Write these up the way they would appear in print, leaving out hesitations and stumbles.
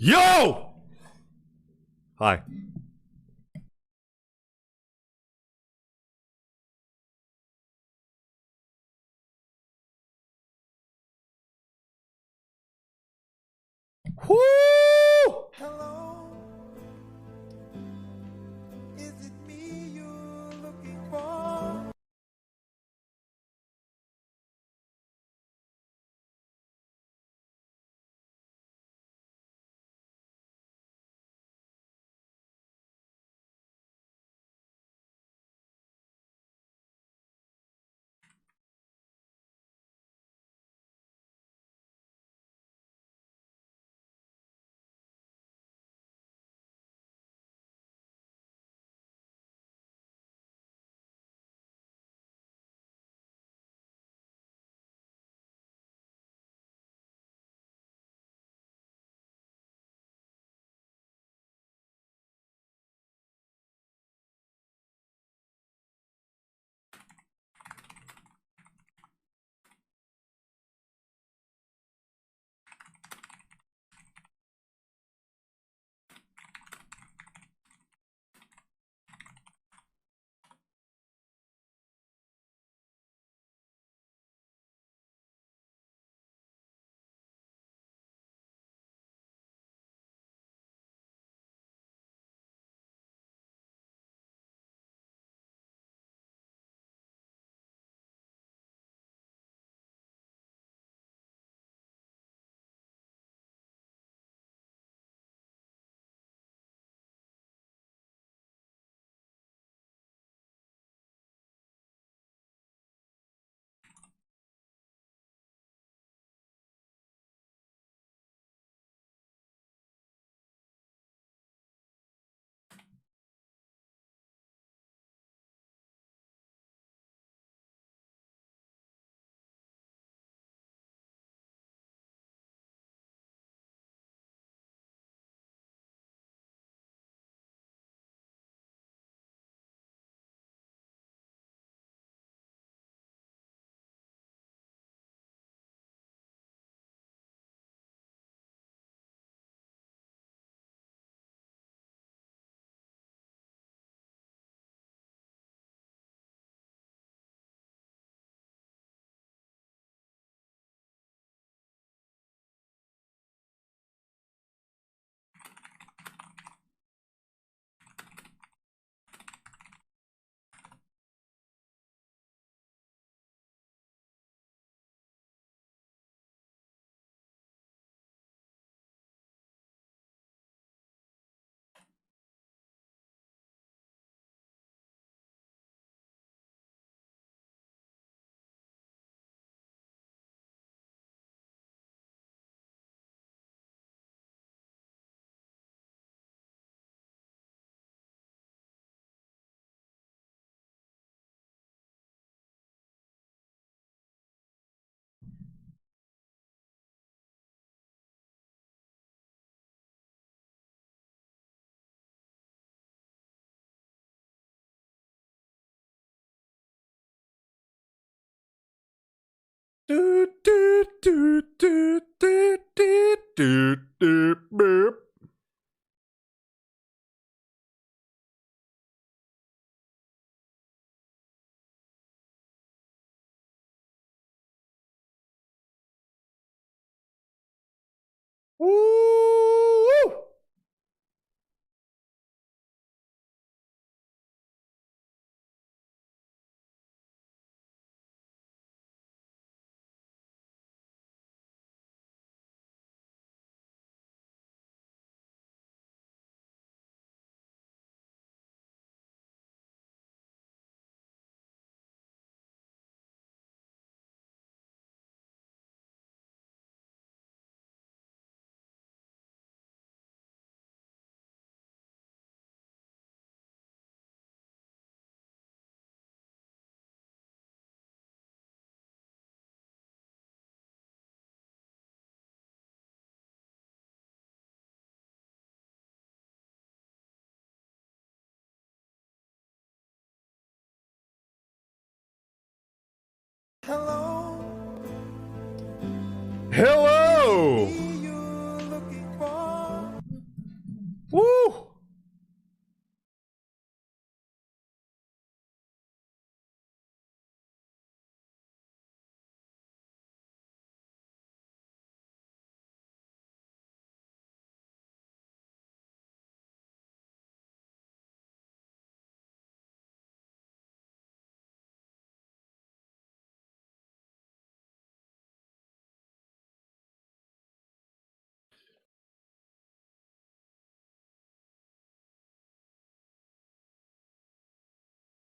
Yo! Hi. Woo! Hello, is it me you're looking for? Do, do, do, do, do, do, do, do, boop. Woo! Hello, Hello! me you're looking for.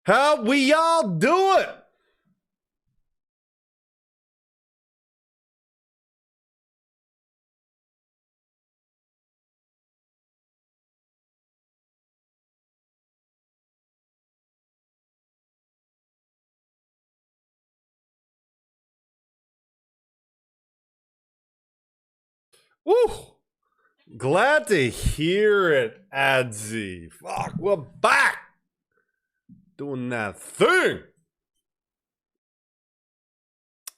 How we all doing? Woo! Glad to hear it, Adzi. Fuck, we're back! Doing that thing!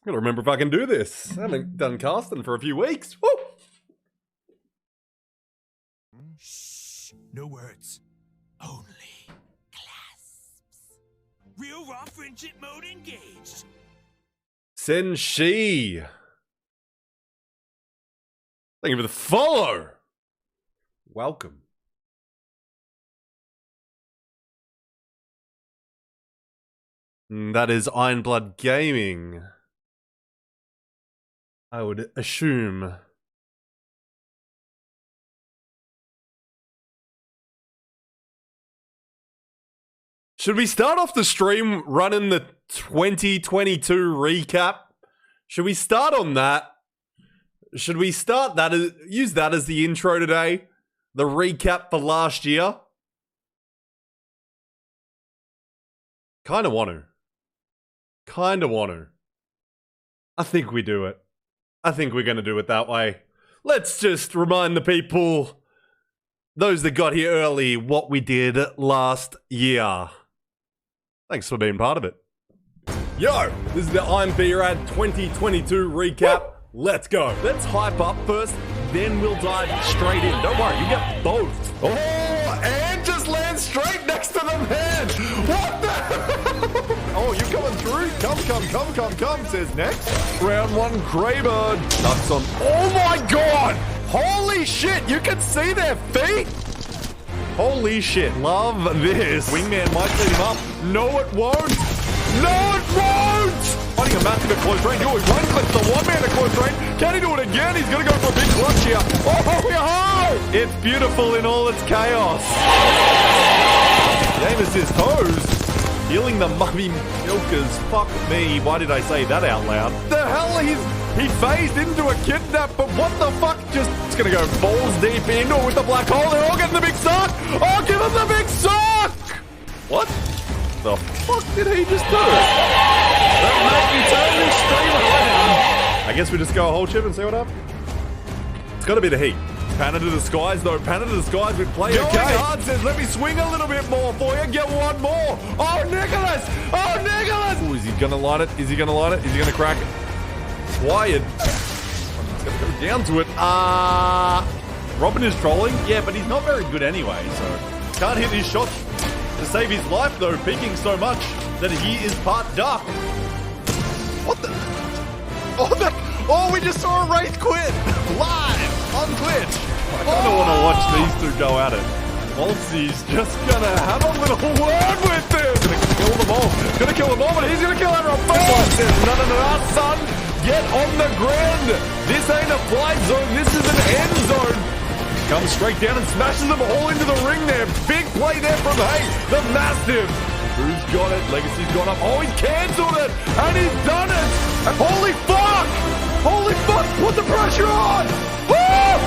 Gotta remember if I can do this. I haven't done casting for a few weeks. Woo! Shh. No words. Only clasps. Real raw friendship mode engaged. Senshi. Thank you for the follow. Welcome. That is Ironblood Gaming. I would assume. Should we start off the stream running the 2022 recap? Should we start on that? Should we start that as, use that as the intro today? The recap for last year? Kinda want to. Kinda want to. I think we do it. I think we're gonna do it that way. Let's just remind the people, those that got here early, what we did last year. Thanks for being part of it. Yo, this is the I'm B-Rad 2022 recap. Let's go. Let's hype up first, then we'll dive straight in. Don't worry, you get both. Oh, and just land straight next to the man. What the? Oh, you coming through? Come, says next. Round one, Graybird. Nuts on. Oh my god! Holy shit, you can see their feet? Holy shit, love this. Wingman might set him up. No, it won't. No, it won't! Fighting a massive at close range. Oh, he one clips the one man at close range. Can he do it again? He's gonna go for a big clutch here. Oh, it's beautiful in all its chaos. Game assist hose. Healing the mummy milkers. Fuck me. Why did I say that out loud? The hell he phased into a kidnap, but what the fuck? It's gonna go balls deep into it with the black hole. They're all getting the big suck. Oh, give him the big suck! What the fuck did he just do? That made me turn this stream around. I guess we just go a whole chip and see what happens. It's gotta be the heat. Panda to the skies though. Panda to the skies with play. Okay. Hard says, let me swing a little bit more for you. Get one more. Oh, Nicholas! Oh, Nicholas! Ooh, is he gonna light it? Is he gonna light it? Is he gonna crack it? Wired. He's gonna go down to it. Robin is trolling. Yeah, but he's not very good anyway, so can't hit his shot to save his life though, peeking so much that he is part duck. What the? Oh, we just saw a Wraith quit live on Twitch. I kind of want to watch these two go at it. Maltzy's just gonna have a little word with them. Gonna kill them all. Gonna kill them all, but he's gonna kill everyone first. Says, no, son. Get on the ground. This ain't a flight zone. This is an end zone. Comes straight down and smashes them all into the ring there. Big play there from Hay, the Mastiff. Who's got it? Legacy's gone up. Oh, he's cancelled it. And he's done it. And holy fuck. Holy fuck. Put the pressure on. Woo!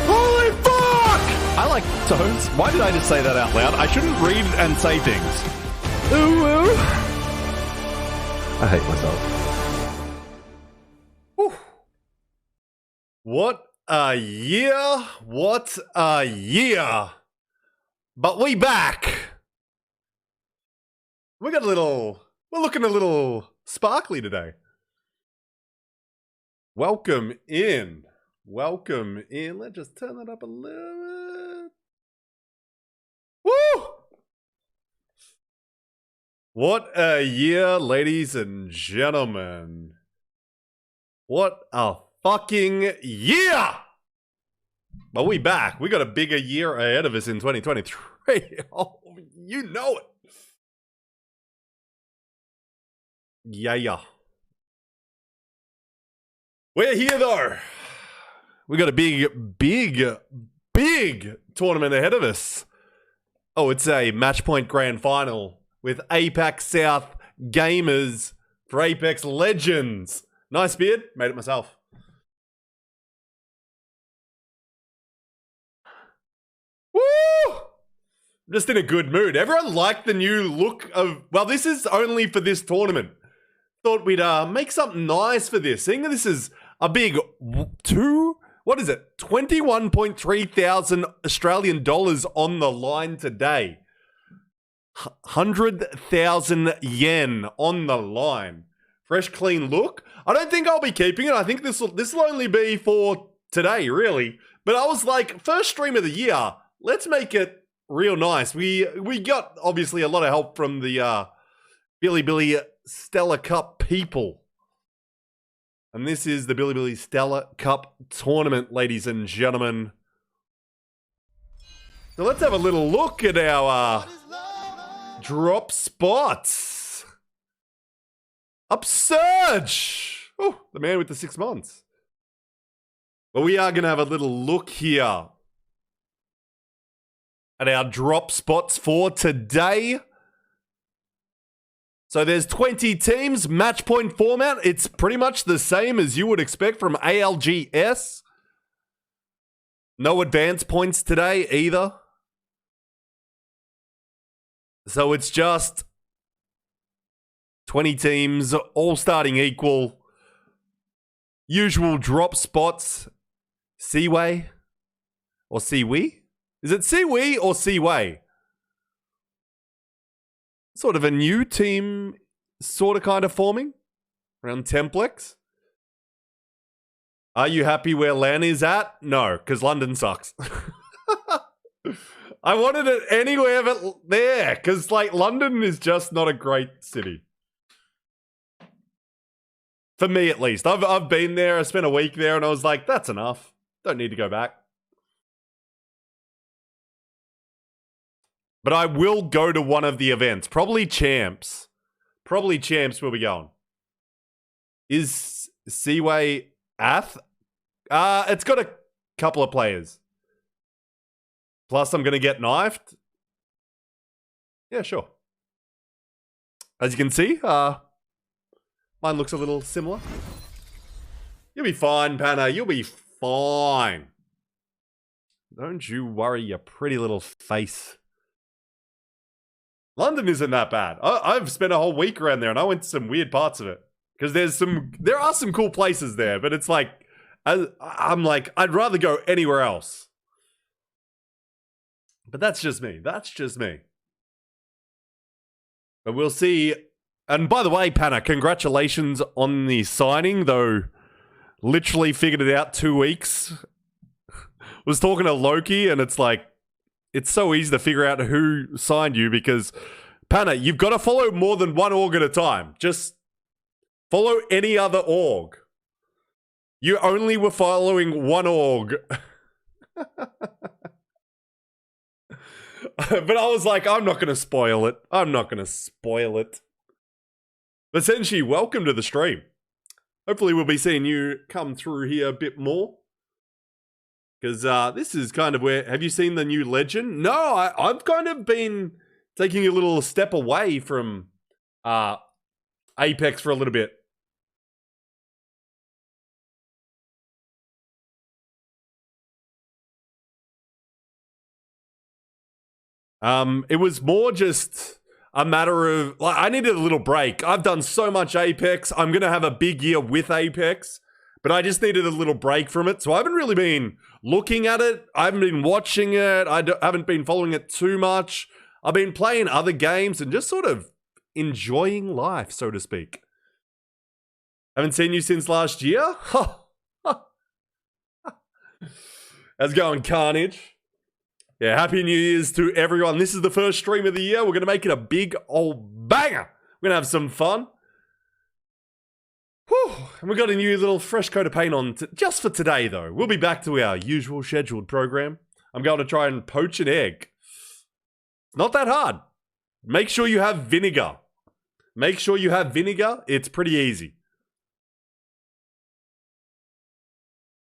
Holy fuck. I like tones. Why did I just say that out loud? I shouldn't read and say things. Ooh, ooh. I hate myself. Whew. What a year. What a year. But we back. We're looking a little sparkly today. Welcome in. Welcome in. Let's just turn that up a little bit. Woo! What a year, ladies and gentlemen. What a fucking year! But we back. We got a bigger year ahead of us in 2023. Oh, you know it. Yeah. We're here though. We got a big tournament ahead of us. Oh, it's a match point grand final with Apex South Gamers for Apex Legends. Nice beard. Made it myself. Woo! Just in a good mood. Everyone liked the new look of... Well, this is only for this tournament. Thought we'd make something nice for this. Seeing that this is a big what is it? 21.3 thousand Australian dollars on the line today. 100,000 yen on the line. Fresh, clean look. I don't think I'll be keeping it. I think this will only be for today, really. But I was like, first stream of the year, let's make it real nice. We got, obviously, a lot of help from the Billy Stella Cup people. And this is the Billy Stella Cup tournament, ladies and gentlemen. So let's have a little look at our drop spots. Upsurge! Oh, the man with the 6 months. Well, we are going to have a little look here at our drop spots for today. So there's 20 teams, match point format. It's pretty much the same as you would expect from ALGS. No advance points today either. So it's just 20 teams, all starting equal. Usual drop spots. Seaway or Seaway? Is it Seaway or Seaway? Sort of a new team, sort of kind of forming around Templex. Are you happy where LAN is at? No, because London sucks. I wanted it anywhere but there, because like London is just not a great city. For me, at least. I've been there, I spent a week there, and I was like, that's enough. Don't need to go back. But I will go to one of the events. Probably Champs. Probably Champs will be going. Is Seaway Ath? It's got a couple of players. Plus, I'm going to get knifed. Yeah, sure. As you can see, mine looks a little similar. You'll be fine, Panna. You'll be fine. Don't you worry your pretty little face. London isn't that bad. I've spent a whole week around there and I went to some weird parts of it. Because there are some cool places there, but it's like, I'm like, I'd rather go anywhere else. But that's just me. That's just me. But we'll see. And by the way, Panna, congratulations on the signing, though literally figured it out 2 weeks. Was talking to Loki and it's like, it's so easy to figure out who signed you because, Panna, you've got to follow more than one org at a time. Just follow any other org. You only were following one org. But I was like, I'm not going to spoil it. I'm not going to spoil it. But Senshi, welcome to the stream. Hopefully we'll be seeing you come through here a bit more. Because this is kind of where... Have you seen the new Legend? No, I've kind of been taking a little step away from Apex for a little bit. It was more just a matter of... Like, I needed a little break. I've done so much Apex. I'm going to have a big year with Apex. But I just needed a little break from it. So I haven't really been looking at it. I haven't been watching it. I haven't been following it too much. I've been playing other games and just sort of enjoying life, so to speak. Haven't seen you since last year? How's it going, Carnage? Yeah, Happy New Year's to everyone. This is the first stream of the year. We're going to make it a big old banger. We're going to have some fun. Whew, and we've got a new little fresh coat of paint on just for today, though. We'll be back to our usual scheduled program. I'm going to try and poach an egg. Not that hard. Make sure you have vinegar. Make sure you have vinegar. It's pretty easy.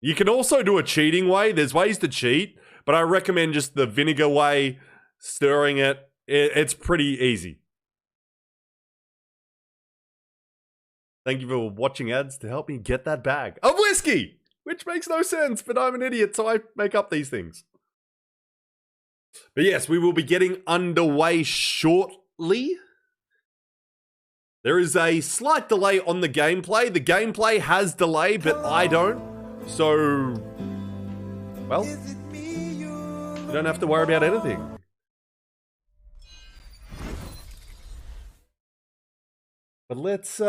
You can also do a cheating way. There's ways to cheat, but I recommend just the vinegar way, stirring it. It's pretty easy. Thank you for watching ads to help me get that bag of whiskey, which makes no sense, but I'm an idiot, so I make up these things. But yes, we will be getting underway shortly. There is a slight delay on the gameplay. The gameplay has delay, but I don't. So, well, you don't have to worry about anything. But let's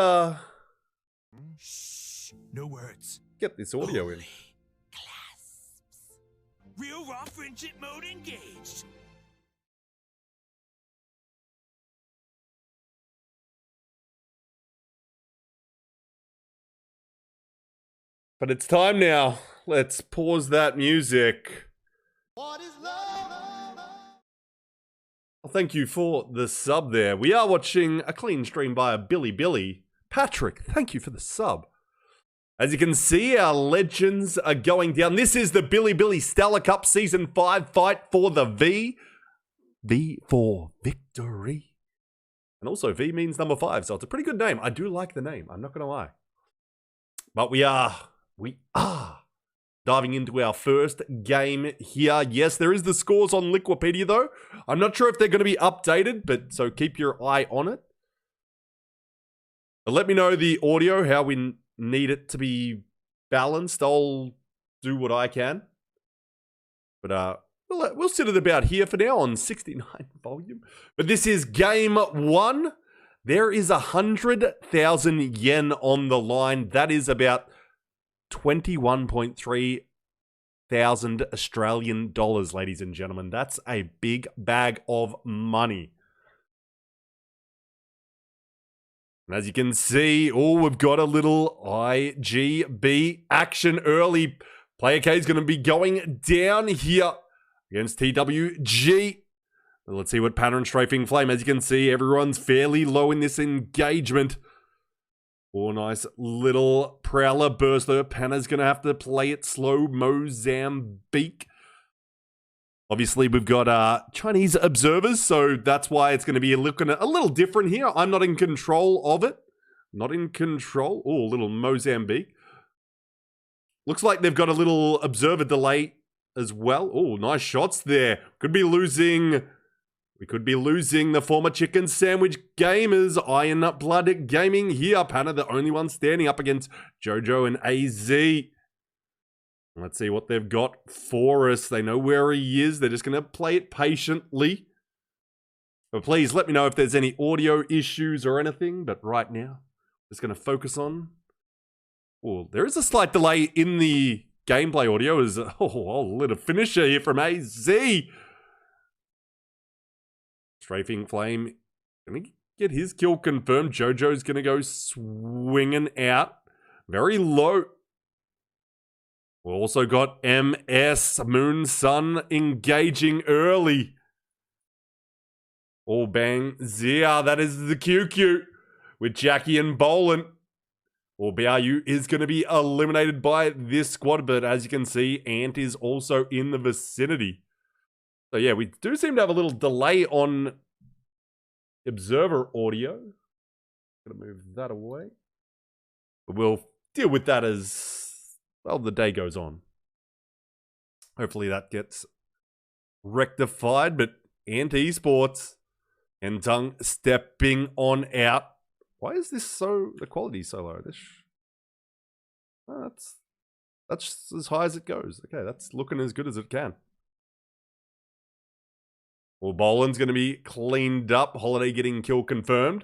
Shh, no words. get this audio in. Clasps. Real raw friendship mode engaged. But it's time now. Let's pause that music. What is love? Well, thank you for the sub there. We are watching a clean stream by a Billy. Patrick, thank you for the sub. As you can see, our legends are going down. This is the Billy Stellar Cup Season 5 fight for the V. V for victory. And also, V means number 5, so it's a pretty good name. I do like the name, I'm not going to lie. But we are diving into our first game here. Yes, there is the scores on Liquipedia, though. I'm not sure if they're going to be updated, but so keep your eye on it. But let me know the audio, how we need it to be balanced. I'll do what I can. But we'll sit at about here for now on 69 volume. But this is game 1. There is 100,000 yen on the line. That is about 21.3 thousand Australian dollars, ladies and gentlemen. That's a big bag of money. And as you can see, we've got a little IGB action early. Player K is going to be going down here against TWG. Let's see what pattern strafing flame. As you can see, everyone's fairly low in this engagement. Nice little Prowler burst there. Panna's going to have to play it slow. Mozambique. Obviously, we've got Chinese observers, so that's why it's going to be looking a little different here. I'm not in control of it. Not in control. Little Mozambique. Looks like they've got a little observer delay as well. Nice shots there. Could be losing... We could be losing the former chicken sandwich gamers. Iron Blood Gaming here. Panna, the only one standing up against Jojo and AZ. Let's see what they've got for us. They know where he is. They're just going to play it patiently. But please let me know if there's any audio issues or anything. But right now, just going to focus on... there is a slight delay in the gameplay audio. Is a little finisher here from AZ. Strafing Flame, gonna get his kill confirmed. Jojo's gonna go swinging out. Very low. We've also got MS, Moon Sun, engaging early. Bang, Zia, that is the QQ with Jackie and Boland. Biayu is going to be eliminated by this squad, but as you can see, Ant is also in the vicinity. So yeah, we do seem to have a little delay on observer audio. Gonna move that away. But we'll deal with that as, well, the day goes on. Hopefully that gets rectified, but Ant Esports and Tung stepping on out. Why is this so, the quality so low? That's as high as it goes. Okay, that's looking as good as it can. Boland's going to be cleaned up. Holiday getting kill confirmed.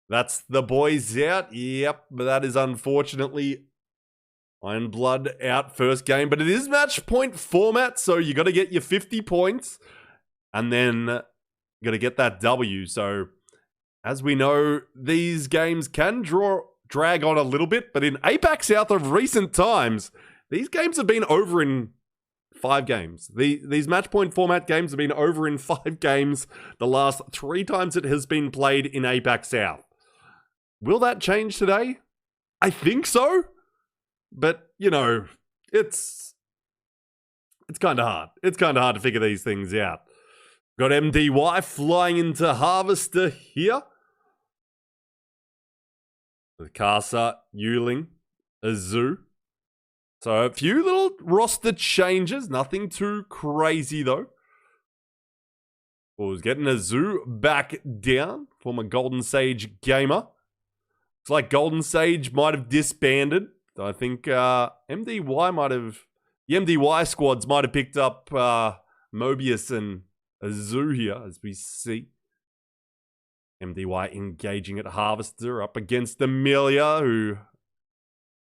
That's the boys out. Yep, but that is unfortunately Iron Blood out first game. But it is match point format, so you got to get your 50 points. And then you got to get that W. So, as we know, these games can drag on a little bit. But in APAC South of recent times, these games have been over in 5 games. These match point format games have been over in 5 games the last 3 times it has been played in APAC South. Will that change today? I think so. But, you know, it's kind of hard. It's kind of hard to figure these things out. Got MDY flying into Harvester here. With Casa, Yuling, Azu. So a few little roster changes. Nothing too crazy, though. Was getting Azu back down. Former Golden Sage gamer. It's like Golden Sage might have disbanded. I think MDY might have... The MDY squads might have picked up Mobius and Azu here, as we see. MDY engaging at Harvester up against Amelia, who,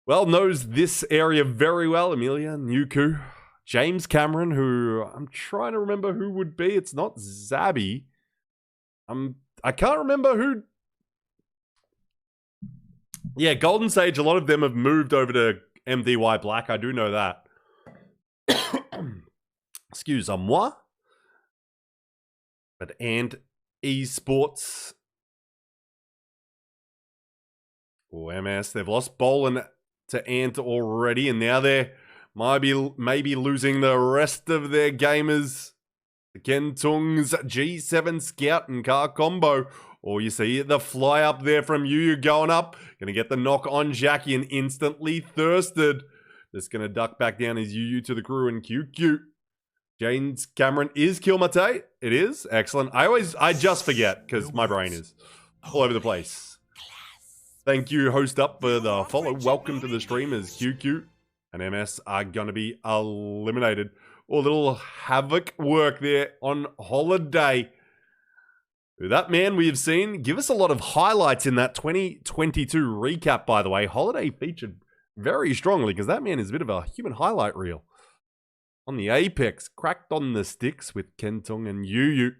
well, knows this area very well. Amelia, Nuku, James Cameron, who I'm trying to remember who would be. It's not Zabby. I can't remember who. Yeah, Golden Sage, a lot of them have moved over to MDY Black. I do know that. Excuse-moi. And esports. Oh, MS. They've lost Bolin to Ant already, and now they're maybe losing the rest of their gamers. The Kentung's G7 Scout and car combo. Or you see the fly up there from Yu going up. Gonna get the knock on Jackie and instantly thirsted. Just gonna duck back down his Yu to the crew and QQ. James Cameron is Kilmate. It is. Excellent. I just forget because my brain is all over the place. Thank you, host up, for the follow. Welcome to the stream as QQ and MS are going to be eliminated. Oh, little havoc work there on Holiday. That man we have seen give us a lot of highlights in that 2022 recap, by the way. Holiday featured very strongly because that man is a bit of a human highlight reel. On the Apex, cracked on the sticks with Kentung and Yu.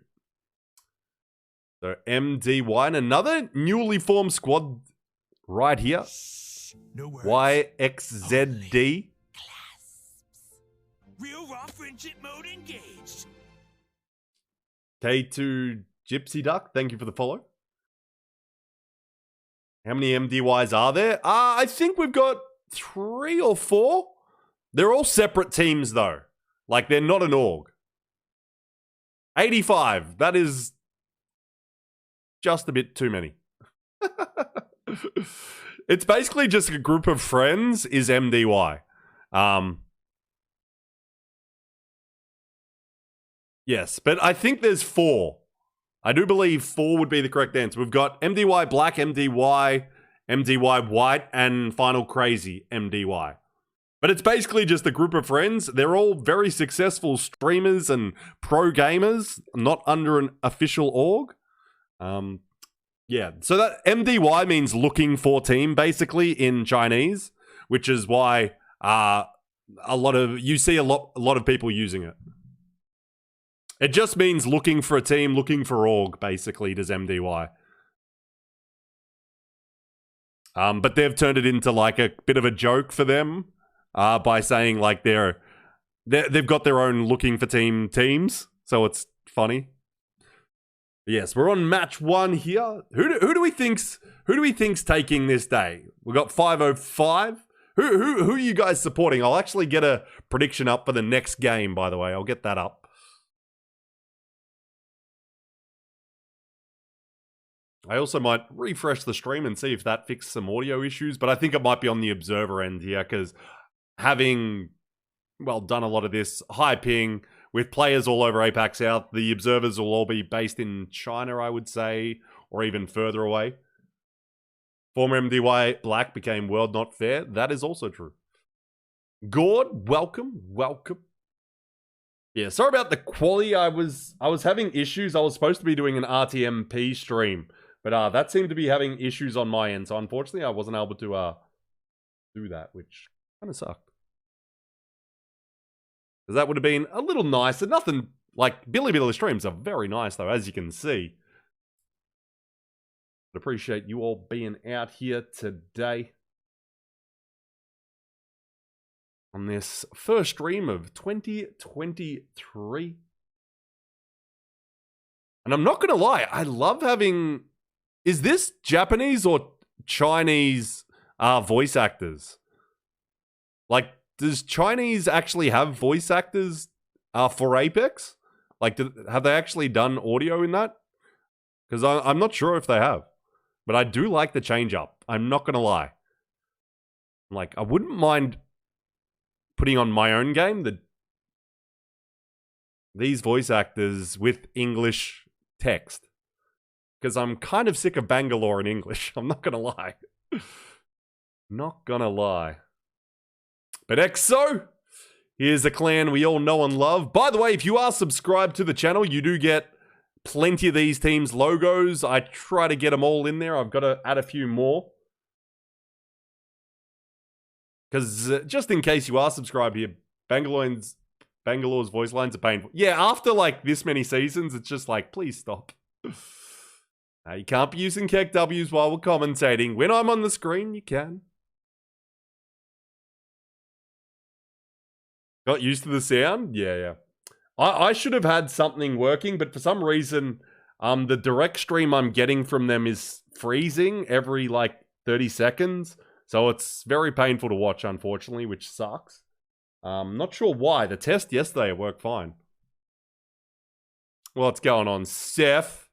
So MDY and another newly formed squad right here. No words. YXZD. Real raw friendship mode engaged. K2 Gypsy Duck, thank you for the follow. How many MDYs are there? I think we've got 3 or 4. They're all separate teams, though. Like, they're not an org. 85. That is just a bit too many. It's basically just a group of friends is MDY. Yes, but I think there's 4. I do believe 4 would be the correct answer. We've got MDY Black, MDY, MDY White, and Final Crazy MDY. But it's basically just a group of friends. They're all very successful streamers and pro gamers, not under an official org. Yeah, so that MDY means looking for team, basically, in Chinese, which is why you see a lot of people using it. It just means looking for a team, looking for org, basically, does MDY. But they've turned it into like a bit of a joke for them by saying like they've got their own looking for teams, so it's funny. Yes, we're on match 1 here. Who do we think's taking this day? We got 505. Who are you guys supporting? I'll actually get a prediction up for the next game, by the way. I'll get that up. I also might refresh the stream and see if that fixed some audio issues, but I think it might be on the observer end here because having, well, done a lot of this high ping with players all over APAC South, the observers will all be based in China, I would say, or even further away. Former MDY Black became World Not Fair. That is also true. Gord, welcome. Yeah, sorry about the quality. I was having issues. I was supposed to be doing an RTMP stream, but that seemed to be having issues on my end. So unfortunately, I wasn't able to do that, which kind of sucked. Because that would have been a little nicer. Nothing like Billy streams are very nice though, as you can see. But appreciate you all being out here today on this first stream of 2023. And I'm not gonna lie, I love having. Is this Japanese or Chinese voice actors? Like, does Chinese actually have voice actors for Apex? Like, have they actually done audio in that? Because I'm not sure if they have. But I do like the change up. I'm not going to lie. Like, I wouldn't mind putting on my own game these voice actors with English text. Because I'm kind of sick of Bangalore in English. I'm not going to lie. Not going to lie. But EXO, here's a clan we all know and love. By the way, if you are subscribed to the channel, you do get plenty of these teams' logos. I try to get them all in there. I've got to add a few more. Because just in case you are subscribed here, Bangalore's voice lines are painful. Yeah, after like this many seasons, it's just like, please stop. You can't be using Keck W's while we're commentating. When I'm on the screen, you can. Got used to the sound? Yeah. I should have had something working, but for some reason, the direct stream I'm getting from them is freezing every like 30 seconds. So it's very painful to watch, unfortunately, which sucks. Not sure why. The test yesterday worked fine. What's going on, Seth?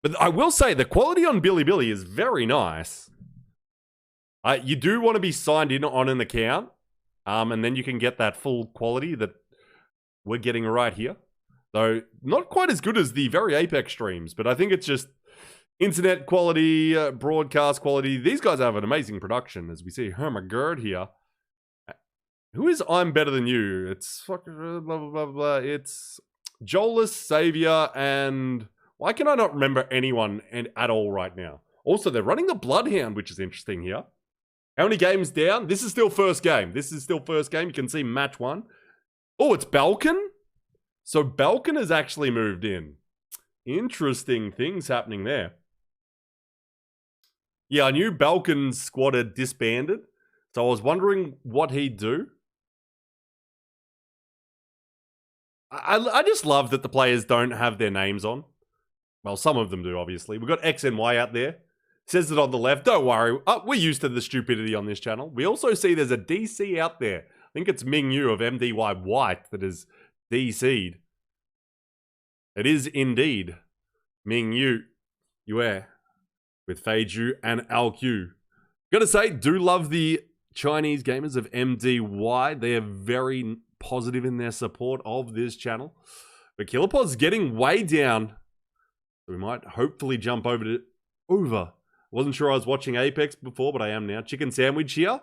But I will say, the quality on Bilibili is very nice. You do want to be signed in on an account. And then you can get that full quality that we're getting right here. Though, not quite as good as the very Apex streams, but I think it's just internet quality, broadcast quality. These guys have an amazing production, as we see Hermagerd here. Who is I'm Better Than You? It's fucking blah, blah, blah, blah. It's Joelus, Savior, and why can I not remember anyone at all right now? Also, they're running the Bloodhound, which is interesting here. How many games down? This is still first game. You can see match 1. Oh, it's Balkan? So Balkan has actually moved in. Interesting things happening there. Yeah, I knew Balkan's squad had disbanded. So I was wondering what he'd do. I just love that the players don't have their names on. Well, some of them do, obviously. We've got X and Y out there. Says it on the left. Don't worry. We're used to the stupidity on this channel. We also see there's a DC out there. I think it's Ming Yu of MDY White that is DC'd. It is indeed Ming Yu. Yeah. With Feiju and ALGS. Gotta say, do love the Chinese gamers of MDY. They are very positive in their support of this channel. But Killerpod's getting way down. We might hopefully jump over. Wasn't sure I was watching Apex before, but I am now. Chicken Sandwich here.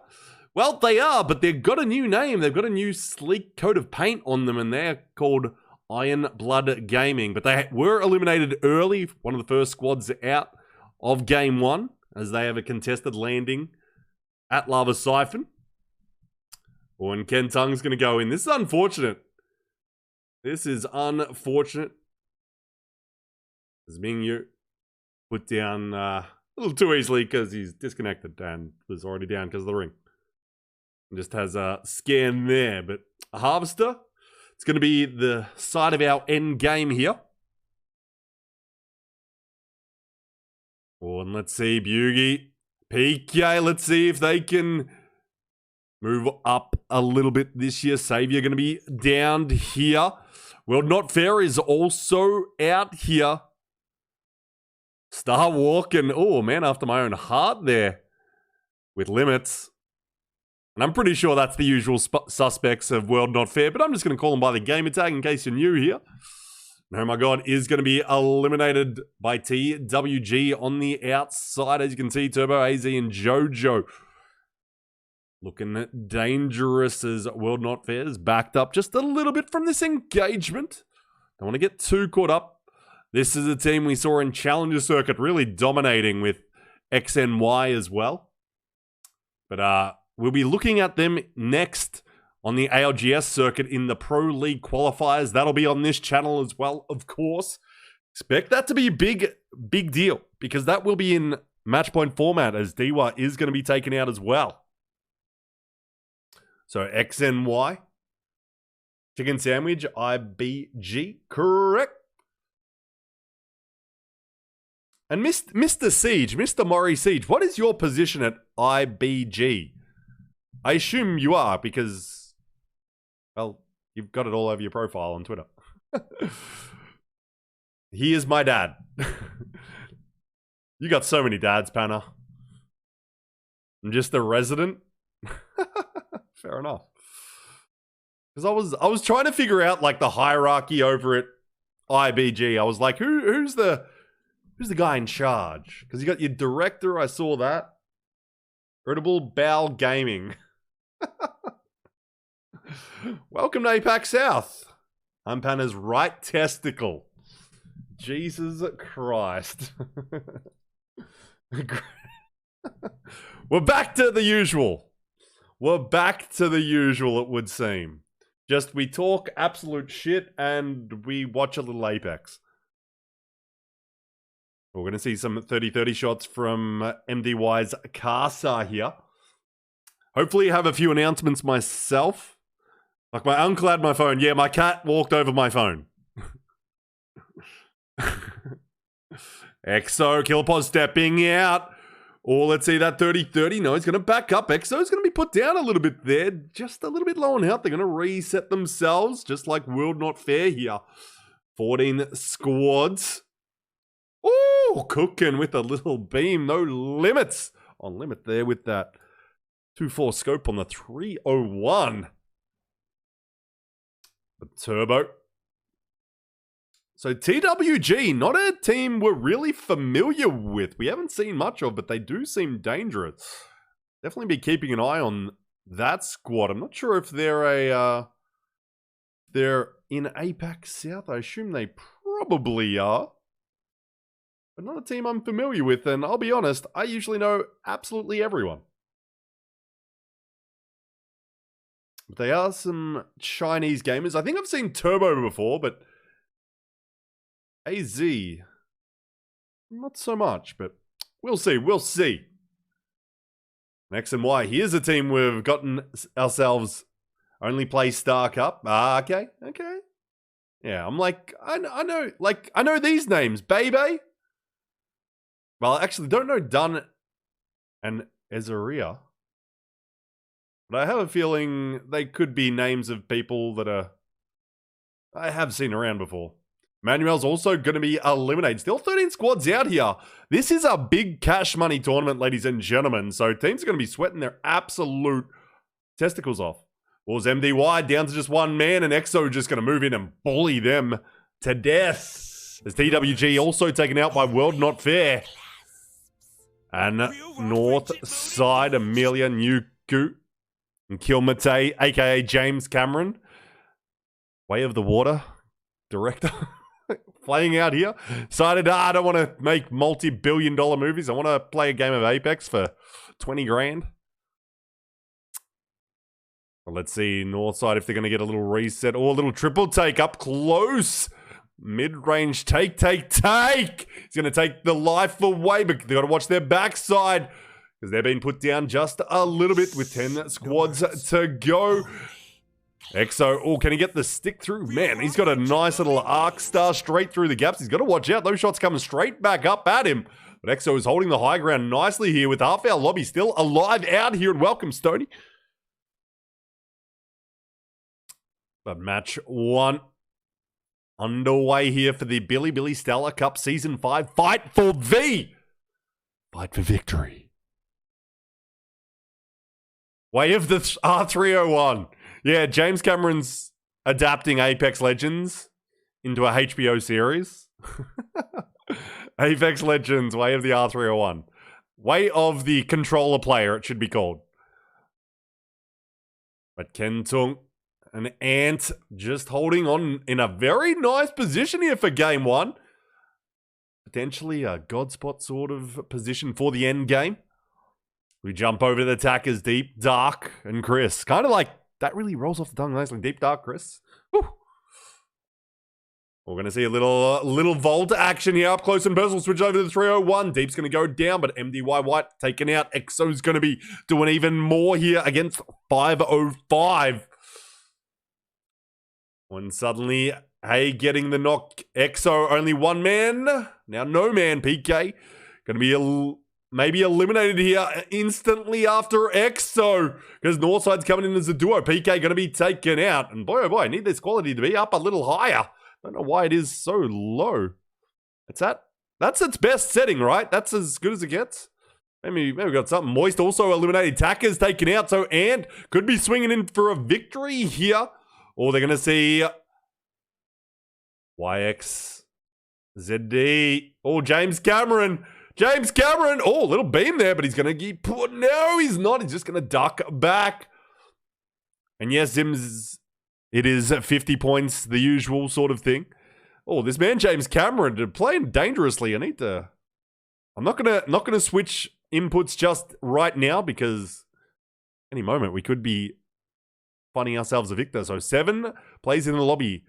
Well, they are, but they've got a new name. They've got a new sleek coat of paint on them, and they're called Iron Blood Gaming. But they were eliminated early, one of the first squads out of Game 1, as they have a contested landing at Lava Siphon. Oh, and Ken Tung's going to go in. This is unfortunate. This is unfortunate. As Ming Yu put down a little too easily because he's disconnected and was already down because of the ring. And just has a scan there. But a Harvester, it's going to be the side of our end game here. Oh, and let's see, Bugie, PK, let's see if they can move up a little bit this year. Savior going to be down here. World Not Fair is also out here. Star Walking, oh, man after my own heart there with Limits. And I'm pretty sure that's the usual suspects of World Not Fair, but I'm just going to call them by the gamer tag in case you're new here. And oh my god, is going to be eliminated by TWG on the outside. As you can see, Turbo, AZ, and Jojo looking dangerous as World Not Fair is backed up just a little bit from this engagement. Don't want to get too caught up. This is a team we saw in Challenger Circuit really dominating with XNY as well. But we'll be looking at them next on the ALGS circuit in the Pro League qualifiers. That'll be on this channel as well, of course. Expect that to be a big deal because that will be in match point format as Diwa is going to be taken out as well. So XNY, Chicken Sandwich, IBG, correct. And Mr. Siege, Mr. Murray Siege, what is your position at IBG? I assume you are because, well, you've got it all over your profile on Twitter. He is my dad. You got so many dads, Panna. I'm just a resident. Fair enough. Because I was trying to figure out like the hierarchy over at IBG. I was like, who's the guy in charge? Because you got your director, I saw that. Irritable Bowel Gaming. Welcome to APAC South. I'm Panna's right testicle. Jesus Christ. We're back to the usual. We're back to the usual, it would seem. Just we talk absolute shit and we watch a little Apex. We're going to see some 30-30 shots from MDY's Casa here. Hopefully I have a few announcements myself. Like my uncle had my phone. Yeah, my cat walked over my phone. EXO, Killpod stepping out. Oh, let's see that 30-30. No, he's going to back up. EXO's going to be put down a little bit there. Just a little bit low on health. They're going to reset themselves, just like World Not Fair here. 14 squads. Oh, cooking with a little beam. No limits. On limit there with that 2-4 scope on the 301. The turbo. So TWG, not a team we're really familiar with. We haven't seen much of, but they do seem dangerous. Definitely be keeping an eye on that squad. I'm not sure if they're in APAC South. I assume they probably are. But not a team I'm familiar with, and I'll be honest, I usually know absolutely everyone. But they are some Chinese gamers. I think I've seen Turbo before, but AZ, not so much, but we'll see, we'll see. X and Y, here's a team we've gotten ourselves only play Star Cup. Ah, okay. Yeah, I'm like, I know these names. Bebe. Well, I actually don't know Dunn and Ezeria. But I have a feeling they could be names of people that I have seen around before. Manuel's also going to be eliminated. Still 13 squads out here. This is a big cash money tournament, ladies and gentlemen. So teams are going to be sweating their absolute testicles off. Was MDY down to just one man, and EXO just going to move in and bully them to death. As TWG also taken out by World Not Fair. And North Side, Amelia Nuku and Kilmate, aka James Cameron. Way of the Water director. Playing out here. Decided, I don't want to make multi-billion-dollar movies. I want to play a game of Apex for 20 grand. Well, let's see Northside if they're going to get a little reset or a little triple take up close. Mid-range take. He's going to take the life away, but they've got to watch their backside because they're being put down just a little bit with 10 squads to go. EXO, oh, can he get the stick through? Man, he's got a nice little arc star straight through the gaps. He's got to watch out. Those shots coming straight back up at him. But EXO is holding the high ground nicely here with half our lobby still alive out here. And welcome, Stoney. But match one underway here for the Billy Stella Cup Season 5. Fight for victory. Way of the R301. Yeah, James Cameron's adapting Apex Legends into a HBO series. Apex Legends, Way of the R301. Way of the controller player, it should be called. But Kentung and Ant just holding on in a very nice position here for game one. Potentially a God spot sort of position for the end game. We jump over the attackers, Deep, Dark, and Chris. Kind of like, that really rolls off the tongue nicely. Deep, Dark, Chris. Woo. We're going to see a little vault action here up close and personal. Switch over to the 301. Deep's going to go down, but MDY White taken out. EXO's going to be doing even more here against 505. When suddenly, hey, getting the knock. EXO, only one man. Now no man, PK. Going to be maybe eliminated here instantly after EXO. Because Northside's coming in as a duo. PK going to be taken out. And boy, oh boy, I need this quality to be up a little higher. Don't know why it is so low. It's at That's its best setting, right? That's as good as it gets. Maybe we got something. Moist also eliminated. Takker's taken out, so Ant could be swinging in for a victory here. Or they're going to see YXZD. Oh, James Cameron. James Cameron. Oh, little beam there, but he's going to keep put. No, he's not. He's just going to duck back. And yes, Zims, it is 50 points, the usual sort of thing. Oh, this man, James Cameron, playing dangerously. I'm not gonna switch inputs just right now because any moment we could be finding ourselves a victor. So 7 plays in the lobby.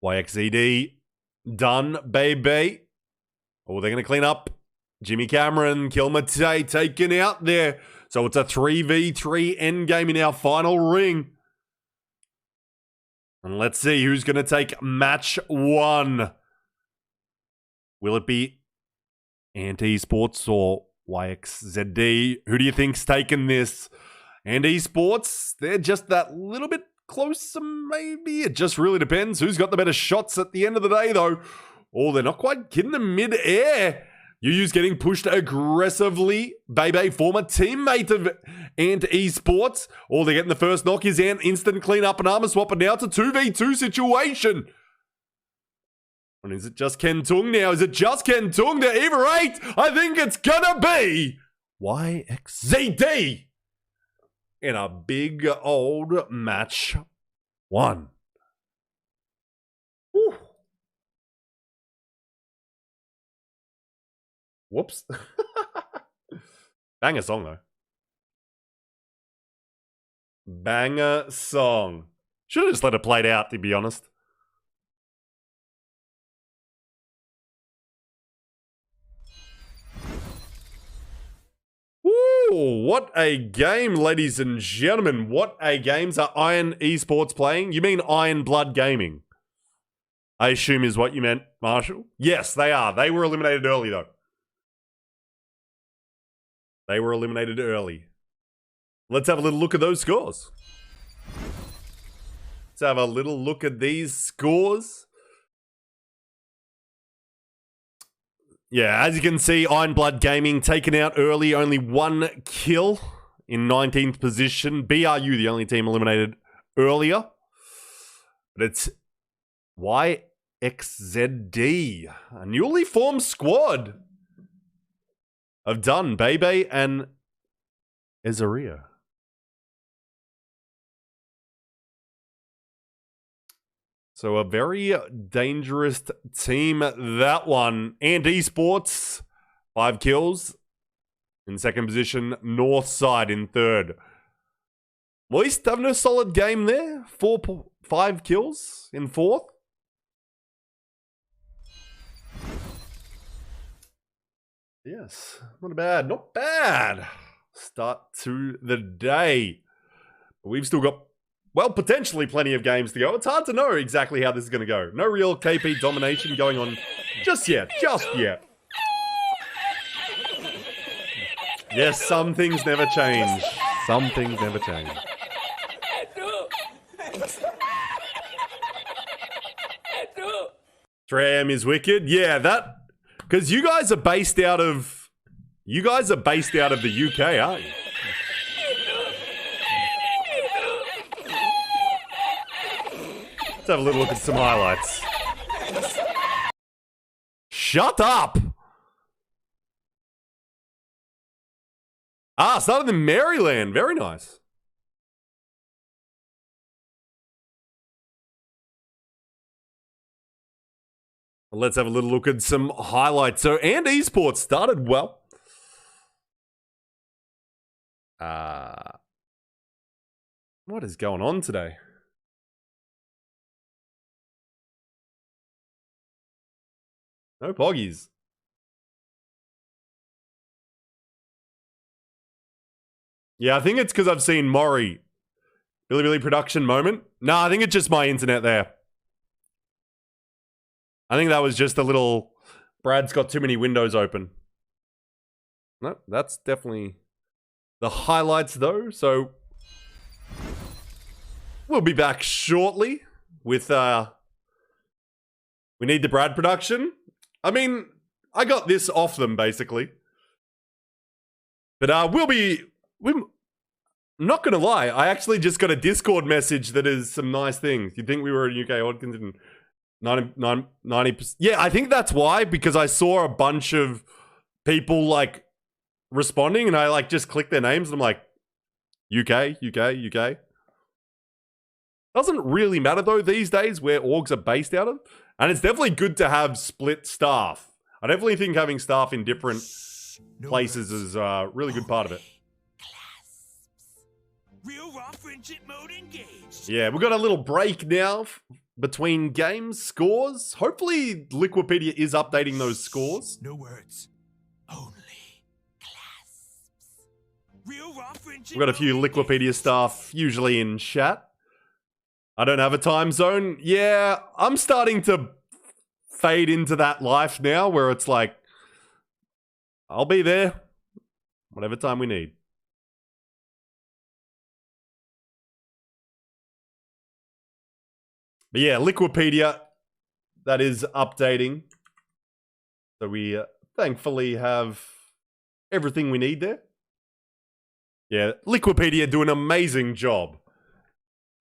YXED done, baby. Oh, they're gonna clean up. Jimmy Cameron, Kilmate taken out there. So it's a 3v3 endgame in our final ring. And let's see who's gonna take match 1. Will it be Anti-Sports or YXZD? Who do you think's taking this? Anti-Sports, they're just that little bit closer, maybe. It just really depends. Who's got the better shots at the end of the day, though? Oh, they're not quite getting them mid-air. Yu's getting pushed aggressively. Bebe, former teammate of Anti-Sports. Oh, they're getting the first knock. His instant clean up and armor swap, and now it's a 2v2 situation. And is it just Ken Tung now? Is it just Ken Tung to either 8? I think it's gonna be YXZD in a big old match 1. Whew. Whoops. Banger song, though. Banger song. Should have just let it play out, to be honest. Ooh, what a game, ladies and gentlemen. What a game. Are Iron Esports playing? You mean Iron Blood Gaming? I assume is what you meant, Marshall. Yes, they are. They were eliminated early, though. They were eliminated early. Let's have a little look at those scores. Let's have a little look at these scores. Yeah, as you can see, Iron Blood Gaming taken out early, only 1 kill in 19th position. BRU, the only team eliminated earlier. But it's YXZD, a newly formed squad of Dunn, Bebe, and Ezaria. So a very dangerous team, that one. And Esports, 5 kills. In second position, Northside in third. Moist having a solid game there. 5 kills in fourth. Yes, not bad, not bad. Start to the day. But we've still got, well, potentially plenty of games to go. It's hard to know exactly how this is going to go. No real KP domination going on just yet. Yes, some things never change. Some things never change. Tram is wicked. Yeah, that, because you guys are based out of the UK, aren't you? Let's have a little look at some highlights. Shut up! Ah, started in Maryland. Very nice. Let's have a little look at some highlights. So, and esports started well. What is going on today? No poggies. Yeah, I think it's because I've seen Maury. Billy production moment. No, I think it's just my internet there. I think that was just a little... Brad's got too many windows open. No, that's definitely the highlights though. So we'll be back shortly with We need the Brad production. I mean, I got this off them, basically. But I'm not going to lie. I actually just got a Discord message that is some nice things. You'd think we were in UK audience and 90%. Yeah, I think that's why, because I saw a bunch of people like responding and I like just clicked their names and I'm like, UK. Doesn't really matter though these days where orgs are based out of. And it's definitely good to have split staff. I definitely think having staff in different places is a really good part of it. Real raw friendship mode engaged. Yeah, we've got a little break now between games, scores. Hopefully Liquipedia is updating those scores. No words. Only clasps. Real raw friendship. We've got a few Liquipedia staff usually in chat. I don't have a time zone. Yeah, I'm starting to fade into that life now where it's like, I'll be there whatever time we need. But yeah, Liquipedia, that is updating. So we thankfully have everything we need there. Yeah, Liquipedia do an amazing job.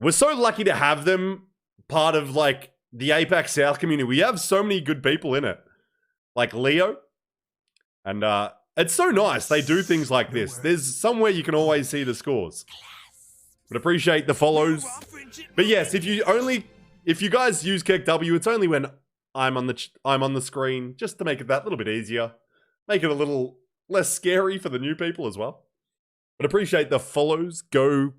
We're so lucky to have them part of like the APAC South community. We have so many good people in it. Like Leo. And it's so nice. They do things like this. There's somewhere you can always see the scores. But appreciate the follows. But yes, if you guys use KEKW, it's only when I'm on the screen, just to make it that little bit easier. Make it a little less scary for the new people as well. But appreciate the follows. Go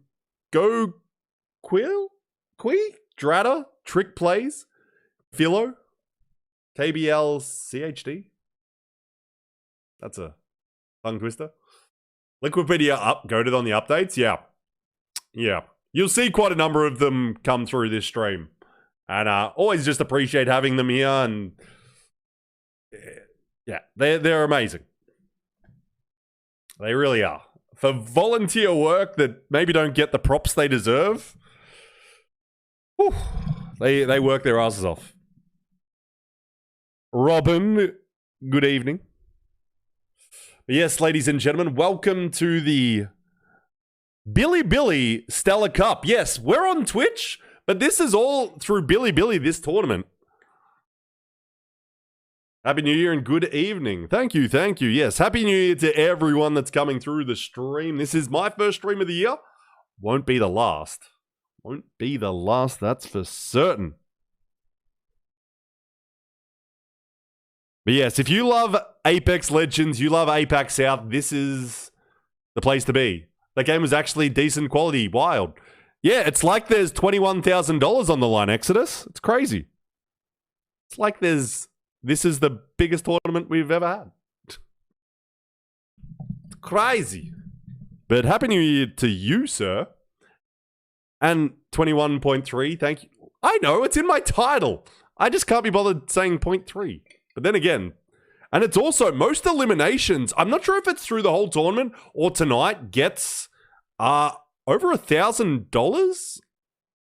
Drata, Trick Plays, Philo, KBL CHD. That's a tongue twister. Liquipedia go on the updates. Yeah. You'll see quite a number of them come through this stream. And always just appreciate having them here. And yeah, they're amazing. They really are. For volunteer work that maybe don't get the props they deserve, whew, they work their asses off. Robin, good evening. But yes, ladies and gentlemen, welcome to the Billy Stellar Cup. Yes, we're on Twitch, but this is all through Billy, this tournament. Happy New Year and good evening. Thank you. Yes, Happy New Year to everyone that's coming through the stream. This is my first stream of the year. Won't be the last. That's for certain. But yes, if you love Apex Legends, you love APAC South, this is the place to be. That game was actually decent quality, wild. Yeah, it's like there's $21,000 on the line, Exodus. It's crazy. It's like this is the biggest tournament we've ever had. It's crazy. But Happy New Year to you, sir. And 21.3, thank you. I know, it's in my title. I just can't be bothered saying 0.3. But then again, and it's also most eliminations. I'm not sure if it's through the whole tournament or tonight gets over $1,000.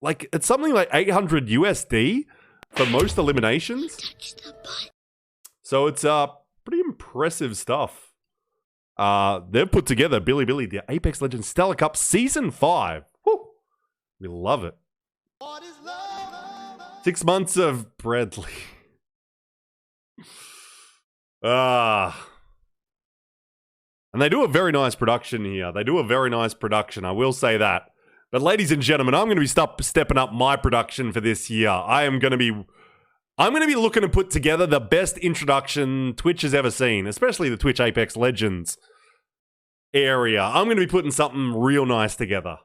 Like it's something like 800 USD for most eliminations. So it's pretty impressive stuff. They've put together Billy, the Apex Legends Stellar Cup Season 5. Woo. We love it. 6 months of Bradley. And they do a very nice production here. I will say that. But ladies and gentlemen, I'm going to be stepping up my production for this year. I'm going to be looking to put together the best introduction Twitch has ever seen, especially the Twitch Apex Legends area. I'm going to be putting something real nice together.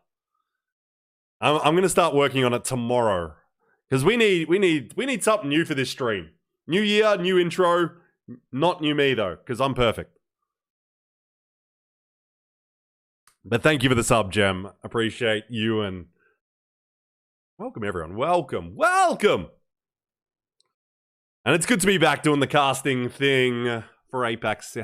I'm going to start working on it tomorrow because we need something new for this stream. New year, new intro. Not new me though, because I'm perfect. But thank you for the sub, Gem. Appreciate you and welcome everyone. Welcome. And it's good to be back doing the casting thing for Apex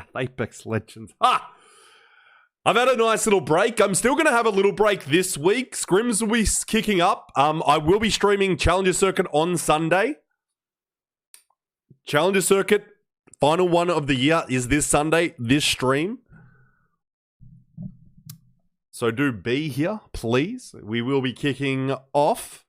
Legends. I've had a nice little break. I'm still going to have a little break this week. Scrims will be kicking up. I will be streaming Challenger Circuit on Sunday. Challenger Circuit, final one of the year is this Sunday, this stream. So do be here, please. We will be kicking off.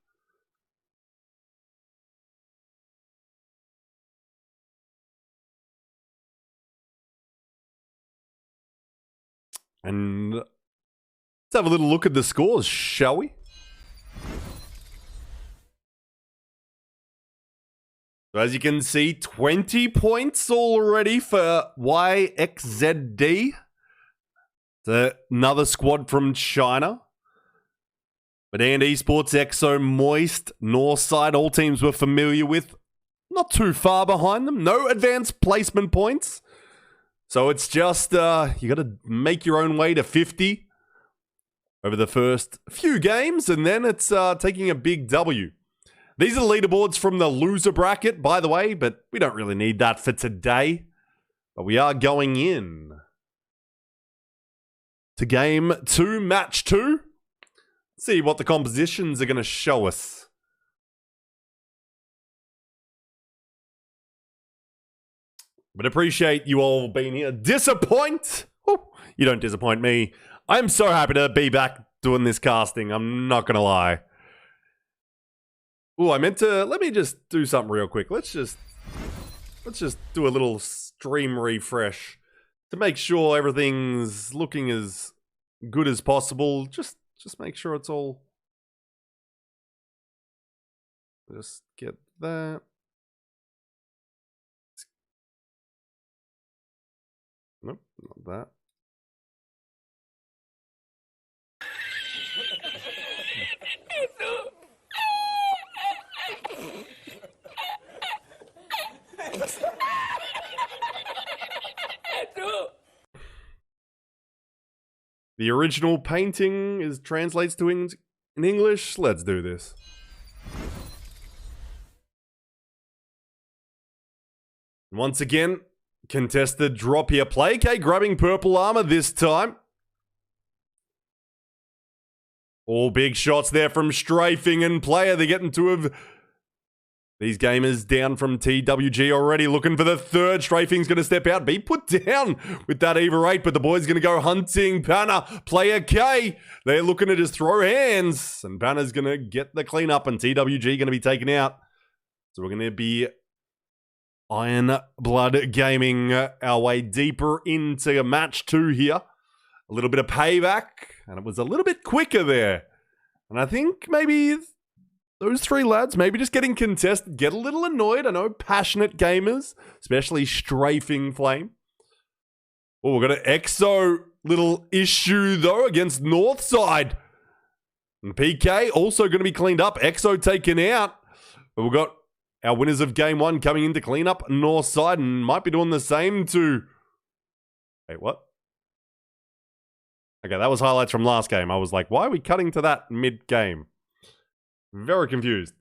And let's have a little look at the scores, shall we? So as you can see, 20 points already for YXZD. It's another squad from China. But and Esports, EXO, Moist, Northside, all teams we're familiar with. Not too far behind them. No advanced placement points. So it's just, you got to make your own way to 50 over the first few games. And then it's taking a big W. These are the leaderboards from the loser bracket, by the way, but we don't really need that for today. But we are going in to game 2, match 2. See what the compositions are going to show us. But appreciate you all being here. Disappoint? Woo, you don't disappoint me. I'm so happy to be back doing this casting. I'm not going to lie. Oh, I meant to... Let me just do something real quick. Let's just do a little stream refresh to make sure everything's looking as good as possible. Just make sure it's all... Just get that. Nope, not that. The original painting translates to in English. Let's do this. Once again, contested drop here. Play K grabbing purple armor this time. All big shots there from Strafing and Player. They're getting two of these gamers down from TWG already, looking for the third. Strafing's going to step out, be put down with that Eva 8, but the boys going to go hunting Panna. Player K, they're looking to just throw hands, and Panna's going to get the cleanup, and TWG going to be taken out. So we're going to be Iron Blood Gaming our way deeper into match 2 here. A little bit of payback, and it was a little bit quicker there. And I think maybe those 3 lads maybe just getting contested, get a little annoyed. I know passionate gamers, especially Strafing Flame. Oh, we've got an EXO little issue though against Northside. And PK also going to be cleaned up. EXO taken out. But we've got our winners of game 1 coming in to clean up Northside and might be doing the same to... Wait, what? Okay, that was highlights from last game. I was like, why are we cutting to that mid-game? Very confused.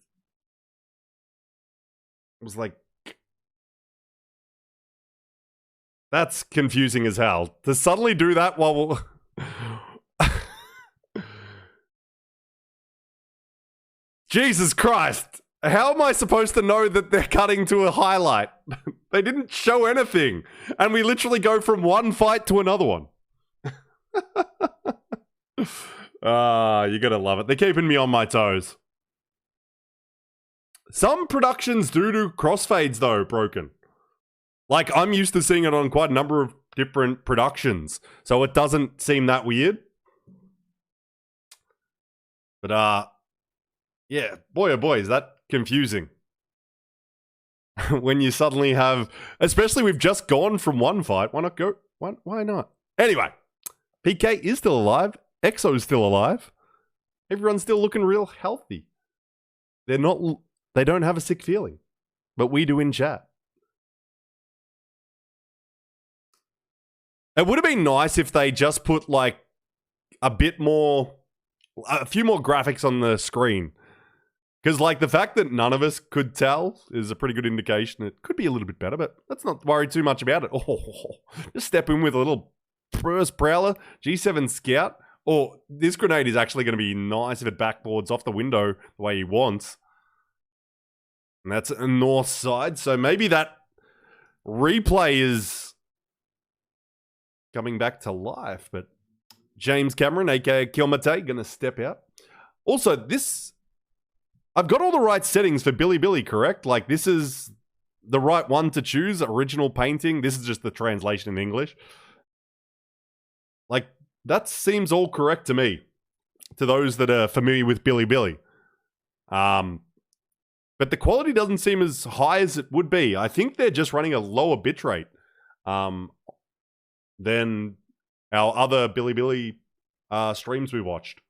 I was like... That's confusing as hell. To suddenly do that while... Jesus Christ! How am I supposed to know that they're cutting to a highlight? They didn't show anything. And we literally go from one fight to another one. You gotta love it. They're keeping me on my toes. Some productions do crossfades though, broken. Like, I'm used to seeing it on quite a number of different productions. So it doesn't seem that weird. But, yeah, boy oh boy, is that confusing. When you suddenly have... Especially we've just gone from one fight. Why not go... Why not? Anyway, PK is still alive. EXO is still alive. Everyone's still looking real healthy. They're not... They don't have a sick feeling. But we do in chat. It would have been nice if they just put, like, a bit more... A few more graphics on the screen. Because, like, the fact that none of us could tell is a pretty good indication. It could be a little bit better, but let's not worry too much about it. Oh, just step in with a little burst prowler, G7 scout. Or this grenade is actually going to be nice if it backboards off the window the way he wants. And that's a north side. So maybe that replay is coming back to life, but James Cameron, aka Kilmate, gonna step out. Also, this, I've got all the right settings for Billy Billy, correct? Like, this is the right one to choose, original painting. This is just the translation in English. Like, that seems all correct to me, to those that are familiar with Billy Billy. But the quality doesn't seem as high as it would be. I think they're just running a lower bitrate than our other Billy Billy streams we watched.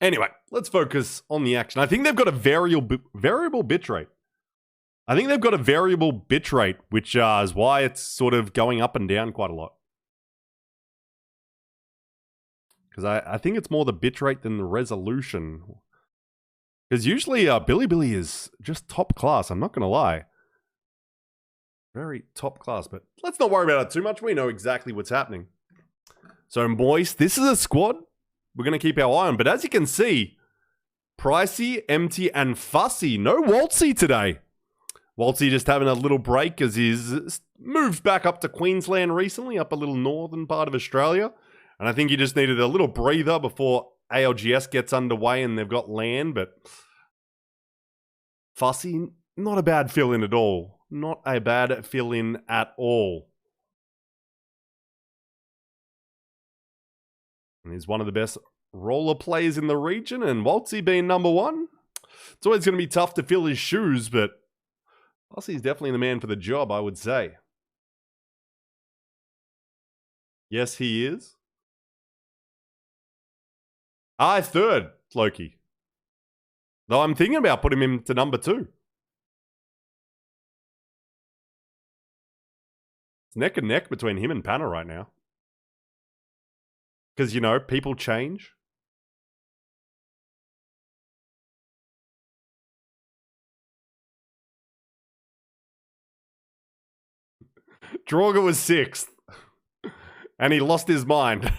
Anyway, let's focus on the action. I think they've got a variable bitrate. I think they've got a variable bitrate, which is why it's sort of going up and down quite a lot. Because I think it's more the bitrate than the resolution. Because usually Billy Billy is just top class, I'm not going to lie. Very top class, but let's not worry about it too much. We know exactly what's happening. So, boys, this is a squad we're going to keep our eye on. But as you can see, Pricey, Empty, and Fussy. No Waltzy today. Waltzy just having a little break as he's moved back up to Queensland recently, up a little northern part of Australia. And I think he just needed a little breather before ALGS gets underway and they've got land. But Fussy, not a bad fill-in at all. Not a bad fill-in at all. And he's one of the best roller players in the region. And Waltzy being number one, it's always going to be tough to fill his shoes. But Fussy's definitely the man for the job, I would say. Yes, he is. Third, Loki. Though I'm thinking about putting him to number 2. It's neck and neck between him and Panna right now. Because, you know, people change. Draugr was 6th. And he lost his mind.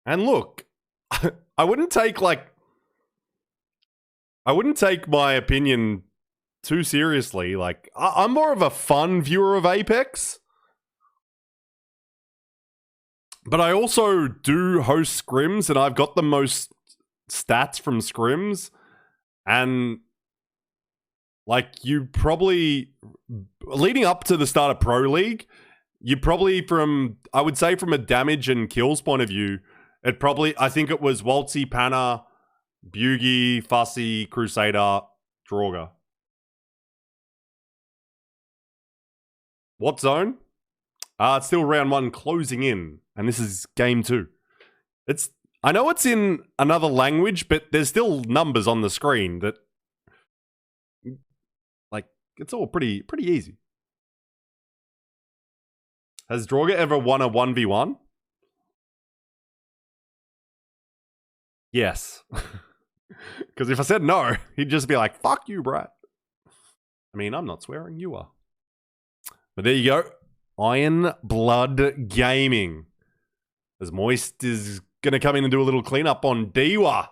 And look, I wouldn't take my opinion too seriously. Like, I'm more of a fun viewer of Apex. But I also do host scrims, and I've got the most stats from scrims. And, like, you probably, leading up to the start of Pro League, you probably I would say from a damage and kills point of view, I think it was Waltzy, Panna, Bugie, Fussy, Crusader, Draugr. What zone? It's still round 1 closing in, and this is game 2. I know it's in another language, but there's still numbers on the screen that, like, it's all pretty easy. Has Draugr ever won a 1v1? Yes. Because if I said no, he'd just be like, fuck you, Brad. I mean, I'm not swearing, you are. But there you go. Iron Blood Gaming. As Moist is going to come in and do a little cleanup on Diwa.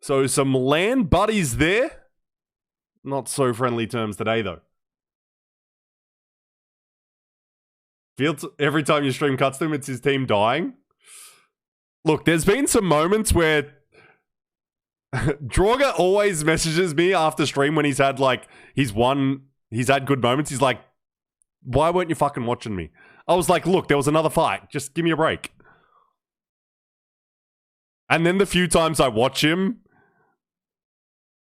So some land buddies there. Not so friendly terms today, though. Feels every time you stream cuts them, it's his team dying. Look, there's been some moments where Draugr always messages me after stream when he's had, like, he's had good moments. He's like, why weren't you fucking watching me? I was like, look, there was another fight. Just give me a break. And then the few times I watch him,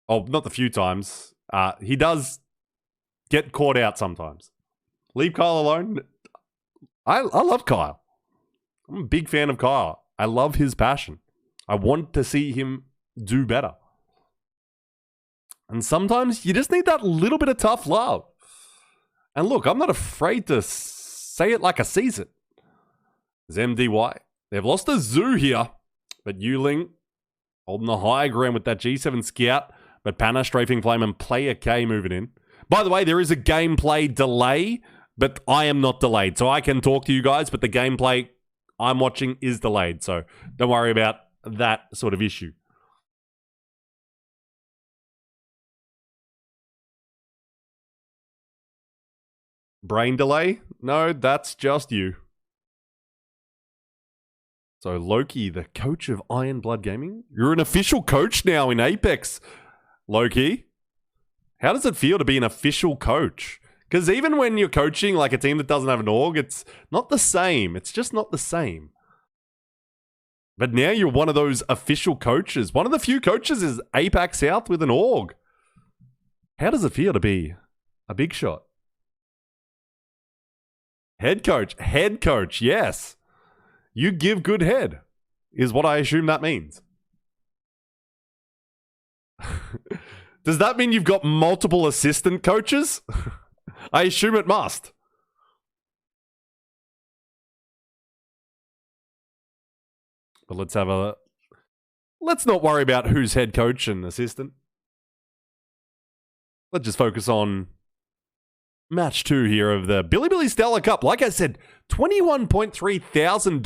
not the few times, he does get caught out sometimes. Leave Kyle alone. I love Kyle. I'm a big fan of Kyle. I love his passion. I want to see him do better. And sometimes you just need that little bit of tough love. And look, I'm not afraid to say it like I sees it. There's MDY. They've lost a Zoo here, but Yuling holding the high ground with that G7 Scout. But Panna, Strafing Flame, and Player K moving in. By the way, there is a gameplay delay, but I am not delayed. So I can talk to you guys, but the gameplay I'm watching is delayed. So don't worry about that sort of issue. Brain delay? No, that's just you. So Loki, the coach of Iron Blood Gaming? You're an official coach now in Apex, Loki. How does it feel to be an official coach? Because even when you're coaching like a team that doesn't have an org, it's not the same. It's just not the same. But now you're one of those official coaches. One of the few coaches is APAC South with an org. How does it feel to be a big shot? Head coach, yes. You give good head, is what I assume that means. Does that mean you've got multiple assistant coaches? I assume it must. But let's not worry about who's head coach and assistant. Let's just focus on match 2 here of the Billy Stellar Cup. Like I said, $21.3 thousand.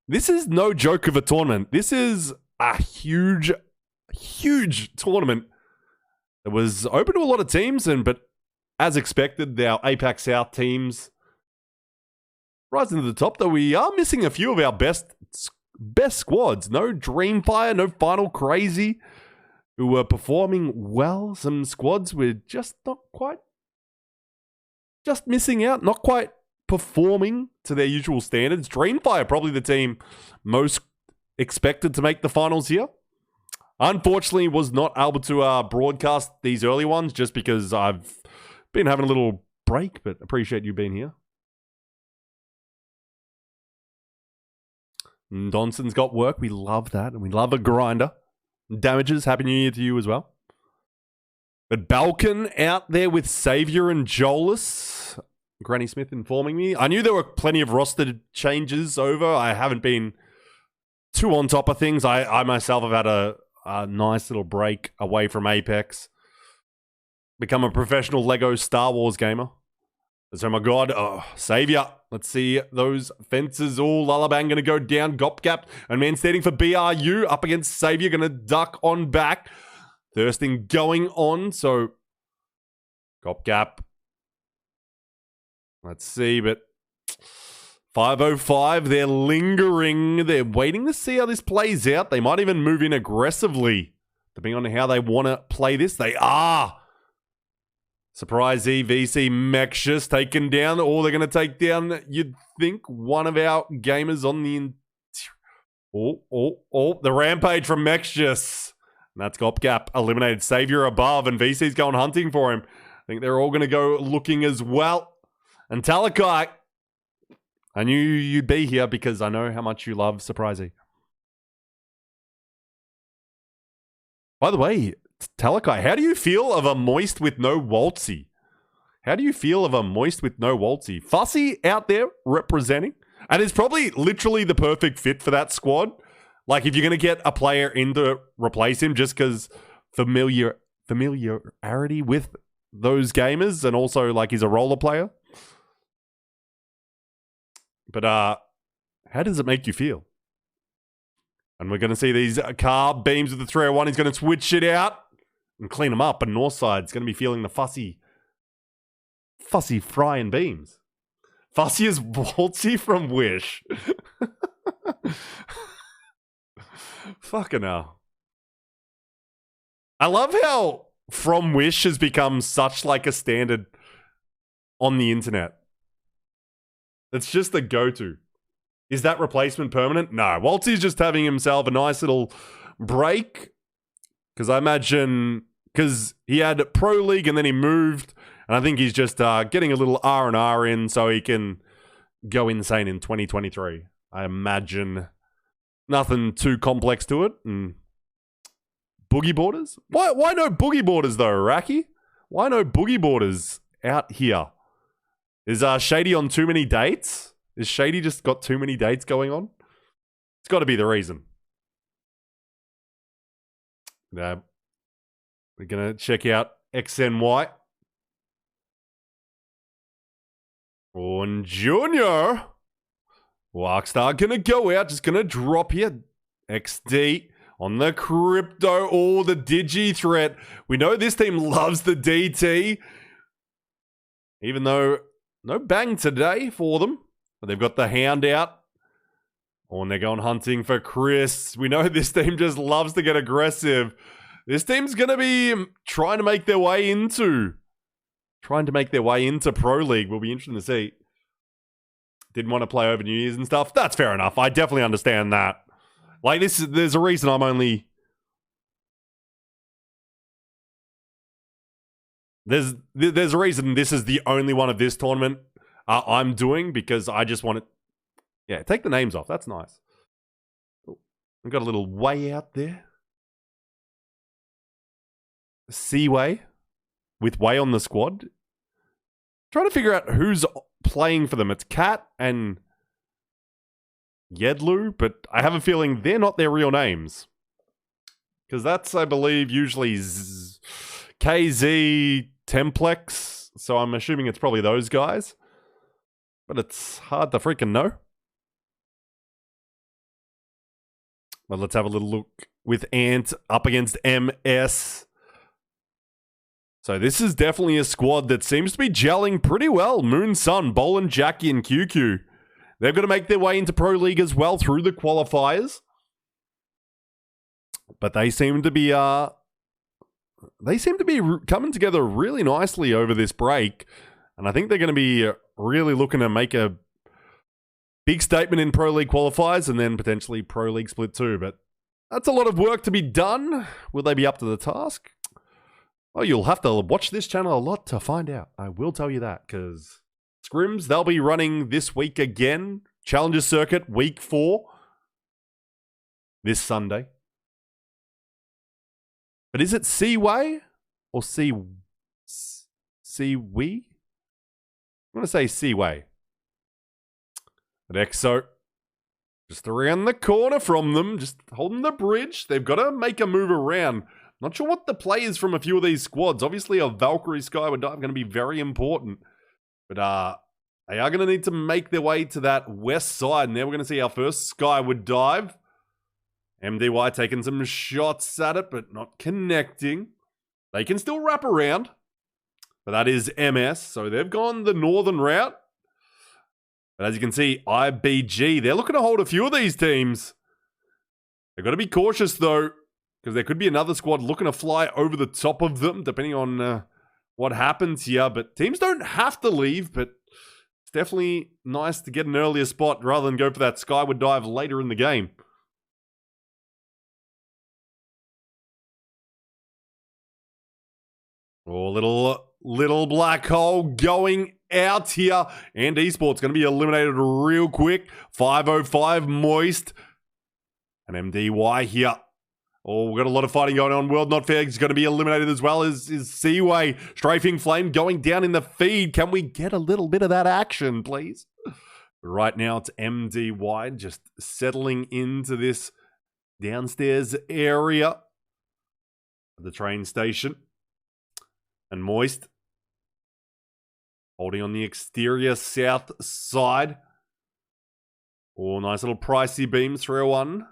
This is no joke of a tournament. This is a huge tournament. It was open to a lot of teams, but as expected, our APAC South teams rising to the top, though we are missing a few of our best squads. No Dreamfire, no Final Crazy, who were performing well. Some squads were just missing out, not quite performing to their usual standards. Dreamfire, probably the team most expected to make the finals here. Unfortunately, was not able to broadcast these early ones just because I've been having a little break, but appreciate you being here. Donson's got work. We love that, and we love a grinder. Damages, Happy New Year to you as well. But Balkan out there with Xavier and Jolis. Granny Smith informing me. I knew there were plenty of roster changes over. I haven't been too on top of things. I myself have had a nice little break away from Apex. Become a professional Lego Star Wars gamer. So my god, Xavier. Let's see those fences. Oh, Lullabang going to go down. Gopgap. And man standing for BRU up against Xavier. Going to duck on back. Thirsting going on. So Gopgap. Let's see, but 5:05. They're lingering. They're waiting to see how this plays out. They might even move in aggressively. Depending on how they want to play this. They are. Surprise VC Mexus taken down, or they're going to take down, you'd think, one of our gamers on the... the rampage from Mexus. And that's Gopgap eliminated. Xavier above, and VC's going hunting for him. I think they're all going to go looking as well. And Talakai, I knew you'd be here because I know how much you love Surprisey. By the way, Talakai, how do you feel of a Moist with no Waltzy? How do you feel of a Moist with no Waltzy? Fussy out there representing. And is probably literally the perfect fit for that squad. Like, if you're going to get a player in to replace him just because familiarity with those gamers, and also, like, he's a roller player. But, how does it make you feel? And we're going to see these carb beams with the 301. He's going to switch it out and clean them up. And Northside's going to be feeling the fussy frying beams. Fussy is Waltzy from Wish. Fucking hell. I love how From Wish has become such like a standard on the internet. It's just the go-to. Is that replacement permanent? No. Waltzy's just having himself a nice little break. Because I imagine... Because he had Pro League and then he moved. And I think he's just getting a little R&R in so he can go insane in 2023. I imagine nothing too complex to it. And Boogie Borders? Why no Boogie Borders though, Raki? Why no Boogie Borders out here? Is Shady on too many dates? Is Shady just got too many dates going on? It's got to be the reason. We're going to check out XNY. On Junior. Rockstar going to go out. Just going to drop here. XD on the crypto. Oh, the Digi threat. We know this team loves the DT. Even though no bang today for them. But they've got the Hound out. Oh, and they're going hunting for Chris. We know this team just loves to get aggressive. This team's going to be trying to make their way into Pro League. Will be interesting to see. Didn't want to play over New Year's and stuff. That's fair enough. I definitely understand that. Like, there's a reason I'm only... There's a reason this is the only one of this tournament I'm doing, because I just want it... Yeah, take the names off. That's nice. We've got a little way out there. Seaway with Way on the squad. Trying to figure out who's playing for them. It's Cat and Yedlu, but I have a feeling they're not their real names. Because that's, I believe, usually KZ Templex. So I'm assuming it's probably those guys. But it's hard to freaking know. Well, let's have a little look with Ant up against MS. So this is definitely a squad that seems to be gelling pretty well. Moon, Sun, Bolin, Jackie, and QQ. They've got to make their way into Pro League as well through the qualifiers. But they seem to be coming together really nicely over this break. And I think they're going to be really looking to make a big statement in Pro League qualifiers and then potentially Pro League split too. But that's a lot of work to be done. Will they be up to the task? Oh, you'll have to watch this channel a lot to find out. I will tell you that, because Scrims, they'll be running this week again. Challenger Circuit, week 4. This Sunday. But is it Seaway or Seawee? I'm going to say Seaway. But EXO, just around the corner from them, just holding the bridge. They've got to make a move around. Not sure what the play is from a few of these squads. Obviously, a Valkyrie Skyward Dive going to be very important. But they are going to need to make their way to that west side. And there we're going to see our first Skyward Dive. MDY taking some shots at it, but not connecting. They can still wrap around. But that is MS. So they've gone the northern route. But as you can see, IBG, they're looking to hold a few of these teams. They've got to be cautious, though. Because there could be another squad looking to fly over the top of them, depending on what happens here. But teams don't have to leave, but it's definitely nice to get an earlier spot rather than go for that Skyward Dive later in the game. Oh, little black hole going out here. And Esports going to be eliminated real quick. 505 Moist. And MDY here. Oh, we've got a lot of fighting going on. World Not Fair is going to be eliminated as well as Seaway. Strafing Flame going down in the feed. Can we get a little bit of that action, please? Right now, it's MDY just settling into this downstairs area of the train station. And Moist holding on the exterior south side. Oh, nice little pricey beam, 301.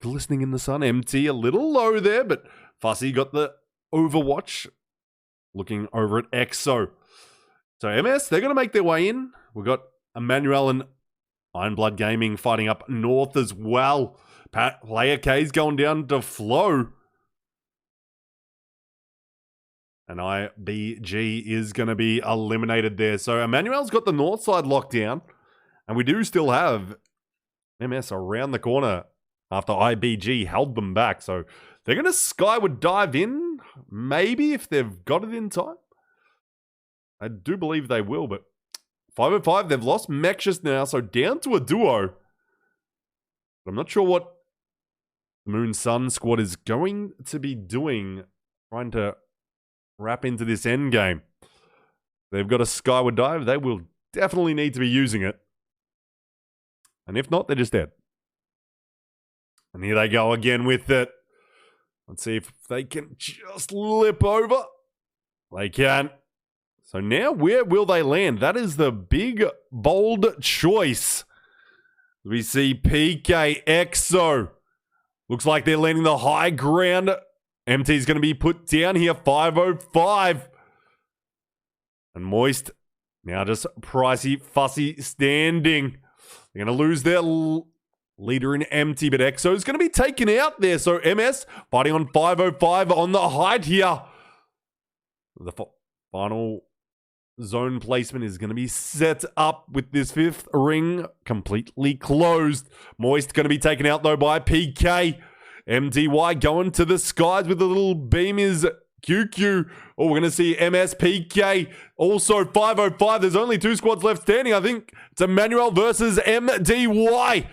Glistening in the sun. MT a little low there, but Fussy got the Overwatch. Looking over at EXO. So MS, they're going to make their way in. We've got Emmanuel and Ironblood Gaming fighting up north as well. Player K's going down to Flow. And IBG is going to be eliminated there. So Emmanuel's got the north side locked down. And we do still have MS around the corner after IBG held them back. So they're going to Skyward Dive in, maybe, if they've got it in time. I do believe they will, but 505, they've lost Mexus now, so down to a duo. But I'm not sure what the Moon Sun squad is going to be doing, trying to wrap into this end game. They've got a Skyward Dive. They will definitely need to be using it. And if not, they're just dead. And here they go again with it. Let's see if they can just lip over. They can. So now where will they land? That is the big, bold choice. We see PK, EXO. Looks like they're landing the high ground. MT is going to be put down here, 505. And Moist, now just pricey, fussy standing. They're going to lose their leader in MT, but EXO is going to be taken out there. So MS fighting on 505 on the height here. The final zone placement is going to be set up with this fifth ring completely closed. Moist going to be taken out though by PK. MDY going to the skies with a little beam is QQ. Oh, we're going to see MSPK. Also 505. There's only 2 squads left standing. I think it's Emmanuel versus MDY.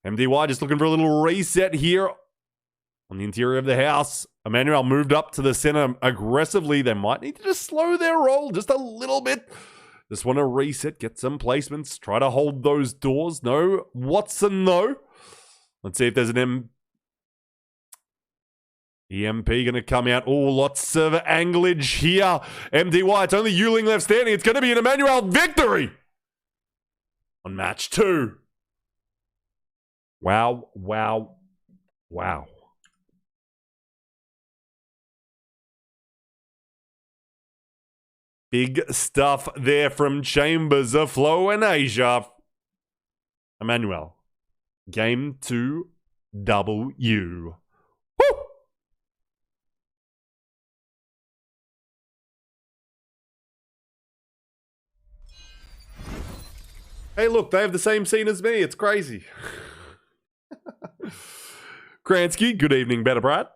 MDY just looking for a little reset here on the interior of the house. Emmanuel moved up to the center aggressively. They might need to just slow their roll just a little bit. Just want to reset, get some placements, try to hold those doors. No, Watson though. Let's see if there's an EMP going to come out. Oh, lots of anglage here. MDY, it's only Yuling left standing. It's going to be an Emmanuel victory on match 2. Wow, wow, wow. Big stuff there from Chambers of Flow and Asia. Emmanuel, game 2, W. Woo! Hey, look, they have the same scene as me. It's crazy. Kransky, good evening, Better Brad.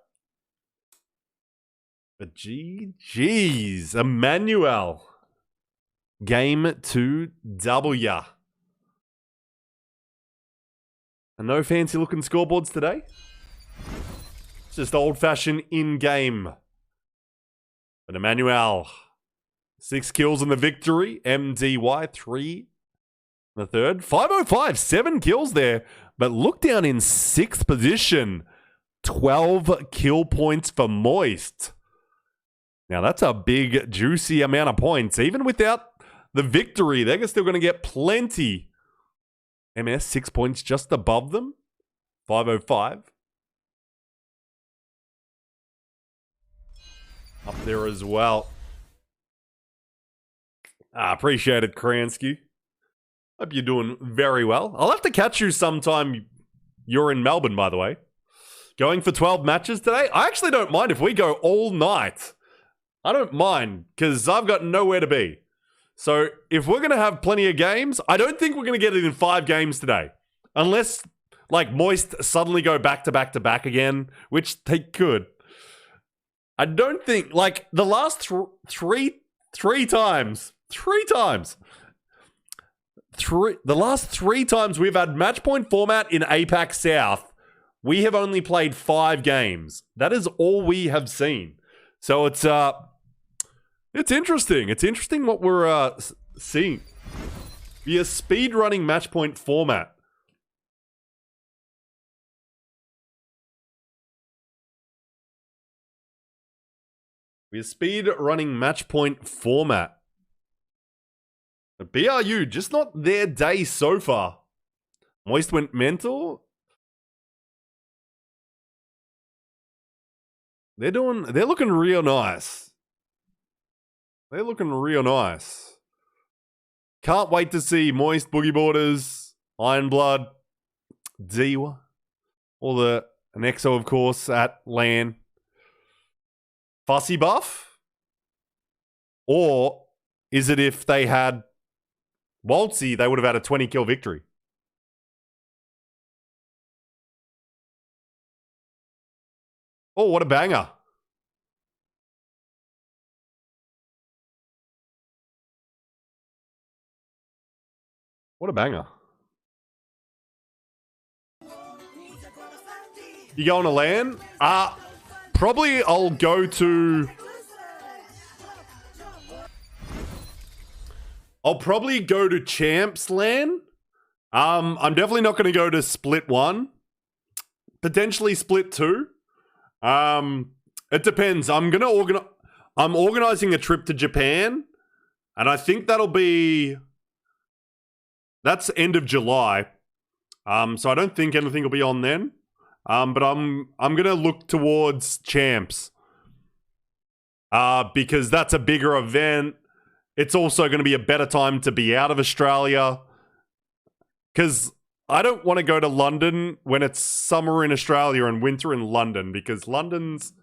But GG's, Emmanuel. Game 2 W. And no fancy looking scoreboards today. It's just old fashioned in-game. But Emmanuel, 6 kills in the victory. MDY, 3 in the third. 505, 7 kills there. But look down in 6th position. 12 kill points for Moist. Now, that's a big, juicy amount of points. Even without the victory, they're still going to get plenty. MS, 6 points just above them. 505. Up there as well. Appreciate it, Kransky. Hope you're doing very well. I'll have to catch you sometime. You're in Melbourne, by the way. Going for 12 matches today? I actually don't mind if we go all night. I don't mind, because I've got nowhere to be. So, if we're going to have plenty of games, I don't think we're going to get it in 5 games today. Unless, like, Moist suddenly go back to back to back again, which they could. I don't think, like, the last three times, the last 3 times we've had match point format in APAC South, we have only played 5 games. That is all we have seen. So it's interesting. It's interesting what we're seeing. Be a speedrunning match point format. Be a speedrunning match point format. The BRU, just not their day so far. Moist went mental. They're looking real nice. They're looking real nice. Can't wait to see Moist, Boogie Borders, Iron Blood, Dewa, and EXO, of course, at LAN. Fussy buff? Or is it if they had Waltzy, they would have had a 20 kill victory? Oh, what a banger. What a banger. You going to LAN? Probably I'll go to... I'll probably go to Champs LAN. I'm definitely not going to go to Split 1. Potentially Split 2. It depends. I'm organizing a trip to Japan, and I think that's end of July. So I don't think anything will be on then. But I'm gonna look towards Champs. Because that's a bigger event. It's also going to be a better time to be out of Australia. Because I don't want to go to London when it's summer in Australia and winter in London, because London's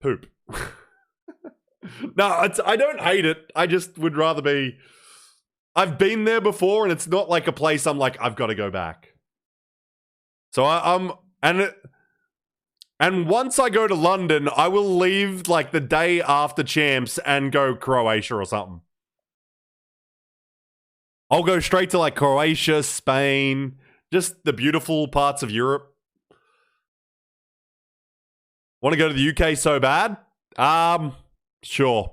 poop. No, I don't hate it. I just would rather be... I've been there before, and it's not like a place I'm like, I've got to go back. So And once I go to London, I will leave like the day after Champs and go Croatia or something. I'll go straight to like Croatia, Spain, just the beautiful parts of Europe. Want to go to the UK so bad? Sure.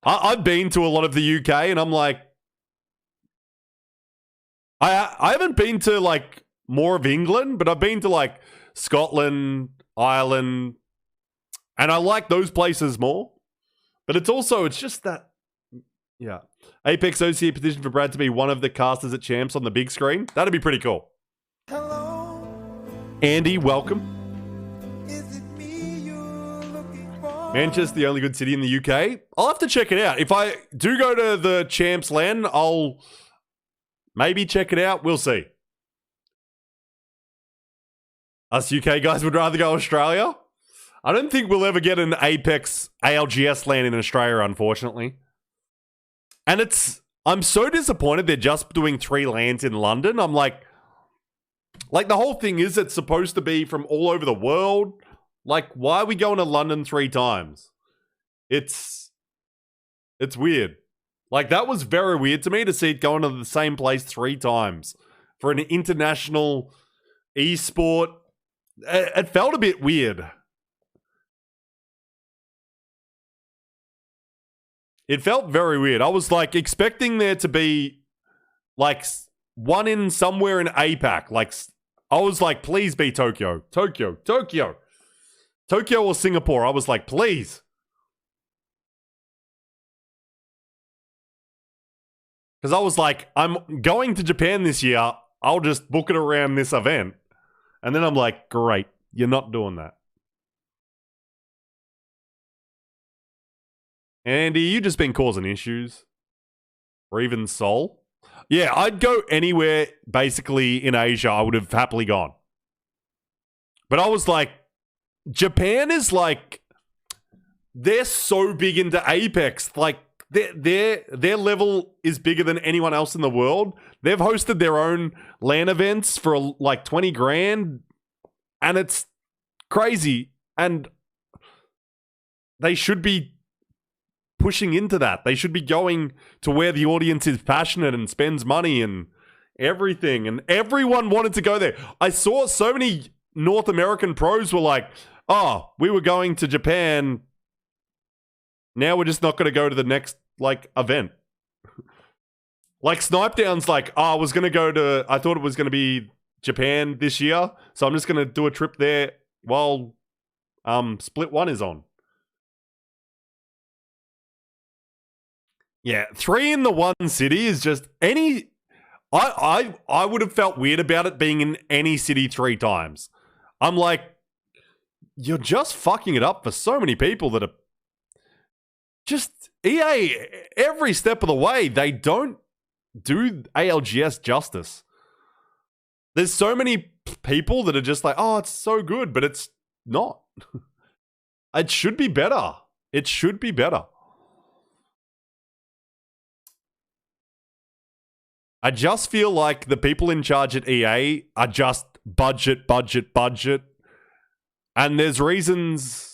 I've been to a lot of the UK, and I'm like, I haven't been to like more of England, but I've been to like Scotland, Ireland, and I like those places more. But it's just that, yeah. Apex OCA petition for Brad to be one of the casters at Champs on the big screen. That'd be pretty cool. Hello, Andy, welcome. is it me you're looking for? Manchester, the only good city in the UK. I'll have to check it out. If I do go to the Champs land, I'll maybe check it out. We'll see. Us UK guys would rather go Australia. I don't think we'll ever get an Apex ALGS land in Australia, unfortunately. And I'm so disappointed they're just doing 3 lands in London. I'm like the whole thing is it's supposed to be from all over the world. Like, why are we going to London 3 times? It's weird. Like, that was very weird to me to see it going to the same place 3 times for an international esport. It felt a bit weird. It felt very weird. I was like expecting there to be like one in somewhere in APAC. Like, I was like, please be Tokyo. Tokyo or Singapore. I was like, please. Because I was like, I'm going to Japan this year. I'll just book it around this event. And then I'm like, great, you're not doing that. Andy, you just been causing issues. Or even Seoul. Yeah, I'd go anywhere basically in Asia. I would have happily gone. But I was like, Japan is like, they're so big into Apex. Like, their level is bigger than anyone else in the world. They've hosted their own LAN events for like 20 grand. And it's crazy. And they should be pushing into that. They should be going to where the audience is passionate and spends money and everything. And everyone wanted to go there. I saw so many North American pros were like, oh, we were going to Japan. Now we're just not going to go to the next like event. Like Snipedown's like, oh, I thought it was going to be Japan this year. So I'm just going to do a trip there while Split 1 is on. Yeah, 3 in the one city is just any... I would have felt weird about it being in any city 3 times. I'm like, you're just fucking it up for so many people that are... Just, EA, every step of the way, they don't do ALGS justice. There's so many people that are just like, oh, it's so good, but it's not. It should be better. It should be better. I just feel like the people in charge at EA are just budget. And there's reasons...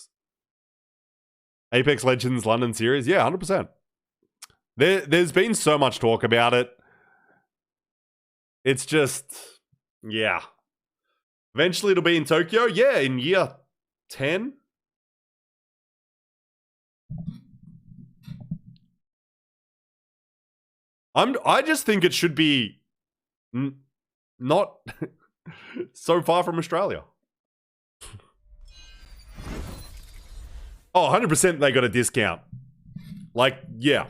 Apex Legends London series, yeah, 100%. There's been so much talk about it. It's just, yeah. Eventually it'll be in Tokyo, yeah, in year 10. I just think it should be not so far from Australia. Oh, 100% they got a discount. Like, yeah.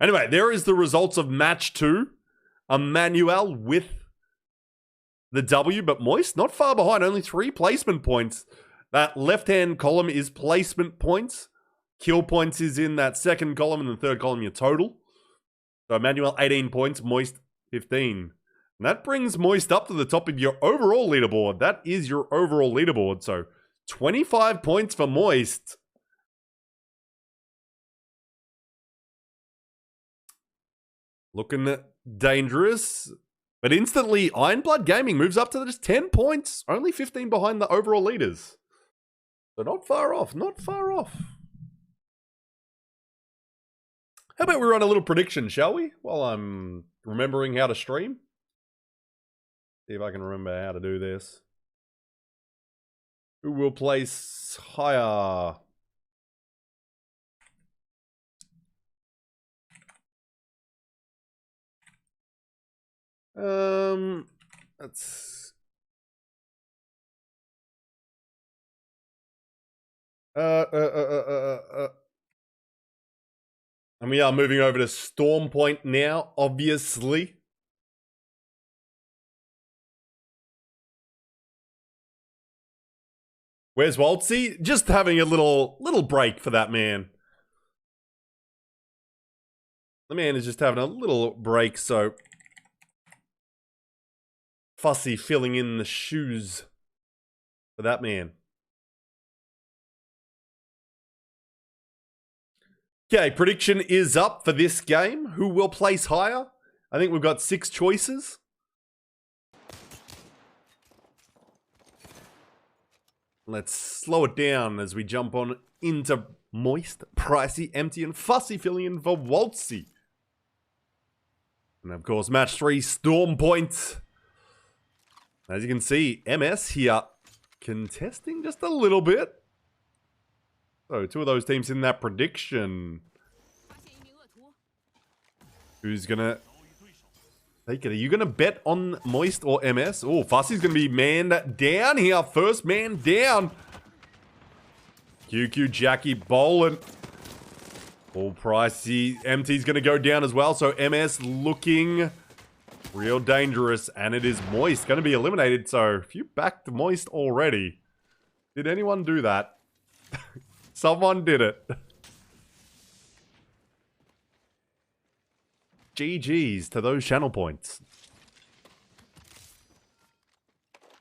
Anyway, there is the results of match 2. Emmanuel with the W, but Moist not far behind. Only 3 placement points. That left-hand column is placement points. Kill points is in that second column, and the third column, your total. So Emmanuel, 18 points. Moist, 15. And that brings Moist up to the top of your overall leaderboard. That is your overall leaderboard. So 25 points for Moist. Looking dangerous. But instantly, Ironblood Gaming moves up to just 10 points. Only 15 behind the overall leaders. So not far off. Not far off. How about we run a little prediction, shall we? While I'm remembering how to stream. See if I can remember how to do this. Who will place higher? That's and we are moving over to Storm Point now, obviously. Where's Waltzy? Just having a little break for that man. The man is just having a little break, so Fussy filling in the shoes for that man. Okay, prediction is up for this game. Who will place higher? I think we've got 6 choices. Let's slow it down as we jump on into Moist, Pricey, Empty, and Fussy filling in for Waltzy. And of course, match 3, Storm Point. As you can see, MS here contesting just a little bit. So, 2 of those teams in that prediction. Who's gonna take it? Are you gonna bet on Moist or MS? Oh, Fussy's gonna be manned down here. First man down. QQ, Jackie, Boland. All Pricey. Empty's gonna go down as well. So, MS looking real dangerous. And it is Moist gonna be eliminated. So, if you backed Moist already, did anyone do that? Someone did it. GG's to those channel points.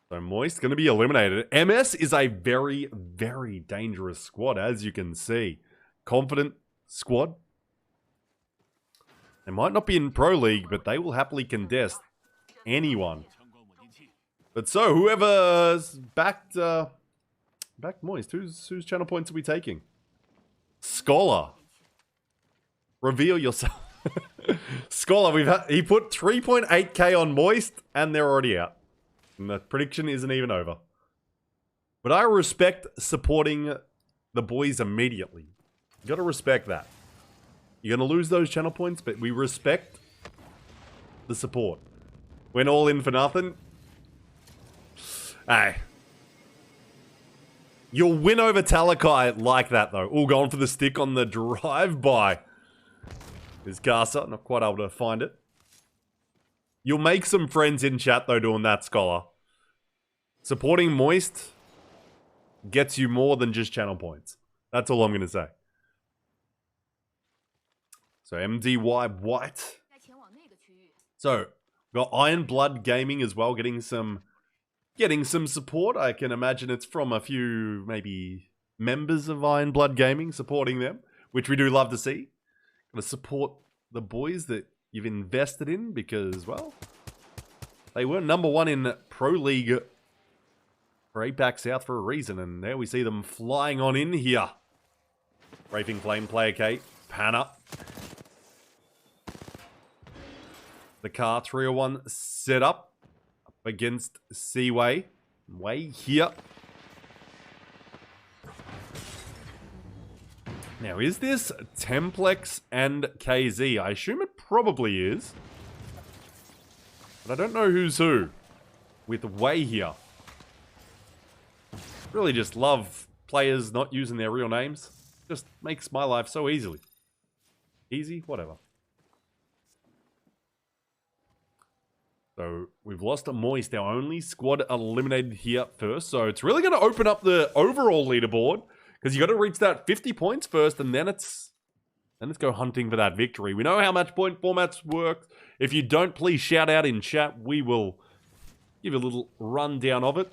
So Moist going to be eliminated. MS is a very, very dangerous squad, as you can see. Confident squad. They might not be in Pro League, but they will happily contest anyone. But so, whoever's backed Moist, whose channel points are we taking? Scholar. Reveal yourself. Scholar, he put 3.8k on Moist, and they're already out. And the prediction isn't even over. But I respect supporting the boys immediately. You gotta respect that. You're gonna lose those channel points, but we respect the support. Went all in for nothing. Hey. You'll win over Talakai like that, though. All going for the stick on the drive-by. Is Casa not quite able to find it. You'll make some friends in chat, though, doing that, Scholar. Supporting Moist gets you more than just channel points. That's all I'm going to say. So, MDY White. So, we've got Iron Blood Gaming as well, getting some support. I can imagine it's from a few, maybe, members of Iron Blood Gaming supporting them, which we do love to see. Gotta support the boys that you've invested in because, well, they were #1 in Pro League for APAC South for a reason, and there we see them flying on in here. Rafing Flame, Player Kate, Panna. The car 301 set up against Seaway. Way here. Now, is this Templex and KZ? I assume it probably is. But I don't know who's who. With Way here. Really just love players not using their real names. Just makes my life so easily. Easy? Whatever. So, we've lost a Moist, our only squad eliminated here first. So, it's really going to open up the overall leaderboard. Because you got to reach that 50 points first, and then let's go hunting for that victory. We know how match point formats work. If you don't, please shout out in chat. We will give a little rundown of it.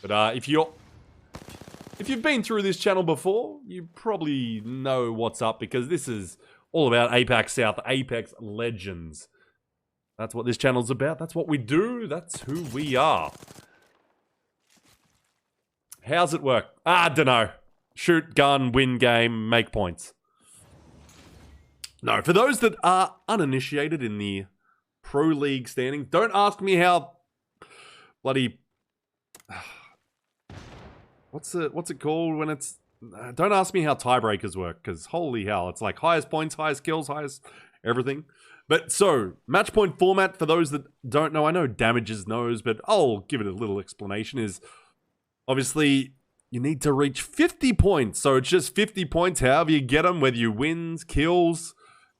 But if you've been through this channel before, you probably know what's up, because this is all about Apex South, Apex Legends. That's what this channel's about. That's what we do. That's who we are. How's it work? Dunno. Shoot, gun, win game, make points. No, for those that are uninitiated in the Pro League standing, don't ask me how bloody... What's it called when it's... Don't ask me how tiebreakers work, because holy hell, it's like highest points, highest kills, highest everything. But so, match point format, for those that don't know, I know Damages knows, but I'll give it a little explanation, is obviously you need to reach 50 points. So it's just 50 points, however you get them, whether you wins, kills,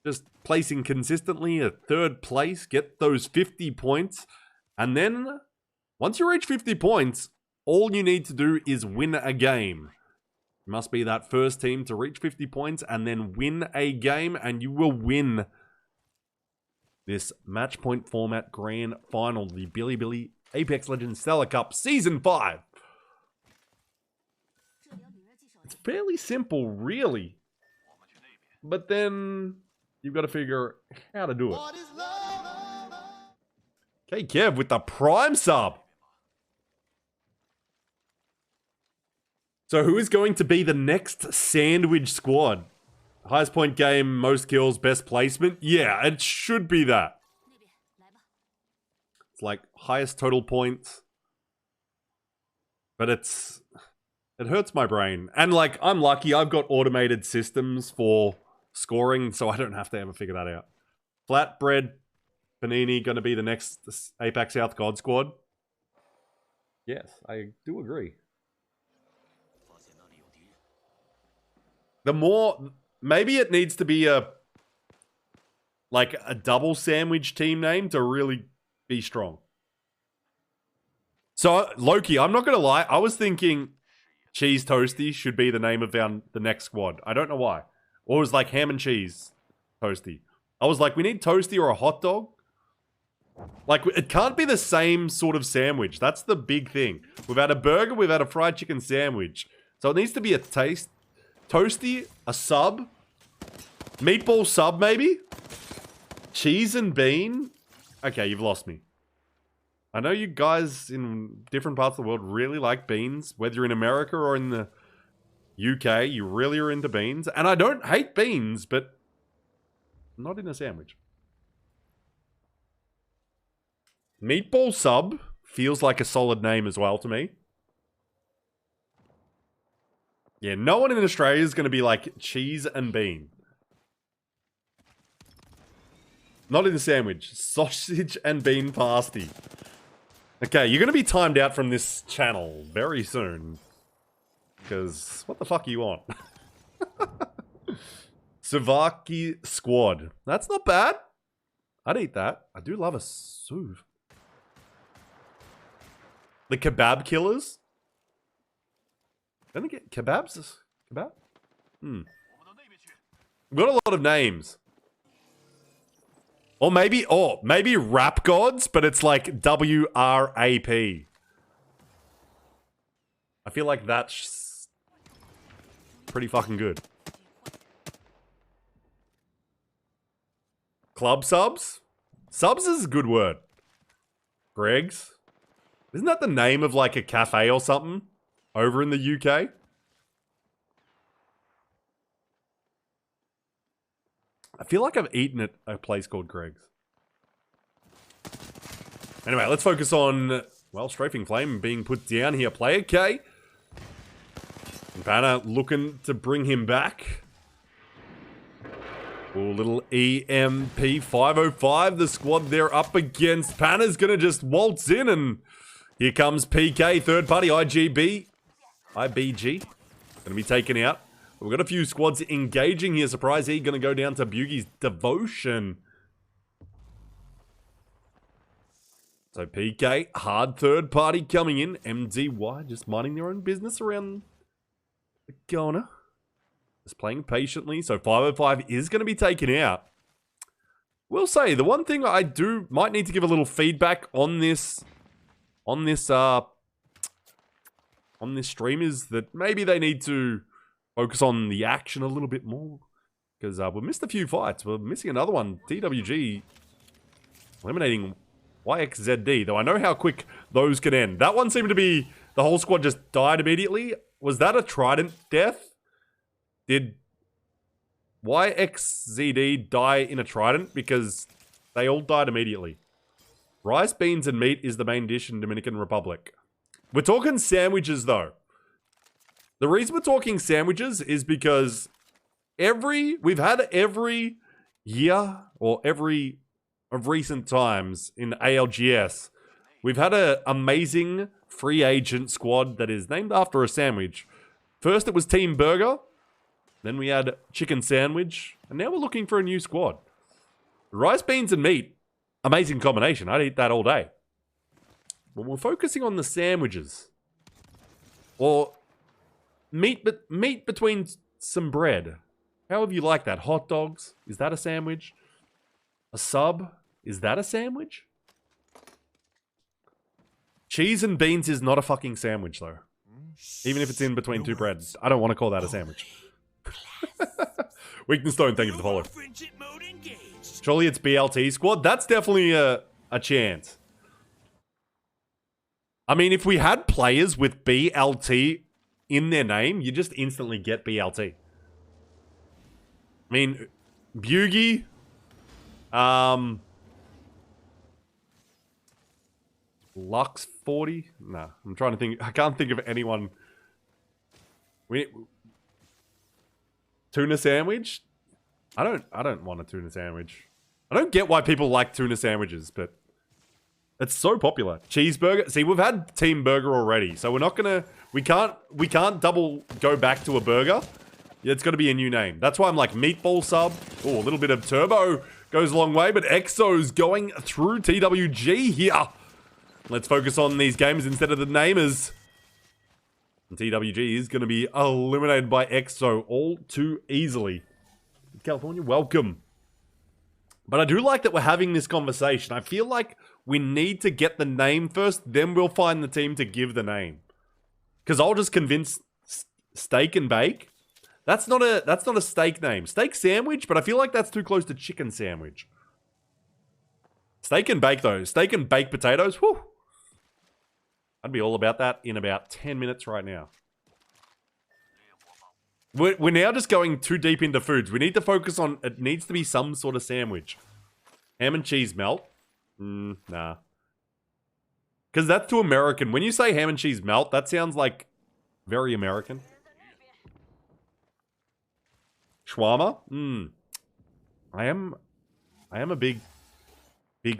just placing consistently at third place, get those 50 points. And then, once you reach 50 points, all you need to do is win a game. You must be that first team to reach 50 points and then win a game, and you will win this match point format grand final, the Bilibili Apex Legends Stellar Cup Season 5. It's fairly simple, really. But then you've got to figure how to do it. Okay, Kev with the Prime sub. So who is going to be the next sandwich squad? Highest point game, most kills, best placement? Yeah, it should be that. It's like highest total points. But it hurts my brain. And like, I'm lucky, I've got automated systems for scoring, so I don't have to ever figure that out. Flatbread, Panini, gonna be the next Apex South God Squad? Yes, I do agree. The more... Maybe it needs to be a double sandwich team name to really be strong. So, Loki, I'm not going to lie. I was thinking Cheese Toasty should be the name of the next squad. I don't know why. Or it was like Ham and Cheese Toasty. I was like, we need Toasty or a hot dog. Like, it can't be the same sort of sandwich. That's the big thing. We've had a burger, we've had a fried chicken sandwich. So it needs to be a taste... Toasty, a sub, meatball sub maybe, cheese and bean. Okay, you've lost me. I know you guys in different parts of the world really like beans, whether you're in America or in the UK, you really are into beans. And I don't hate beans, but not in a sandwich. Meatball sub feels like a solid name as well to me. Yeah, no one in Australia is going to be like cheese and bean. Not in the sandwich. Sausage and bean pasty. Okay, you're going to be timed out from this channel very soon. Because, what the fuck are you on? Savaki Squad. That's not bad. I'd eat that. I do love a soup. The Kebab Killers. Don't they get kebabs? Kebab? We've got a lot of names. Or maybe Rap Gods, but it's like W-R-A-P. I feel like that's pretty fucking good. Club subs? Subs is a good word. Greg's? Isn't that the name of like a cafe or something? Over in the UK? I feel like I've eaten at a place called Greg's. Anyway, let's focus on, well, Strafing Flame being put down here. Player K. And Banner looking to bring him back. Oh, little EMP 505. The squad they're up against. Panna's gonna just waltz in, and here comes PK, third party IGB. IBG. Gonna be taken out. We've got a few squads engaging here. Surprise, he gonna go down to Bugie's Devotion. So PK, hard third party coming in. MDY just minding their own business around the corner. Just playing patiently. So 505 is going to be taken out. Will say, the one thing I might need to give a little feedback on this stream is that maybe they need to focus on the action a little bit more. Because we missed a few fights. We're missing another one. TWG eliminating YXZD, though I know how quick those can end. That one seemed to be, the whole squad just died immediately. Was that a Trident death? Did YXZD die in a Trident? Because they all died immediately. Rice, beans, and meat is the main dish in Dominican Republic. We're talking sandwiches, though. The reason we're talking sandwiches is because we've had every year, or every of recent times in ALGS, we've had an amazing free agent squad that is named after a sandwich. First it was Team Burger, then we had Chicken Sandwich, and now we're looking for a new squad. Rice, beans, and meat, amazing combination. I'd eat that all day. But we're focusing on the sandwiches. Or meat between some bread. However you like that. Hot dogs, is that a sandwich? A sub, is that a sandwich? Cheese and beans is not a fucking sandwich, though. Even if it's in between two breads. I don't want to call that a sandwich. Weakness Stone, thank you for the follow. Surely it's BLT squad? That's definitely a chance. I mean, if we had players with BLT in their name, you just instantly get BLT. I mean, Bugie... Lux 40? Nah, I'm trying to think. I can't think of anyone. Tuna sandwich? I don't want a tuna sandwich. I don't get why people like tuna sandwiches, but it's so popular. Cheeseburger. See, we've had Team Burger already, so we're not gonna. We can't double go back to a burger. It's got to be a new name. That's why I'm like meatball sub. Oh, a little bit of turbo goes a long way, but Exo's going through TWG here. Let's focus on these games instead of the namers. And TWG is going to be eliminated by EXO all too easily. California, welcome. But I do like that we're having this conversation. I feel like we need to get the name first, then we'll find the team to give the name. Because I'll just convince Steak and Bake. That's not a steak name. Steak sandwich, but I feel like that's too close to chicken sandwich. Steak and Bake, though. Steak and baked potatoes, whew. I'd be all about that in about 10 minutes right now. We're now just going too deep into foods. We need to focus on, it needs to be some sort of sandwich. Ham and cheese melt? Nah. Because that's too American. When you say ham and cheese melt, that sounds like very American. Shawarma? I am a big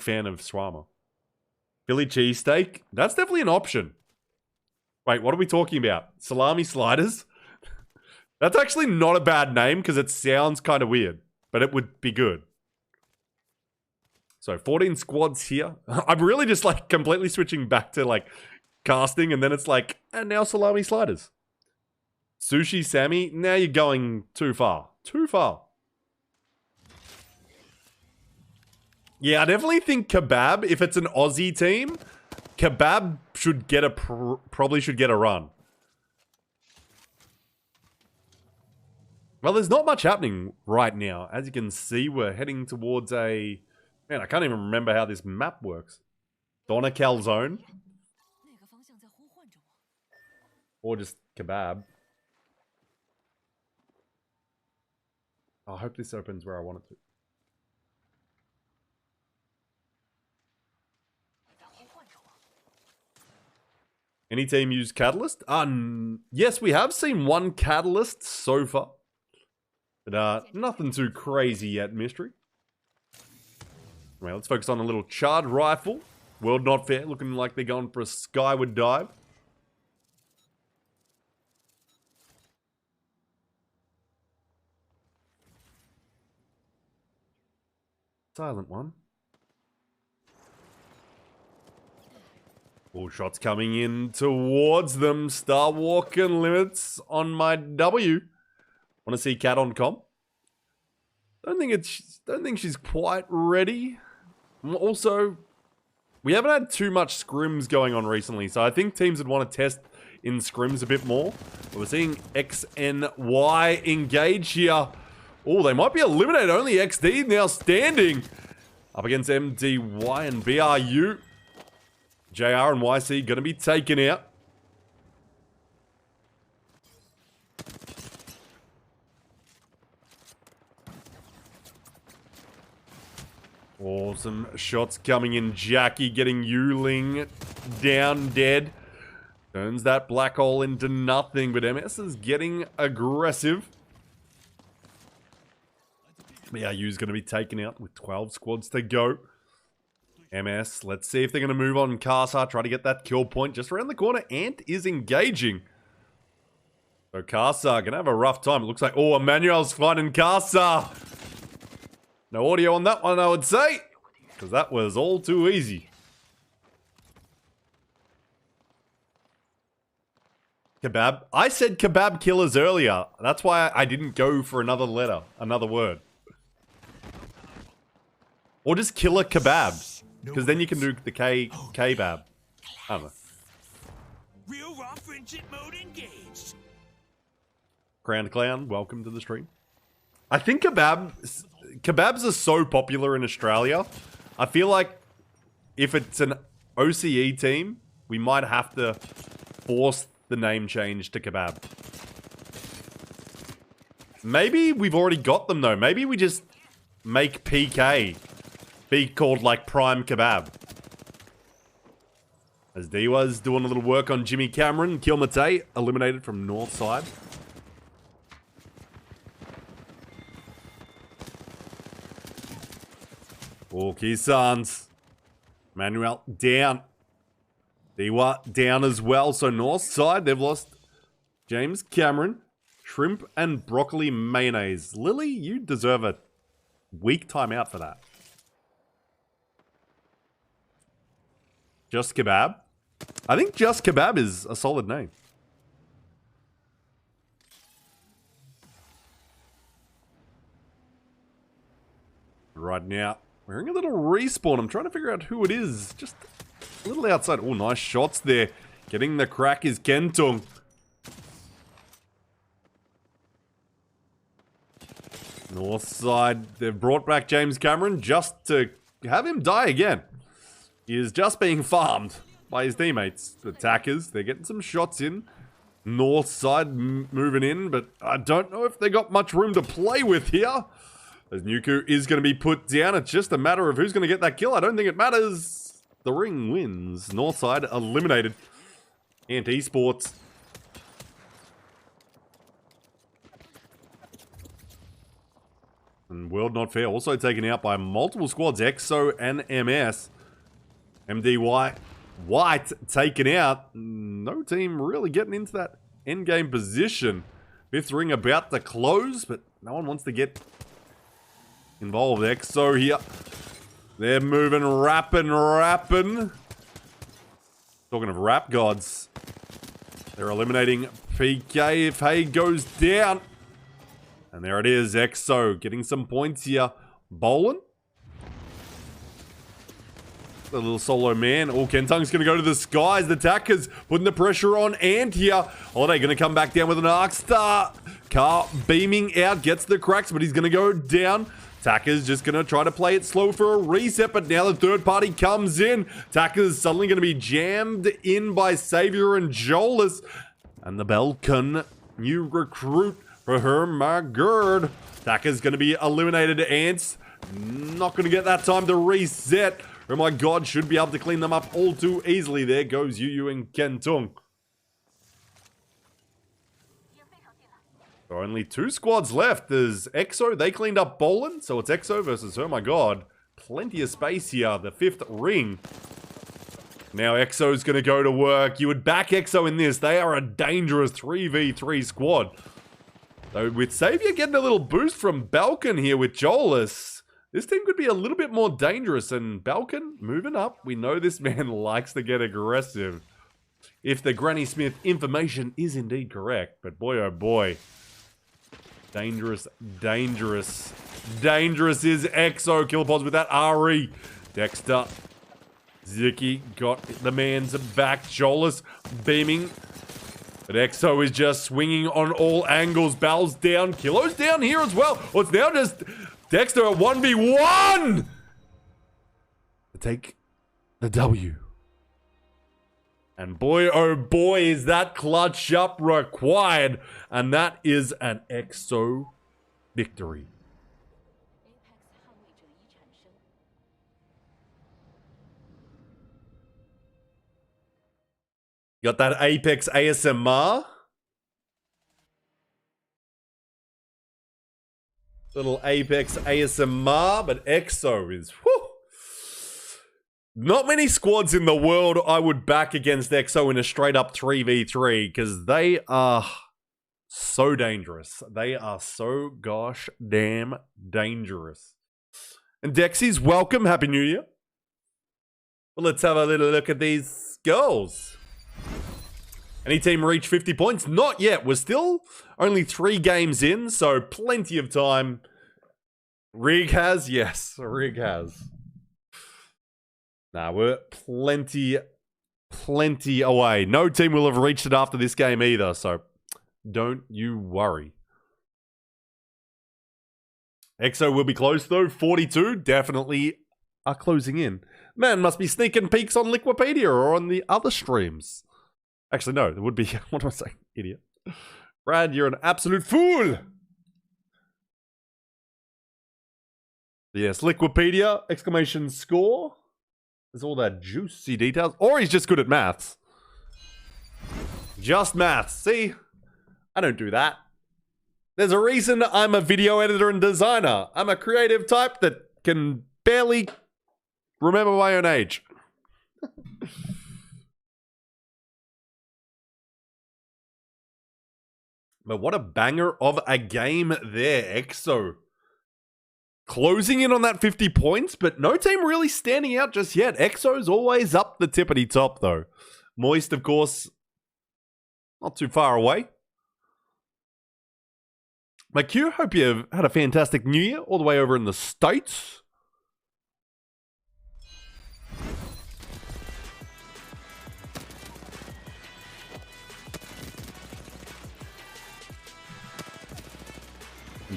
fan of shawarma. Philly cheesesteak? That's definitely an option. Wait, what are we talking about? Salami sliders? That's actually not a bad name because it sounds kind of weird, but it would be good. So 14 squads here. I'm really just like completely switching back to like casting, and then it's like, and now salami sliders. Sushi Sammy? Now you're going too far. Too far. Yeah, I definitely think Kebab, if it's an Aussie team, Kebab should get probably should get a run. Well, there's not much happening right now. As you can see, we're heading towards a... Man, I can't even remember how this map works. Donna Calzone. Or just Kebab. I hope this opens where I want it to. Any team use Catalyst? Yes, we have seen one Catalyst so far. But nothing too crazy yet, Mystery. Well, let's focus on a little charred rifle. World Not Fair, looking like they're going for a skyward dive. Silent one. All shots coming in towards them. Star walking limits on my W. Want to see Cat on comp? Don't think she's quite ready. Also, we haven't had too much scrims going on recently, so I think teams would want to test in scrims a bit more. But we're seeing XNY engage here. Oh, they might be eliminated. Only XD now standing up against MDY and BRU. JR and YC going to be taken out. Awesome shots coming in. Jackie getting Yuling down dead. Turns that black hole into nothing, but MS is getting aggressive. BRU's going to be taken out with 12 squads to go. MS, let's see if they're going to move on Casa, try to get that kill point just around the corner. Ant is engaging. So Casa going to have a rough time. It looks like, oh, Emmanuel's finding Casa. No audio on that one, I would say, because that was all too easy. Kebab. I said kebab killers earlier. That's why I didn't go for another letter, another word. Or just killer kebabs. Because then you can do the K-bab. I don't know. Real raw friendship mode engaged. Crowned Clown, welcome to the stream. I think kebabs are so popular in Australia. I feel like if it's an OCE team, we might have to force the name change to kebab. Maybe we've already got them though. Maybe we just make PK be called like Prime Kebab. As Diwa's doing a little work on Jimmy Cameron. Kilmate eliminated from north side. Oh, Kisans. Manuel down. Diwa down as well. So north side, they've lost James Cameron, shrimp and broccoli mayonnaise. Lily, you deserve a week timeout for that. Just Kebab? I think Just Kebab is a solid name. Right now, we're hearing a little respawn. I'm trying to figure out who it is. Just a little outside. Oh, nice shots there. Getting the crack is Kentung. North side, they've brought back James Cameron just to have him die again. He is just being farmed by his teammates. The attackers, they're getting some shots in. North side moving in, but I don't know if they got much room to play with here. As Nuku is going to be put down. It's just a matter of who's going to get that kill. I don't think it matters. The ring wins. North side eliminated. Ant Esports. And World Not Fair also taken out by multiple squads. EXO and MS. MDY White taken out. No team really getting into that endgame position. Fifth ring about to close, but no one wants to get involved. EXO here. They're moving, rapping. Talking of rap gods. They're eliminating PK if Hay goes down. And there it is, EXO getting some points here. Bolin. The little solo man. Oh, Kentung's going to go to the skies. The attackers putting the pressure on Ant here. Holiday going to come back down with an arc star. Car beaming out, gets the cracks, but he's going to go down. Takker's just going to try to play it slow for a reset, but now the third party comes in. Takker's suddenly going to be jammed in by Savior and Jolas. And the Belkin, new recruit for her, my gird. Takker's going to be eliminated. Ants not going to get that time to reset. Oh my god, should be able to clean them up all too easily. There goes Yu and Kentung. So only two squads left. There's EXO. They cleaned up Bolin, so it's EXO versus her. My god. Plenty of space here. The fifth ring. Now EXO's going to go to work. You would back EXO in this. They are a dangerous 3v3 squad. So with Savior getting a little boost from Balkan here with Jolas, This team could be a little bit more dangerous. And Balkan moving up. We know this man likes to get aggressive. If the Granny Smith information is indeed correct. But boy, oh boy. Dangerous, dangerous. Dangerous is Exo. Kill pods with that RE. Dexter. Ziki got the man's back. Jolas beaming. But Exo is just swinging on all angles. Bal's down. Kilo's down here as well. Well, it's now just Dexter at 1v1 to take the W. And boy, oh boy, is that clutch up required. And that is an Exo victory. Got that Apex ASMR. Little Apex ASMR, but Exo is, whew. Not many squads in the world I would back against Exo in a straight up 3v3 because they are so dangerous. They are so gosh damn dangerous. And Dexy's welcome. Happy New Year. Well, let's have a little look at these goals. Any team reach 50 points? Not yet. We're still only 3 games in, so plenty of time. Rig has? Yes, Rig has. Nah, we're plenty away. No team will have reached it after this game either, so don't you worry. Exo will be close though. 42 definitely are closing in. Man must be sneaking peeks on Liquipedia or on the other streams. Actually, no, it would be... What am I saying? Idiot. Brad, you're an absolute fool! Yes, Liquipedia, exclamation score. There's all that juicy details. Or he's just good at maths. Just maths. See? I don't do that. There's a reason I'm a video editor and designer. I'm a creative type that can barely remember my own age. But what a banger of a game there, Exo. Closing in on that 50 points, but no team really standing out just yet. Exo's always up the tippity top, though. Moist, of course, not too far away. McHugh, hope you've had a fantastic New Year all the way over in the States.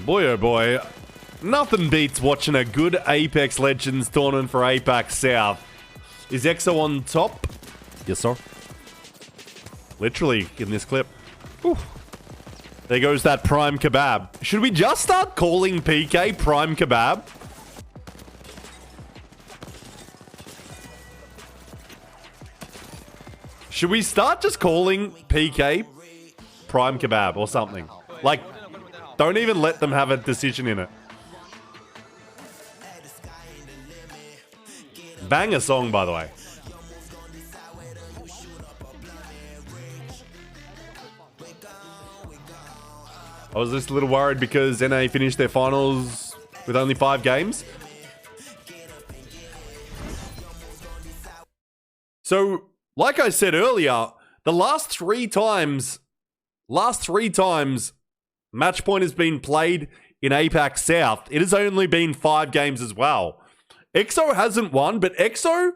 Boy, oh boy. Nothing beats watching a good Apex Legends tournament for Apex South. Is Exo on top? Yes, sir. Literally, in this clip. Whew. There goes that Prime Kebab. Should we just start calling PK Prime Kebab? Should we start just calling PK Prime Kebab or something? Like, don't even let them have a decision in it. Banger song, by the way. I was just a little worried because NA finished their finals with only 5 games. So, like I said earlier, the last three times match point has been played in APAC South, it has only been 5 games as well. Exo hasn't won, but Exo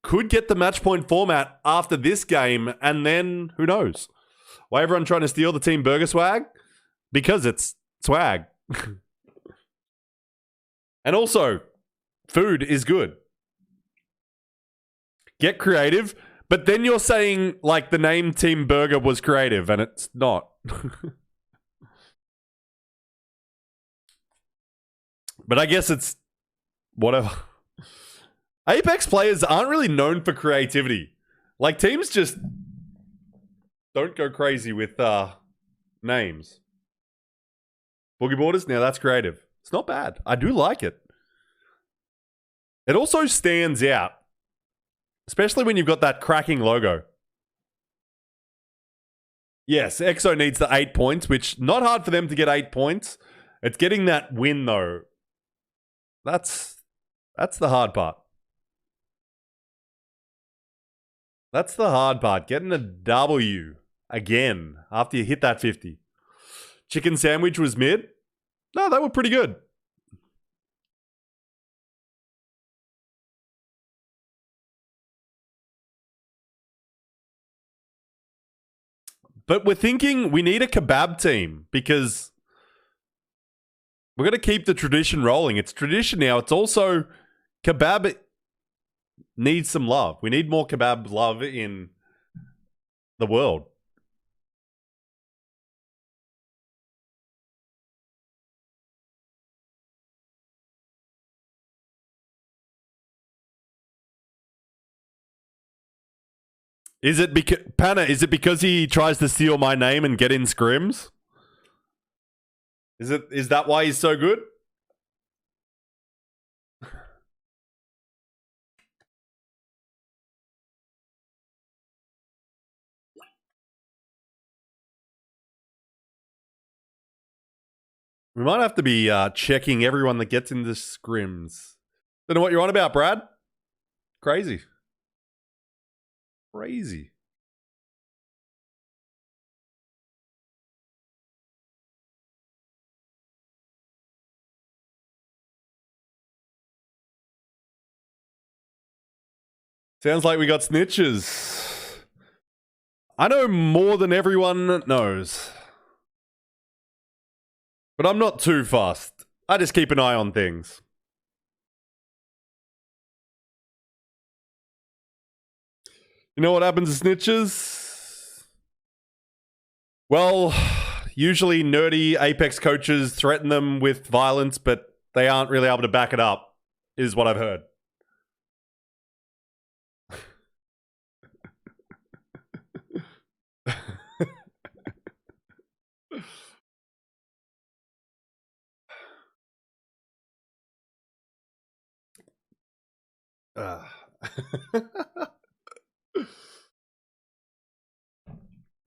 could get the match point format after this game, and then who knows? Why everyone trying to steal the Team Burger swag? Because it's swag. And also, food is good. Get creative, but then you're saying like the name Team Burger was creative, and it's not. But I guess it's whatever. Apex players aren't really known for creativity. Like, teams just don't go crazy with names. Boogie Borders, now that's creative. It's not bad. I do like it. It also stands out. Especially when you've got that cracking logo. Yes, EXO needs the 8 points, which not hard for them to get 8 points. It's getting that win, though, That's the hard part. That's the hard part. Getting a W again after you hit that 50. Chicken sandwich was mid. No, they were pretty good. But we're thinking we need a kebab team because we're going to keep the tradition rolling. It's tradition now. It's also kebab needs some love. We need more kebab love in the world. Is it because Panna? Is it because he tries to steal my name and get in scrims? Is that why he's so good? We might have to be checking everyone that gets into scrims. Don't know what you're on about, Brad. Crazy. Crazy. Sounds like we got snitches. I know more than everyone knows. But I'm not too fast. I just keep an eye on things. You know what happens to snitches? Well, usually nerdy Apex coaches threaten them with violence, but they aren't really able to back it up, is what I've heard.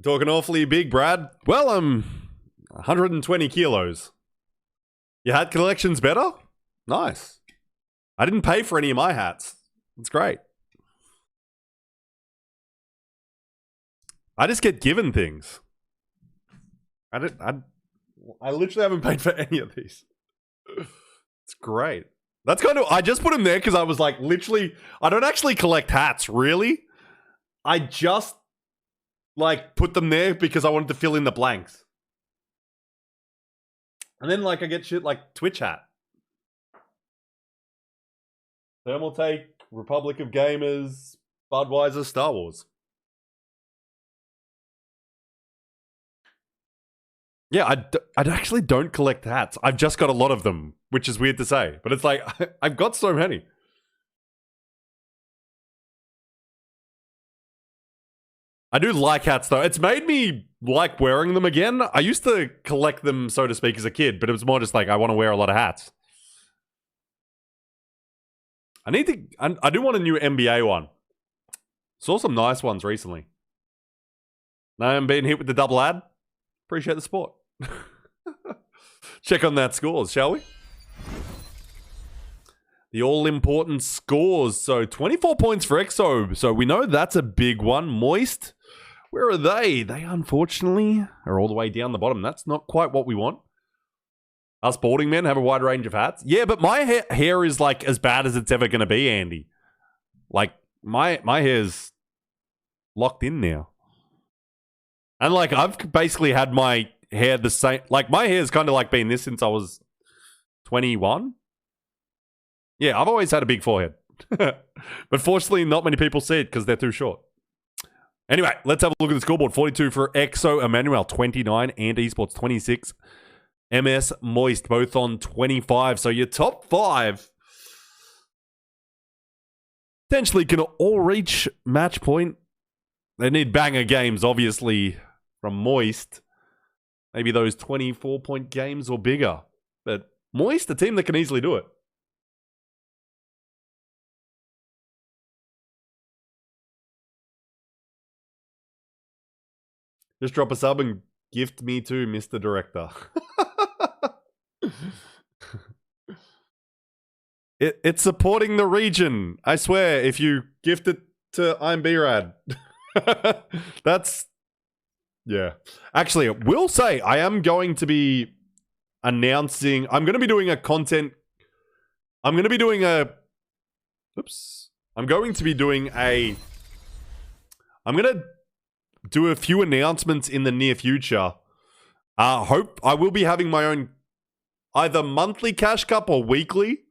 Talking awfully big, Brad. Well, I'm 120 kilos. Your hat collection's better? Nice. I didn't pay for any of my hats. It's great. I just get given things. I literally haven't paid for any of these. It's great. That's kind of, I just put them there because I was like, literally, I don't actually collect hats, really. I just like put them there because I wanted to fill in the blanks. And then like I get shit like Twitch hat. Thermal Take, Republic of Gamers, Budweiser, Star Wars. Yeah, I actually don't collect hats. I've just got a lot of them, which is weird to say. But it's like, I've got so many. I do like hats, though. It's made me like wearing them again. I used to collect them, so to speak, as a kid. But it was more just like, I want to wear a lot of hats. I do want a new NBA one. Saw some nice ones recently. No, I'm being hit with the double ad. Appreciate the support. Check on that scores, shall we? The all-important scores. So 24 points for EXO. So we know that's a big one. Moist, where are they? They unfortunately are all the way down the bottom. That's not quite what we want. Us balding men have a wide range of hats. Yeah, but my hair is like as bad as it's ever going to be, Andy. Like my hair's locked in now. And like I've basically had my hair the same. Like my hair's kind of like been this since I was 21. Yeah, I've always had a big forehead. But fortunately, not many people see it because they're too short. Anyway, let's have a look at the scoreboard. 42 for EXO Emmanuel, 29, and Esports 26. MS Moist, both on 25. So your top 5 potentially can all reach match point. They need banger games, obviously, from Moist. Maybe those 24-point games or bigger. But Moist, a team that can easily do it. Just drop a sub and gift me too, Mr. Director. It's supporting the region. I swear, if you gift it to I'm B-Rad. That's... Yeah. Actually, I will say I am going to be announcing... I'm going to be doing a content... I'm going to be doing a... Oops. I'm going to be doing a... I'm going to do a few announcements in the near future. I will be having my own either monthly cash cup or weekly.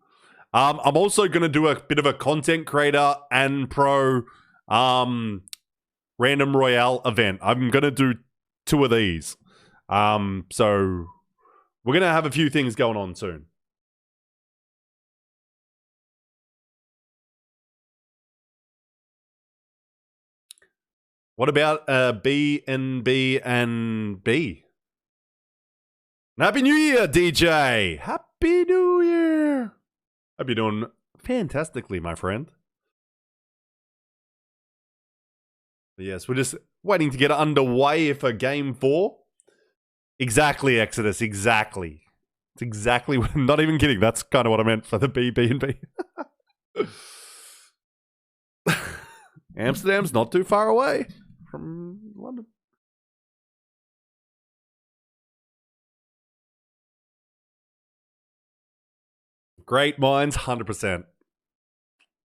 I'm also going to do a bit of a content creator and pro random royale event. I'm going to do 2 of these. So we're going to have a few things going on soon. What about B and B and B? Happy New Year, DJ! Happy New Year! Hope you're doing fantastically, my friend. But yes, we're just waiting to get underway for Game 4. Exactly, Exodus, exactly. It's exactly what... Not even kidding, that's kind of what I meant for the B and B. Amsterdam's not too far away from London. Great minds, 100%.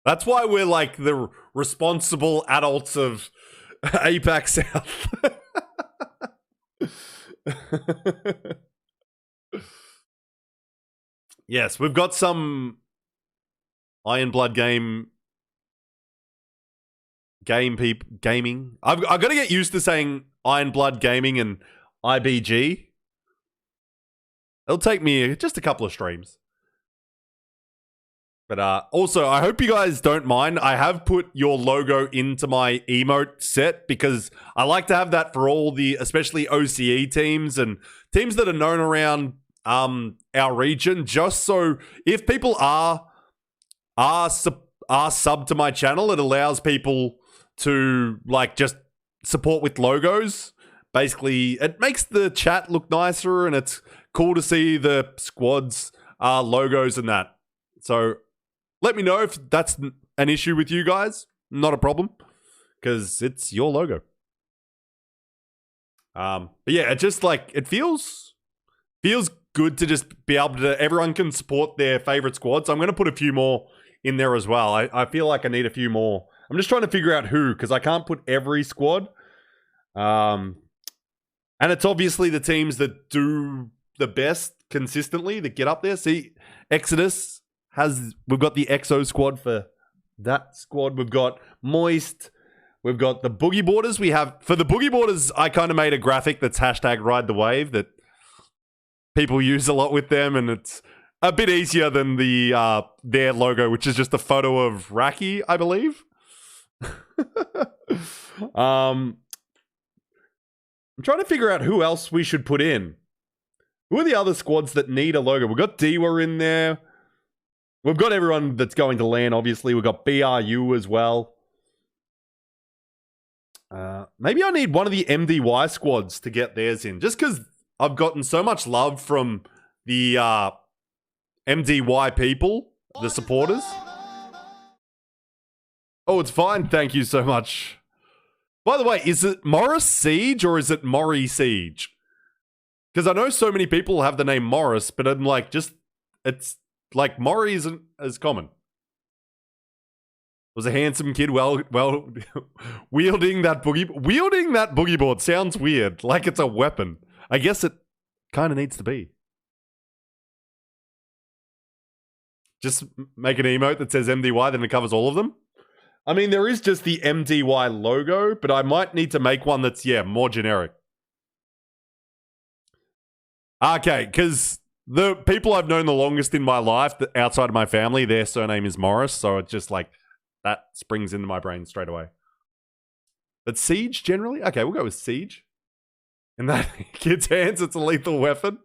That's why we're like the responsible adults of APAC South. Yes, we've got some Iron Blood gaming. I've got to get used to saying Iron Blood Gaming and IBG. It'll take me just a couple of streams. But also, I hope you guys don't mind. I have put your logo into my emote set because I like to have that for all the, especially OCE teams and teams that are known around our region. Just so if people are sub to my channel, it allows people to like just support with logos. Basically, it makes the chat look nicer and it's cool to see the squads logos and that. So let me know if that's an issue with you guys. Not a problem, because it's your logo. But yeah, it just like, it feels good to just be able to, everyone can support their favorite squads. I'm going to put a few more in there as well. I feel like I need a few more. I'm just trying to figure out who, because I can't put every squad. And it's obviously the teams that do the best consistently that get up there. See, Exodus we've got the EXO squad for that squad. We've got Moist. We've got the Boogie Boarders. We have, for the Boogie Boarders, I kind of made a graphic that's hashtag Ride the Wave that people use a lot with them, and it's a bit easier than the their logo, which is just a photo of Raki, I believe. I'm trying to figure out who else we should put in. Who are the other squads that need a logo? We've got Dewa in there. We've got everyone that's going to LAN, obviously. We've got BRU as well. Maybe I need one of the MDY squads to get theirs in. Just because I've gotten so much love from the MDY people, the supporters. Oh, it's fine. Thank you so much. By the way, is it Morris Siege or is it Mori Siege? Because I know so many people have the name Morris, but I'm like, just, it's like Mori isn't as common. Was a handsome kid well wielding that boogie board sounds weird, like it's a weapon. I guess it kind of needs to be. Just make an emote that says MDY, then it covers all of them. I mean, there is just the MDY logo, but I might need to make one that's, yeah, more generic. Okay, because the people I've known the longest in my life, outside of my family, their surname is Morris, so it's just like, that springs into my brain straight away. But Siege, generally? Okay, we'll go with Siege. In that kid's hands, it's a lethal weapon.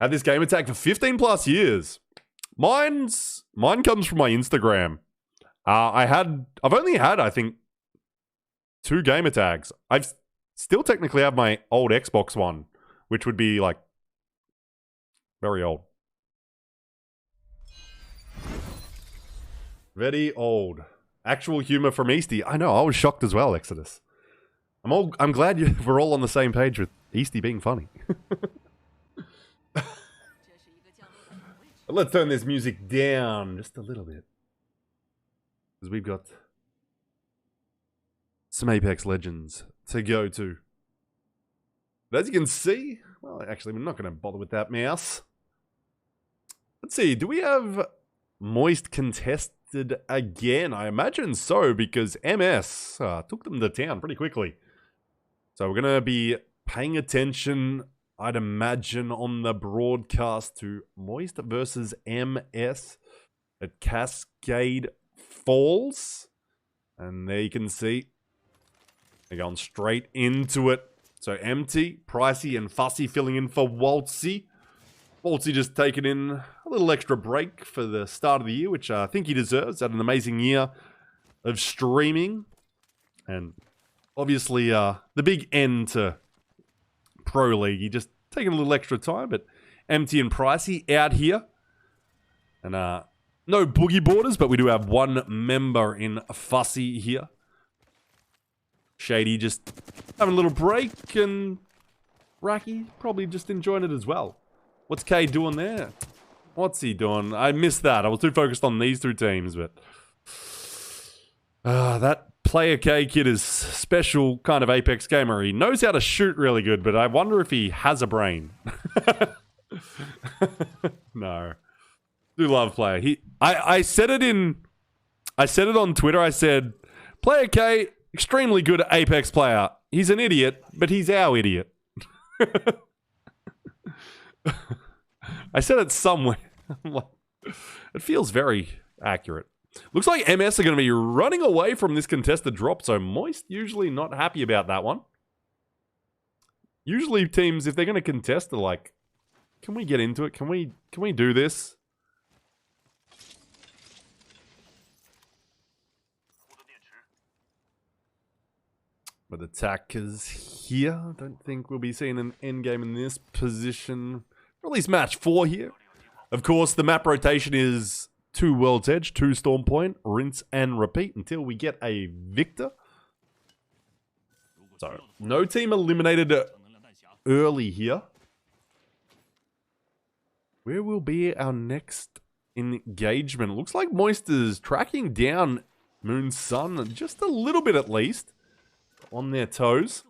Had this game attack for 15 plus years. Mine comes from my Instagram. I've only had, I think, 2 gamer tags. I've still technically have my old Xbox one, which would be like very old. Very old. Actual humor from Easty. I know, I was shocked as well, Exodus. I'm glad we're all on the same page with Easty being funny. But let's turn this music down just a little bit. Because we've got some Apex Legends to go to. But as you can see, well, actually, we're not going to bother with that mouse. Let's see, do we have Moist contested again? I imagine so, because MS took them to town pretty quickly. So we're going to be paying attention, I'd imagine, on the broadcast to Moist versus MS at Cascade Falls. And there you can see they're going straight into it. So Empty, Pricey, and Fussy filling in for Waltzy. Waltzy just taking in a little extra break for the start of the year, which I think he deserves. Had an amazing year of streaming. And obviously the big end to Pro League. He just taking a little extra time, but Empty and Pricey out here. And no boogie borders, but we do have one member in Fussy here. Shady just having a little break, and Racky probably just enjoying it as well. What's K doing there? What's he doing? I missed that. I was too focused on these two teams, but that Player K kid is special kind of Apex gamer. He knows how to shoot really good, but I wonder if he has a brain. No. Do love Player. I said it on Twitter. I said, Player K, extremely good Apex player. He's an idiot, but he's our idiot. I said it somewhere. It feels very accurate. Looks like MS are going to be running away from this contested drop, so Moist usually not happy about that one. Usually teams, if they're going to contest, are like, can we get into it? Can we do this? But attackers here. Don't think we'll be seeing an endgame in this position. Or at least match 4 here. Of course, the map rotation is 2 World's Edge, 2 Storm Point, rinse and repeat until we get a victor. So, no team eliminated early here. Where will be our next engagement? Looks like Moist is tracking down Moon Sun just a little bit at least. On their toes.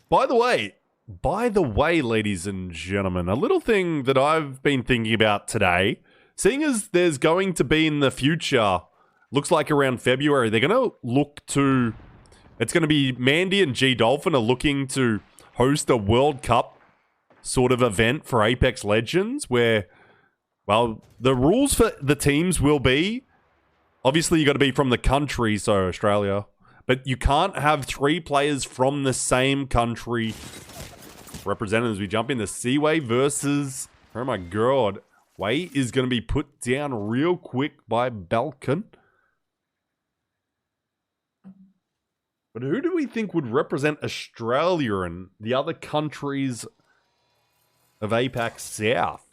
By the way, ladies and gentlemen, a little thing that I've been thinking about today, seeing as there's going to be in the future, looks like around February, they're going to look to, it's going to be Mandy and G Dolphin are looking to host a World Cup sort of event for Apex Legends where, well, the rules for the teams will be, obviously, you got to be from the country, so Australia. But you can't have 3 players from the same country represented as we jump in. The Seaway versus... Oh my god. Way is going to be put down real quick by Balkan. But who do we think would represent Australia and the other countries of Apex South?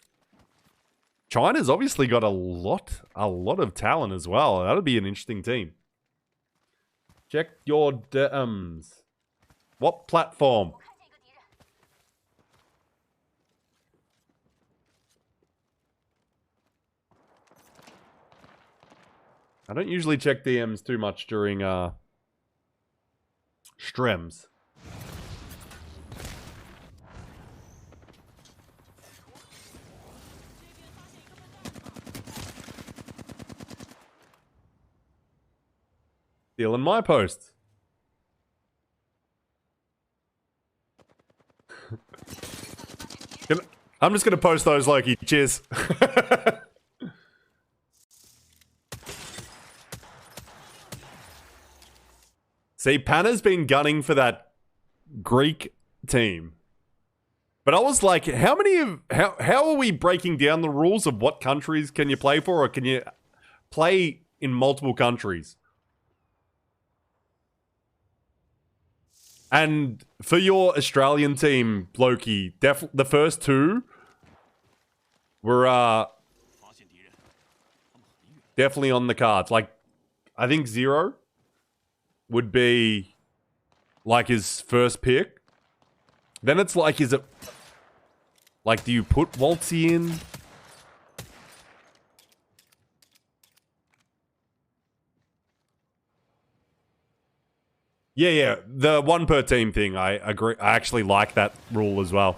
China's obviously got a lot of talent as well. That'll be an interesting team. Check your DMs. What platform? I don't usually check DMs too much during streams. Stealing my posts. I'm just going to post those, Loki. Cheers. See, Panna's been gunning for that Greek team. But I was like, how are we breaking down the rules of what countries can you play for, or can you play in multiple countries? And for your Australian team, Loki, the first 2 were definitely on the cards. Like, I think Zero would be like his first pick. Then it's like, is it like, do you put Waltzy in? Yeah, the one per team thing, I agree. I actually like that rule as well.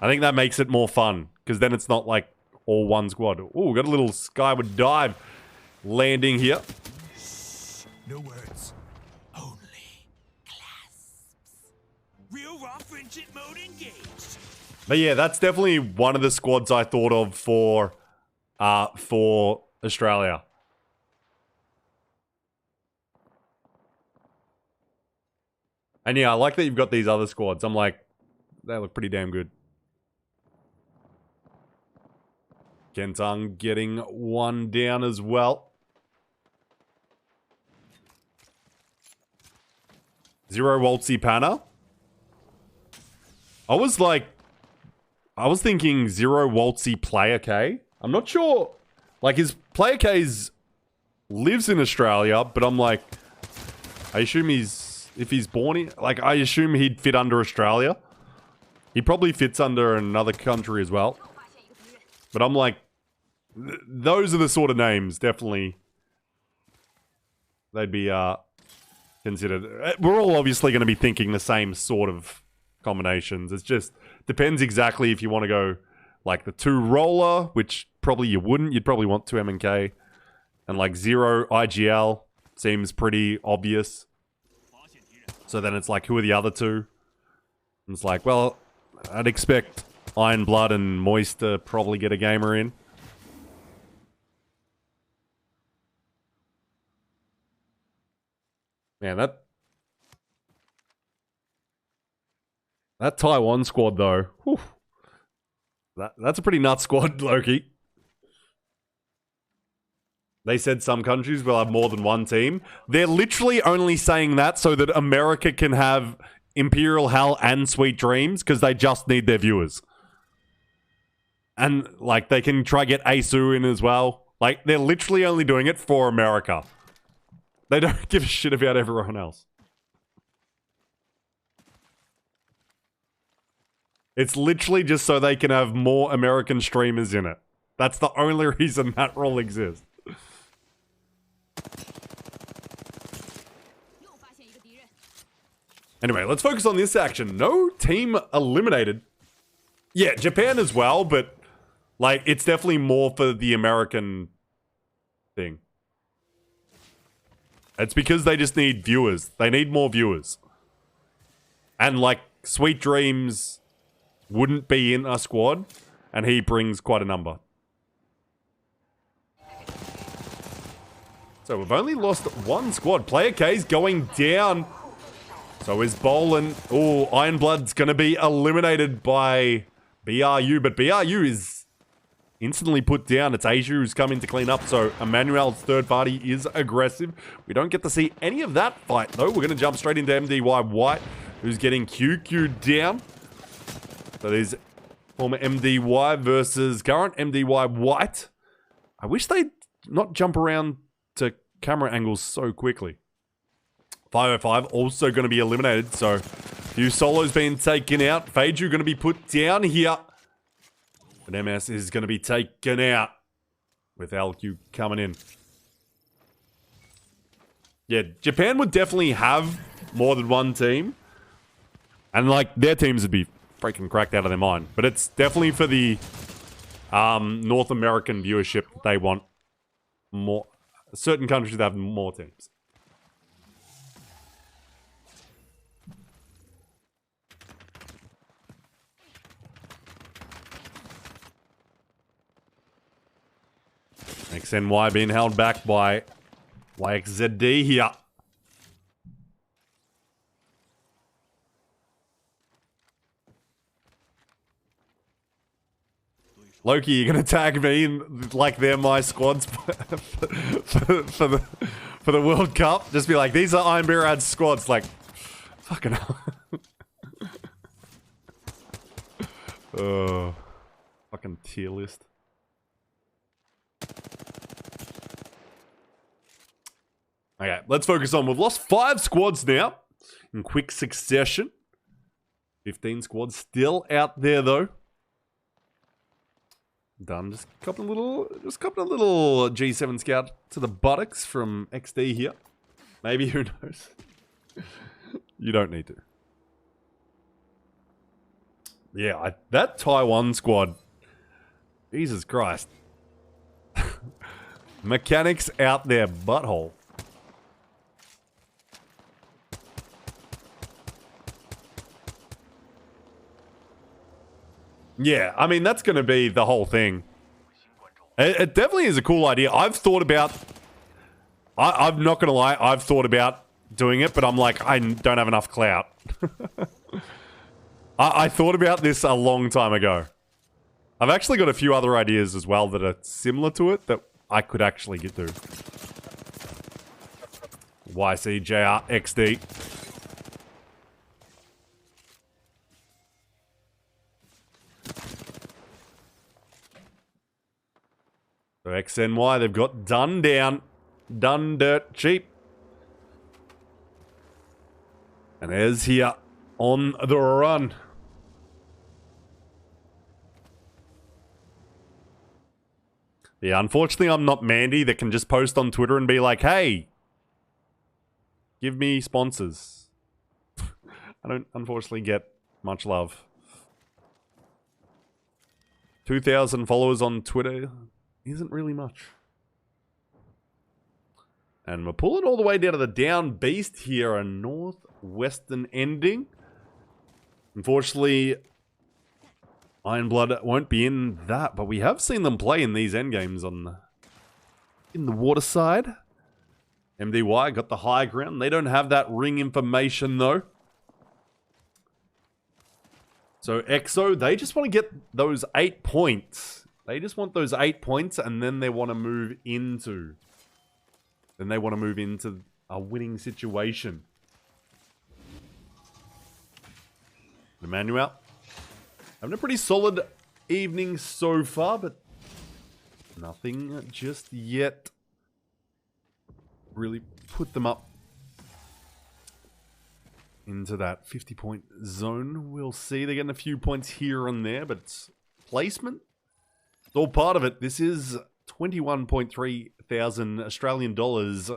I think that makes it more fun, because then it's not like all one squad. Oh, we got a little skyward dive landing here. No words. Only clasps. Real raw friendship mode engaged. But yeah, that's definitely one of the squads I thought of for Australia. And yeah, I like that you've got these other squads. I'm like, they look pretty damn good. Kentang getting one down as well. Zero Waltzy Panna. I was thinking Zero Waltzy Player K. I'm not sure. Like, his Player K's lives in Australia, but I'm like, I assume if he's born in, like, I assume he'd fit under Australia. He probably fits under another country as well. But I'm like, those are the sort of names, definitely, they'd be considered. We're all obviously going to be thinking the same sort of combinations. It's just, depends exactly if you want to go, like, the 2 roller, which probably you wouldn't. You'd probably want 2 M&K. And, like, 0 IGL seems pretty obvious. So then it's like, who are the other 2? And it's like, well, I'd expect Iron Blood and Moist to probably get a gamer in. Man, that Taiwan squad, though, whew, that's a pretty nuts squad, Loki. They said some countries will have more than one team. They're literally only saying that so that America can have Imperial Hell and Sweet Dreams, because they just need their viewers. And, like, they can try get Asu in as well. Like, they're literally only doing it for America. They don't give a shit about everyone else. It's literally just so they can have more American streamers in it. That's the only reason that rule exists. Anyway, let's focus on this action. No team eliminated. Yeah, Japan as well, but, like, it's definitely more for the American thing. It's because they just need viewers. They need more viewers. And, like, Sweet Dreams wouldn't be in a squad, and he brings quite a number. So we've only lost one squad. Player K's going down. So is Bolin. Oh, Ironblood's going to be eliminated by BRU, but BRU is instantly put down. It's Asia who's coming to clean up, so Emmanuel's third party is aggressive. We don't get to see any of that fight, though. We're going to jump straight into MDY White, who's getting QQ'd down. So there's former MDY versus current MDY White. I wish they'd not jump around to camera angles so quickly. 505 also going to be eliminated, so a few solos being taken out. Feiju going to be put down here. But MS is going to be taken out with LQ coming in. Yeah, Japan would definitely have more than one team. And, like, their teams would be freaking cracked out of their mind. But it's definitely for the North American viewership that they want more. Certain countries that have more teams. XNY being held back by YXZD here. Loki, you're gonna tag me in, like they're my squads for the World Cup? Just be like, these are Iron Bearad's squads. Like, fucking hell. Fucking tier list. Okay, let's focus on. We've lost 5 squads now in quick succession. 15 squads still out there though. Done. Just a couple of little G7 scout to the buttocks from XD here. Maybe, who knows? You don't need to. Yeah, that Taiwan squad. Jesus Christ. Mechanics out their butthole. Yeah, I mean, that's going to be the whole thing. It definitely is a cool idea. I've thought about... I'm not going to lie, I've thought about doing it, but I'm like, I don't have enough clout. I thought about this a long time ago. I've actually got a few other ideas as well that are similar to it that I could actually get to. YCJRXD. So XNY, they've got done down. Done dirt cheap. And there's here on the run. Yeah, unfortunately, I'm not Mandy that can just post on Twitter and be like, hey, give me sponsors. I don't, unfortunately, get much love. 2,000 followers on Twitter isn't really much. And we're pulling all the way down to the down beast here, a northwestern ending. Unfortunately, Ironblood won't be in that, but we have seen them play in these endgames in the water side. MDY got the high ground. They don't have that ring information though. So EXO, they just want to get those 8 points. They just want those 8 points, and then they want to move into... a winning situation. Emmanuel. Having a pretty solid evening so far, but nothing just yet really put them up into that 50-point zone. We'll see. They're getting a few points here and there, but it's placement. It's all part of it. This is 21.3 thousand Australian dollars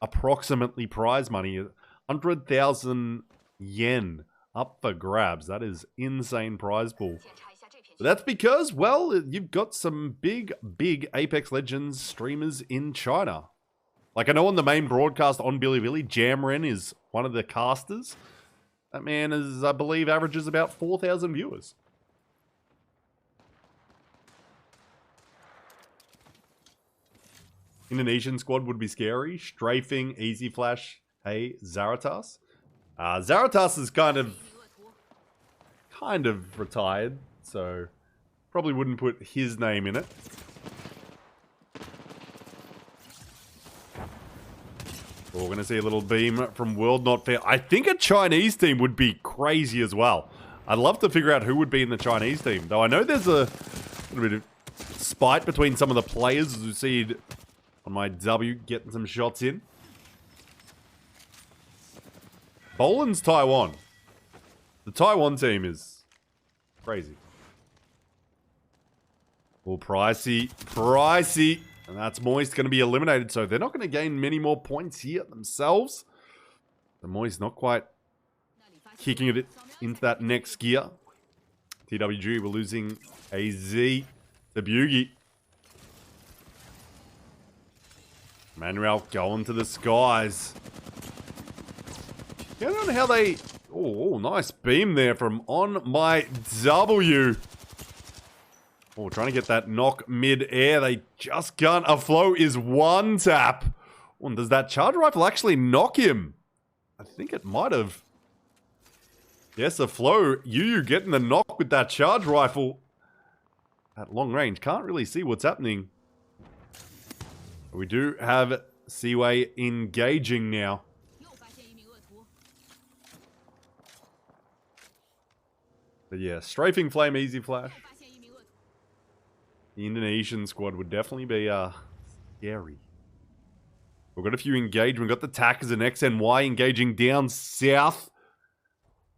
approximately prize money. 100,000 yen up for grabs. That is insane prize pool. But that's because, well, you've got some big Apex Legends streamers in China. Like, I know on the main broadcast on Bilibili, Jamren is one of the casters. That man is, I believe, averages about 4,000 viewers. Indonesian squad would be scary. Strafing, Easy Flash, hey, Zaratas. Zaratas is kind of retired, so probably wouldn't put his name in it. We're going to see a little beam from World Not Fair. I think a Chinese team would be crazy as well. I'd love to figure out who would be in the Chinese team, though I know there's a little bit of spite between some of the players, as we see on my W, getting some shots in. Boland's Taiwan. The Taiwan team is crazy. Oh, pricey. And that's Moist going to be eliminated, so they're not going to gain many more points here themselves. The Moist not quite kicking it into that next gear. TWG, we're losing AZ to Bugi. Manuel going to the skies. I don't know how they... Oh, nice beam there from on my W. Oh, trying to get that knock mid-air. They just can't. A flow is one tap. Oh, and does that charge rifle actually knock him? I think it might have. Yes, a flow. Yu getting the knock with that charge rifle. At long range. Can't really see what's happening. We do have Seaway engaging now. But yeah, strafing flame, easy flash. The Indonesian squad would definitely be scary. We've got a few engagement. We've got the Tackers and XNY engaging down south.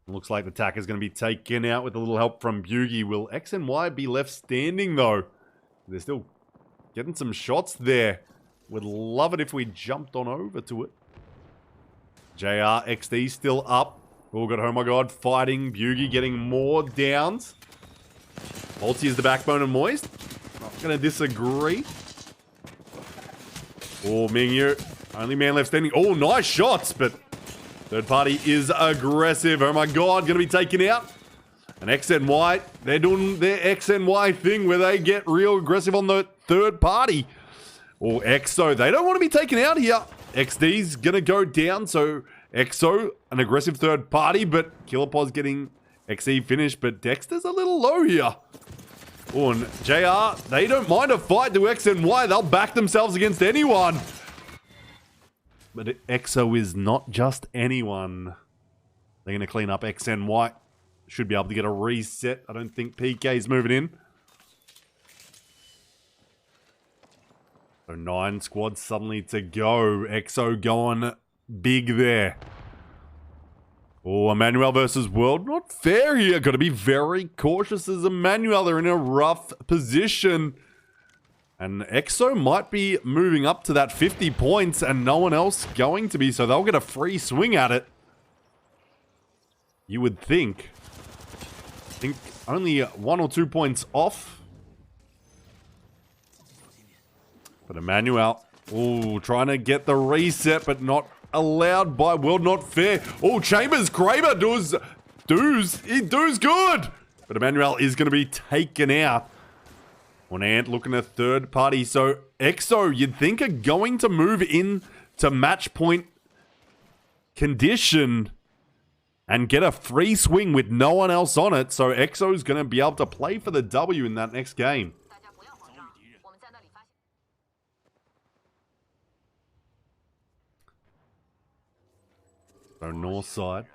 Looks like the Tacker's going to be taken out with a little help from Bugie. Will XNY be left standing, though? They're still getting some shots there. Would love it if we jumped on over to it. JR, XD still up. Oh, got, oh my god, fighting. Bugie getting more downs. Multi is the backbone of Moist. Not going to disagree. Oh, Mingyu. Only man left standing. Oh, nice shots, but third party is aggressive. Oh my god, going to be taken out. And XNY, they're doing their XNY thing where they get real aggressive on the third party. Oh, EXO, they don't want to be taken out here. XD's going to go down, so EXO, an aggressive third party, but Killerpod's getting XE finished, but Dexter's a little low here. Oh, and JR, they don't mind a fight to X and Y. They'll back themselves against anyone. But EXO is not just anyone. They're going to clean up X and Y. Should be able to get a reset. I don't think PK's moving in. So 9 squads suddenly to go. EXO going big there. Oh, Emmanuel versus World. Not fair here. Got to be very cautious as Emmanuel. They're in a rough position. And EXO might be moving up to that 50 points and no one else going to be. So they'll get a free swing at it. You would think. I think only 1 or 2 points off. But Emmanuel, oh, trying to get the reset, but not allowed by World. Not fair. Oh, Chambers, Kraber he does good. But Emmanuel is going to be taken out. On Ant looking at third party. So EXO, you'd think are going to move in to match point condition and get a free swing with no one else on it. So EXO's going to be able to play for the W in that next game. So north side.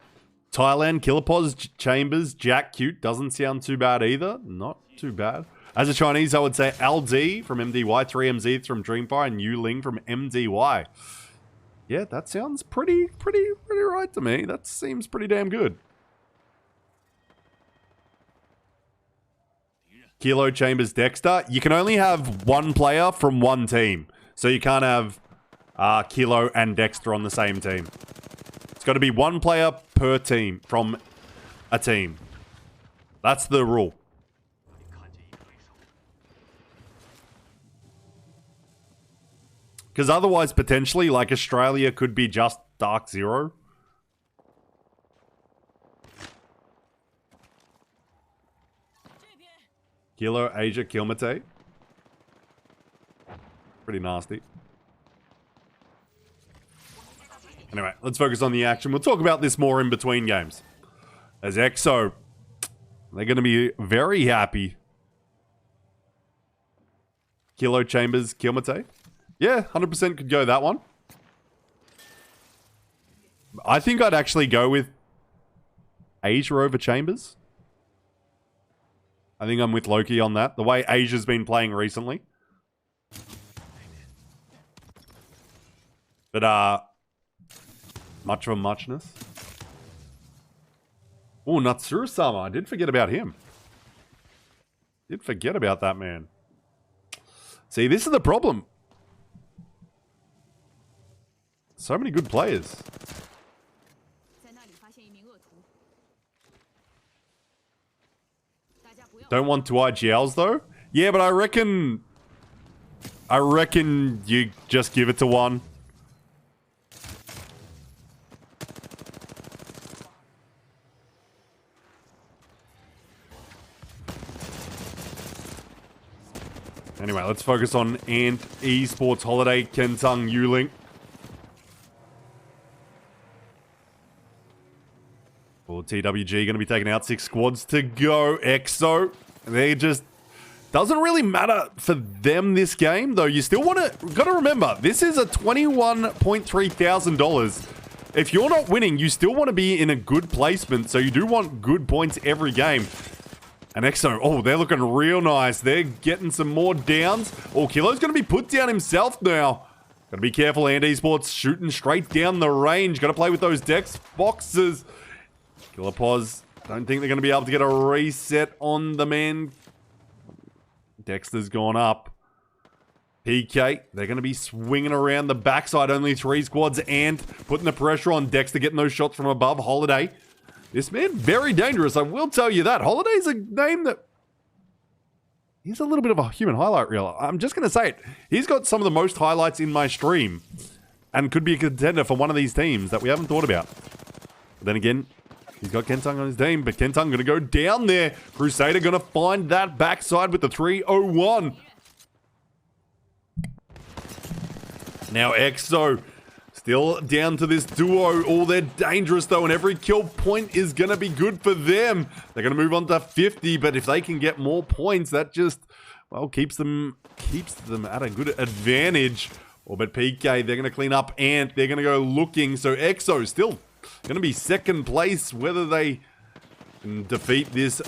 Thailand, Killerpos, Chambers, Jack Cute. Doesn't sound too bad either. Not too bad. As a Chinese, I would say LD from MDY, 3MZ from Dreamfire, and Yu Ling from MDY. Yeah, that sounds pretty right to me. That seems pretty damn good. Kilo, Chambers, Dexter. You can only have one player from one team. So you can't have Kilo and Dexter on the same team. It's got to be one player per team from a team. That's the rule. Because otherwise, potentially, like Australia could be just Dark Zero. Kilo, Asia, Kilmate. Pretty nasty. Anyway, let's focus on the action. We'll talk about this more in between games. As EXO, they're going to be very happy. Kilo, Chambers, Kilmate. Yeah, 100% could go that one. I think I'd actually go with Asia over Chambers. I think I'm with Loki on that. The way Asia's been playing recently. But, much of a muchness. Oh, Natsuru-sama. I did forget about him. Did forget about that man. See, this is the problem. So many good players. Don't want two IGLs though? Yeah, but I reckon you just give it to one. Anyway, let's focus on Ant Esports Holiday, Kentang, Yulink. Well, TWG going to be taking out 6 squads to go. EXO, they just... Doesn't really matter for them this game, though. You still want to... Got to remember, this is a $21.3 thousand. If you're not winning, you still want to be in a good placement, so you do want good points every game. And EXO, oh, they're looking real nice. They're getting some more downs. Oh, Kilo's going to be put down himself now. Gotta be careful, and Esports shooting straight down the range. Gotta play with those Dex boxes. Killer Pause. Don't think they're gonna be able to get a reset on the man. Dexter's gone up. PK, they're going to be swinging around the backside. Only 3 squads and putting the pressure on Dexter, getting those shots from above. Holiday. This man, very dangerous. I will tell you that. Holiday's a name that... He's a little bit of a human highlight reel. I'm just going to say it. He's got some of the most highlights in my stream and could be a contender for one of these teams that we haven't thought about. But then again, he's got Kentang on his team, but Kentang going to go down there. Crusader going to find that backside with the 301. Now EXO still down to this duo. Oh, they're dangerous though, and every kill point is going to be good for them. They're going to move on to 50, but if they can get more points, that just, well, keeps them at a good advantage. Oh, but PK, they're going to clean up Ant. They're going to go looking. So EXO still going to be second place, whether they can defeat this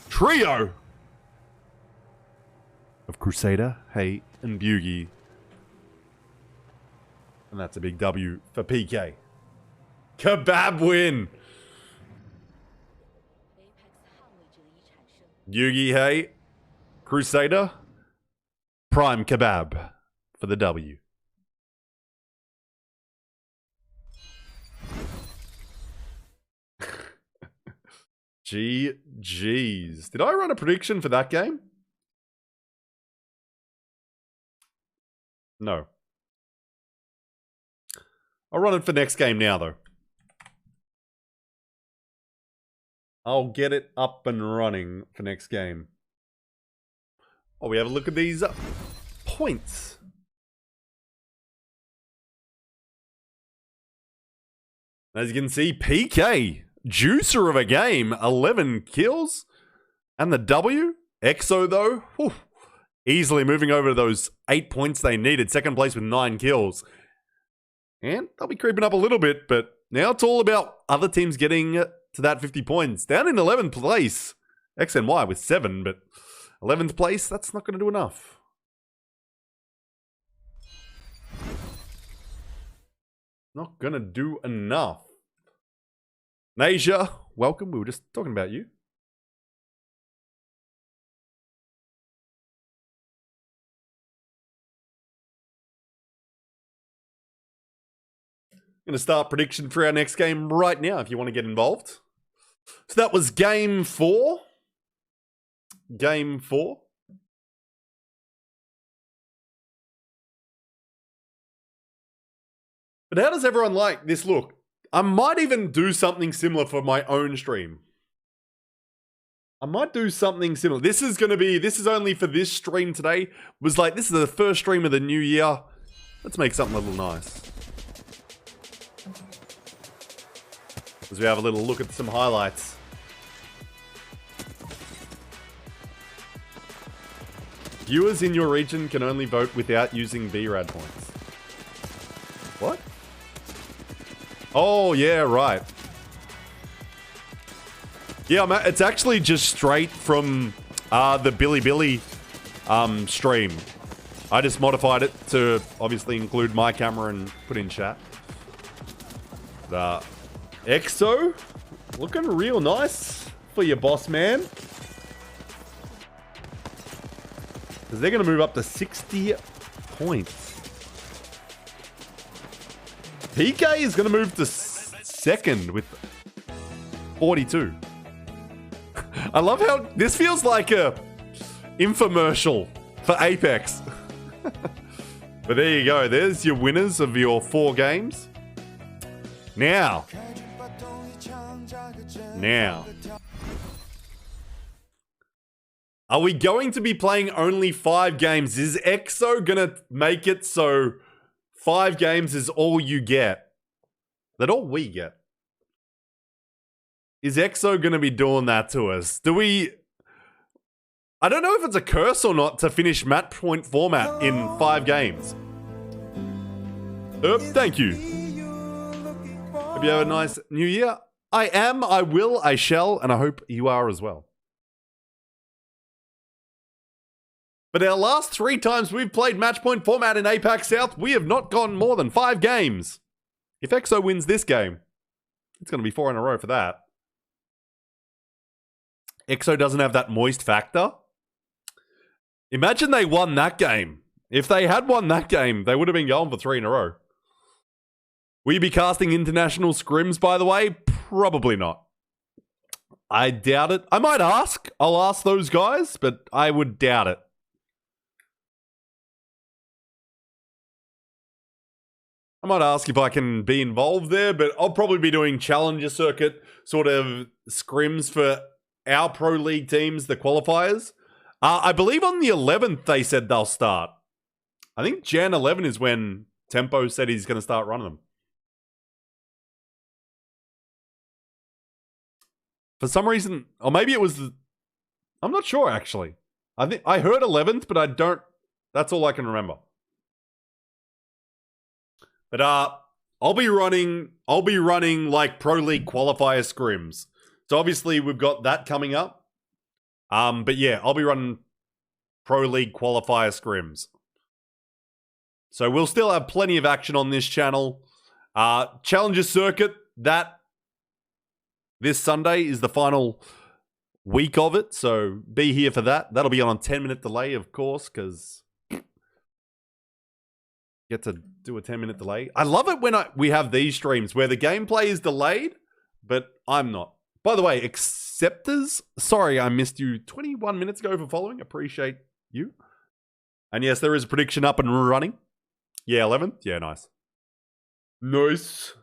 trio of Crusader, Hay, and Bugie. And that's a big W for PK. Kebab win! Yugi Hay, Crusader, Prime Kebab for the W. GG's. Did I run a prediction for that game? No. I'll run it for next game now, though. I'll get it up and running for next game. Oh, we have a look at these points. As you can see, PK, juicer of a game, 11 kills. And the W, EXO though, whew, easily moving over to those 8 points they needed. Second place with 9 kills. And they'll be creeping up a little bit, but now it's all about other teams getting to that 50 points. Down in 11th place, XNY with 7, but 11th place, that's not going to do enough. Not going to do enough. Nasia, welcome. We were just talking about you. Going to start prediction for our next game right now if you want to get involved. So that was game 4. Game 4. But how does everyone like this look? I might even do something similar for my own stream. I might do something similar. This is only for this stream today. Was like, this is the first stream of the new year. Let's make something a little nice. As we have a little look at some highlights. Viewers in your region can only vote without using BRAD points. What? Oh, yeah, right. Yeah, it's actually just straight from the Billy stream. I just modified it to obviously include my camera and put in chat. The EXO, looking real nice for your boss man. Because they're going to move up to 60 points. PK is going to move to second with 42. I love how this feels like a infomercial for Apex. But there you go. There's your winners of your 4 games. Now. Are we going to be playing only 5 games? Is EXO gonna make it so 5 games is all you get? That all we get? Is EXO gonna be doing that to us? Do we... I don't know if it's a curse or not to finish match point format in 5 games. Thank you. Hope you have a nice new year. I am, I will, I shall, and I hope you are as well. But our last 3 times we've played match point format in APAC South, we have not gone more than 5 games. If EXO wins this game, it's going to be 4 in a row for that. EXO doesn't have that moist factor. Imagine they won that game. If they had won that game, they would have been going for 3 in a row. Will you be casting international scrims, by the way? Probably not. I doubt it. I might ask. I'll ask those guys, but I would doubt it. I might ask if I can be involved there, but I'll probably be doing Challenger Circuit sort of scrims for our Pro League teams, the qualifiers. I believe on the 11th they said they'll start. I think Jan 11 is when Tempo said he's going to start running them. For some reason, or maybe it was... I'm not sure, actually. I think I heard 11th, but I don't... That's all I can remember. But I'll be running like Pro League qualifier scrims. So obviously we've got that coming up. But yeah, I'll be running Pro League qualifier scrims. So we'll still have plenty of action on this channel. Challenger Circuit, that this Sunday is the final week of it. So be here for that. That'll be on a 10-minute delay, of course, because get to do a 10-minute delay. I love it when we have these streams where the gameplay is delayed, but I'm not. By the way, Acceptors, sorry I missed you 21 minutes ago for following. Appreciate you. And yes, there is a prediction up and running. Yeah, 11th. Yeah, nice. Nice.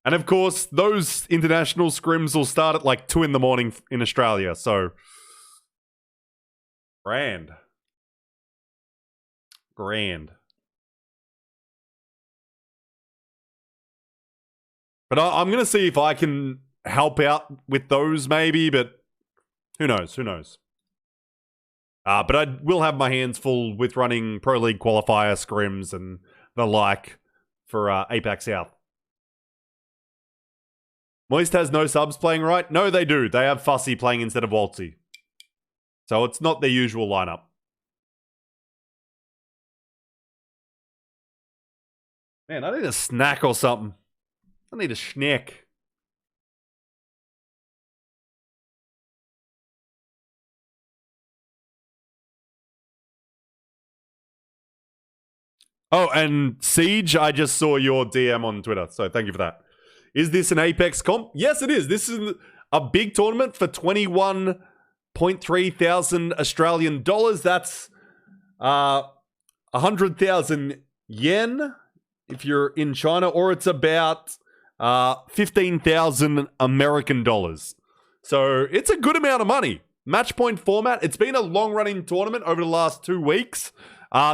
And of course, those international scrims will start at like 2 in the morning in Australia. So, grand. But I'm going to see if I can help out with those maybe, but who knows? But I will have my hands full with running Pro League qualifier scrims and the like for APAC South. Moist has no subs playing, right? No, they do. They have Fussy playing instead of Waltzy. So it's not their usual lineup. Man, I need a snack or something. I need a snack. Oh, and Siege, I just saw your DM on Twitter, so thank you for that. Is this an Apex comp? Yes, it is. This is a big tournament for 21.3 thousand Australian dollars. That's 100,000 yen if you're in China, or it's about 15,000 American dollars. So it's a good amount of money. Match point format. It's been a long-running tournament over the last 2 weeks.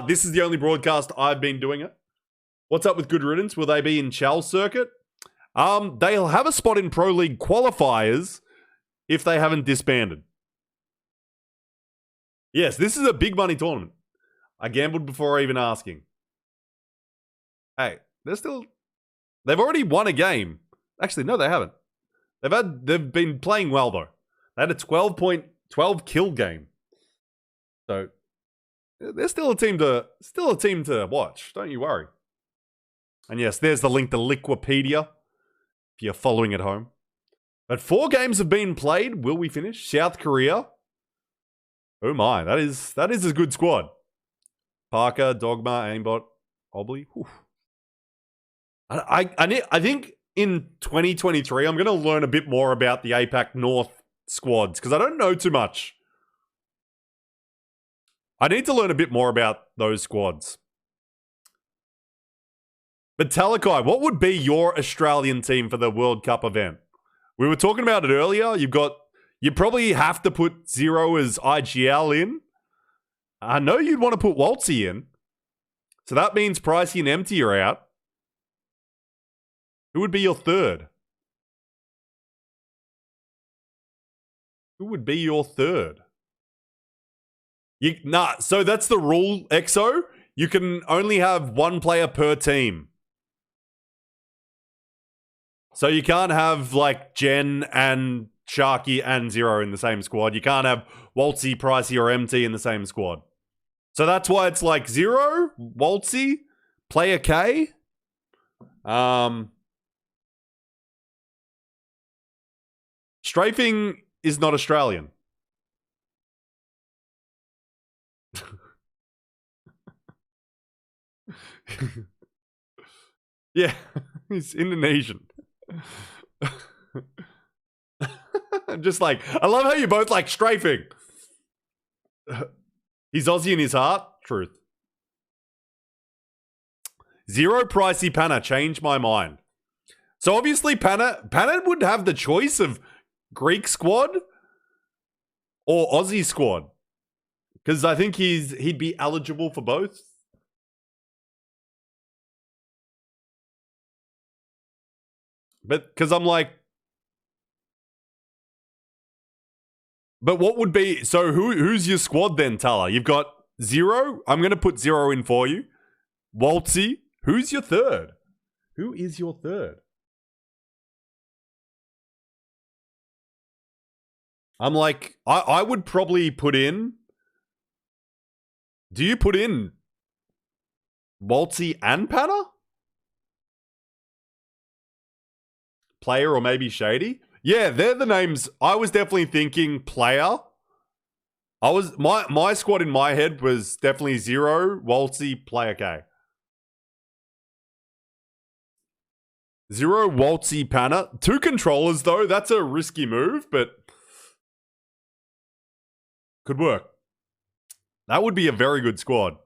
This is the only broadcast I've been doing it. What's up with Good Riddance? Will they be in Chal Circuit? They'll have a spot in Pro League qualifiers if they haven't disbanded. Yes, this is a big money tournament. I gambled before even asking. Hey, they've already won a game. Actually, no, they haven't. They've been playing well though. They had a 12 kill game. So they're still a team to watch. Don't you worry. And yes, there's the link to Liquipedia if you're following at home. But 4 games have been played. Will we finish? South Korea. Oh my, that is a good squad. Parker, Dogma, Aimbot, Obley. Whew. I think in 2023 I'm going to learn a bit more about the APAC North squads because I don't know too much. I need to learn a bit more about those squads. But Talakai, what would be your Australian team for the World Cup event? We were talking about it earlier. You probably have to put Zero as IGL in. I know you'd want to put Waltzy in. So that means Pricey and Empty are out. Who would be your third? So that's the rule, EXO. You can only have 1 player per team. So you can't have like Jen and Sharky and Zero in the same squad. You can't have Waltzy, Pricey, or MT in the same squad. So that's why it's like Zero, Waltzy, Player K. Strafing is not Australian. Yeah, he's Indonesian. Just like, I love how you both like strafing. He's Aussie in his heart. Truth. Zero Pricey Panna changed my mind. So obviously Panna would have the choice of Greek squad or Aussie squad. Because I think he'd be eligible for both. But because I'm like, but what would be, so who's your squad then, Tala? You've got Zero. I'm going to put Zero in for you. Waltzy. Who's your third? Who is your third? I'm like, I would probably put in. Do you put in Waltzy and Panna? Player or maybe Shady? Yeah, they're the names. I was definitely thinking Player. My squad in my head was definitely Zero, Waltzy, Player K. Zero, Waltzy, Panna. 2 controllers though, that's a risky move, but could work. That would be a very good squad.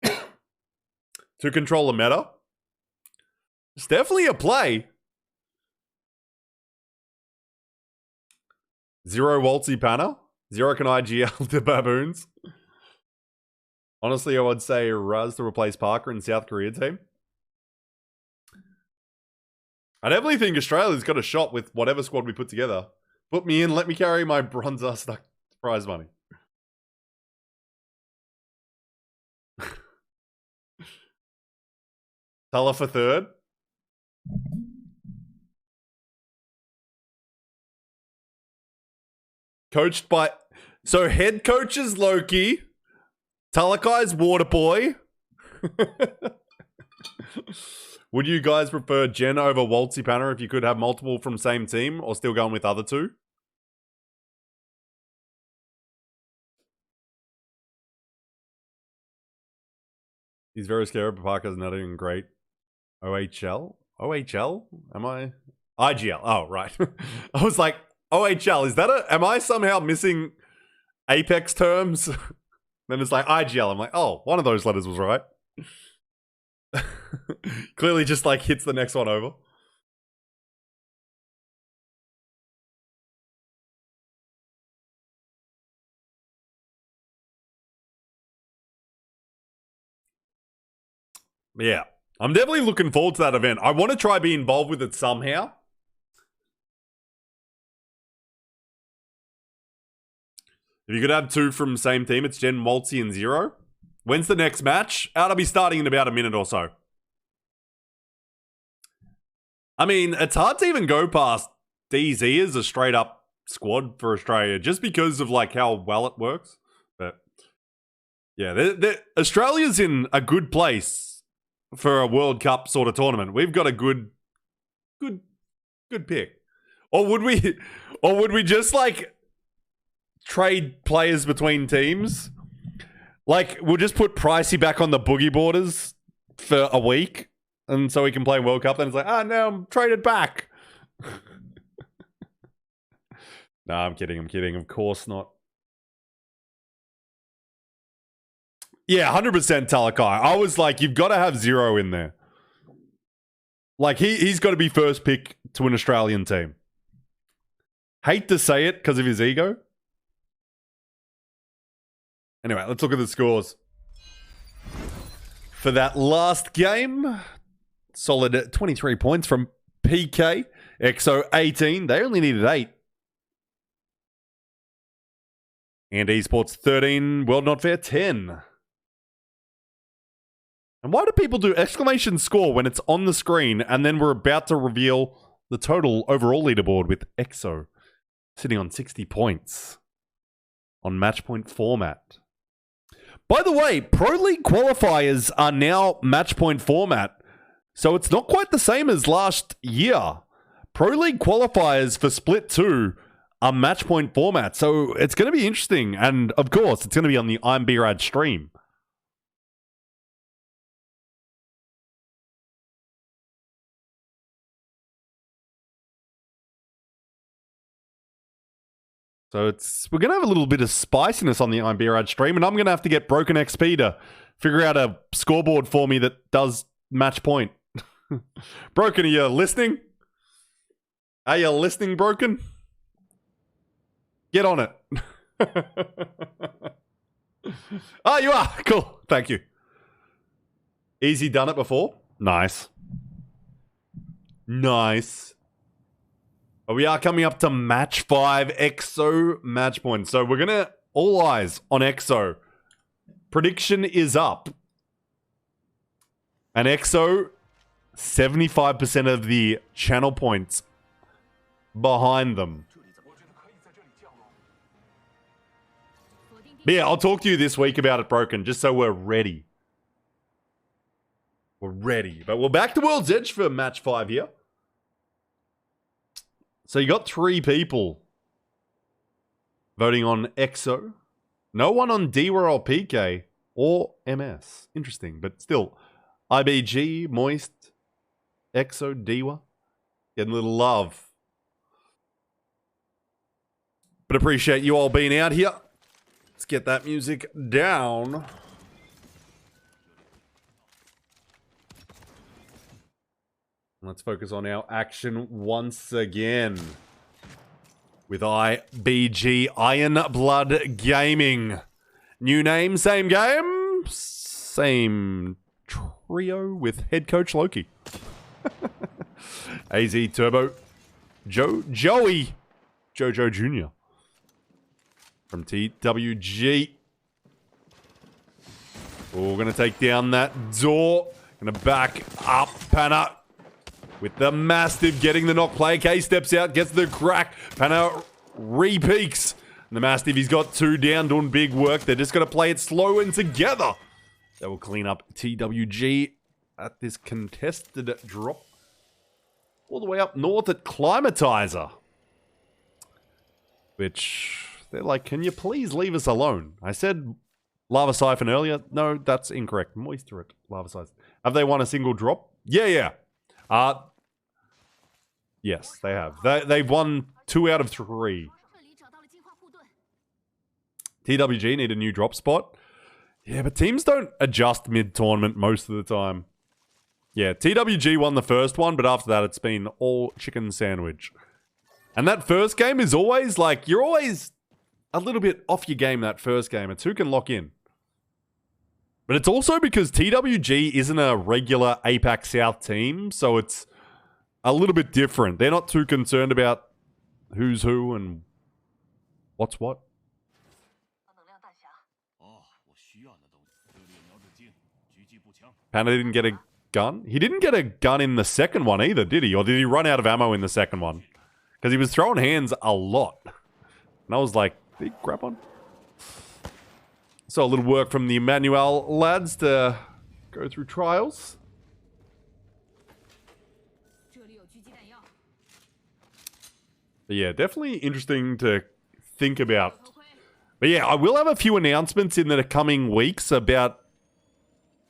2 controller meta. It's definitely a play. Zero Waltzy Panna. Zero can IGL to Baboons. Honestly, I would say Raz to replace Parker in the South Korea team. I definitely think Australia's got a shot with whatever squad we put together. Put me in, let me carry my bronzer stuck prize money. Tala for third. Coached by... So head coach is Loki. Talakai's Water Boy. Would you guys prefer Jen over Waltzy Panna if you could have multiple from same team, or still going with other 2? He's very scary, but Parker's not even great. OHL? OHL? Am I? IGL. Oh, right. I was like, OHL, is that am I somehow missing Apex terms? Then it's like IGL. I'm like, oh, one of those letters was right. Clearly just like hits the next one over. Yeah. I'm definitely looking forward to that event. I want to try be involved with it somehow. If you could have 2 from the same team, it's Jen, Waltzy, and Zero. When's the next match? That'll be starting in about a minute or so. I mean, it's hard to even go past DZ as a straight up squad for Australia just because of like how well it works. But yeah, Australia's in a good place for a World Cup sort of tournament. We've got a good pick. Or would we just like trade players between teams? Like, we'll just put Pricey back on the boogie borders for a week, and so we can play World Cup. Then it's like, no, I'm traded back. No, I'm kidding. Of course not. Yeah, 100% Talakai. I was like, you've got to have Zero in there. Like, he's got to be first pick to an Australian team. Hate to say it because of his ego. Anyway, let's look at the scores. For that last game, solid 23 points from PK. EXO 18. They only needed 8. And Esports 13. World Not Fair 10. And why do people do exclamation score when it's on the screen and then we're about to reveal the total overall leaderboard with EXO? Sitting on 60 points on match point format. By the way, Pro League qualifiers are now match point format. So it's not quite the same as last year. Pro League qualifiers for Split 2 are match point format. So it's going to be interesting. And of course, it's going to be on the I'm B-Rad stream. So we're going to have a little bit of spiciness on the I'm B-Rad stream. And I'm going to have to get Broken XP to figure out a scoreboard for me that does match point. Broken, are you listening? Are you listening, Broken? Get on it. Oh, you are. Cool. Thank you. Easy done it before? Nice. Nice. But we are coming up to match 5 EXO match points. So we're going to all eyes on EXO. Prediction is up. And EXO, 75% of the channel points behind them. But yeah, I'll talk to you this week about it, Broken, just so we're ready. We're ready. But we're back to World's Edge for match 5 here. So you got 3 people voting on EXO. No one on DWA or PK or MS. Interesting, but still. IBG, Moist, EXO, DWA. Getting a little love. But appreciate you all being out here. Let's get that music down. Let's focus on our action once again. With IBG, Iron Blood Gaming. New name, same game. Same trio with head coach Loki. AZ Turbo. Joey. Jojo Jr. From TWG. Oh, we're going to take down that door. Going to back up Panna with the Mastiff getting the knock play. K steps out, gets the crack. Panna re-peaks. And the Mastiff, he's got 2 down, doing big work. They're just going to play it slow and together. They will clean up TWG at this contested drop. All the way up north at Climatizer. Which... they're like, can you please leave us alone? I said Lava Siphon earlier. No, that's incorrect. Moisture it. Lava Siphon. Have they won a single drop? Yeah. Yes, they have. They've won 2 out of 3. TWG need a new drop spot. Yeah, but teams don't adjust mid-tournament most of the time. Yeah, TWG won the first one, but after that it's been all chicken sandwich. And that first game is always like, you're always a little bit off your game that first game. It's who can lock in. But it's also because TWG isn't a regular APAC South team, so it's a little bit different. They're not too concerned about who's who and what's what. Panda didn't get a gun? He didn't get a gun in the second one either, did he? Or did he run out of ammo in the second one? Because he was throwing hands a lot. And I was like, big grab on. So a little work from the Emmanuel lads to go through trials. But yeah, definitely interesting to think about. But yeah, I will have a few announcements in the coming weeks about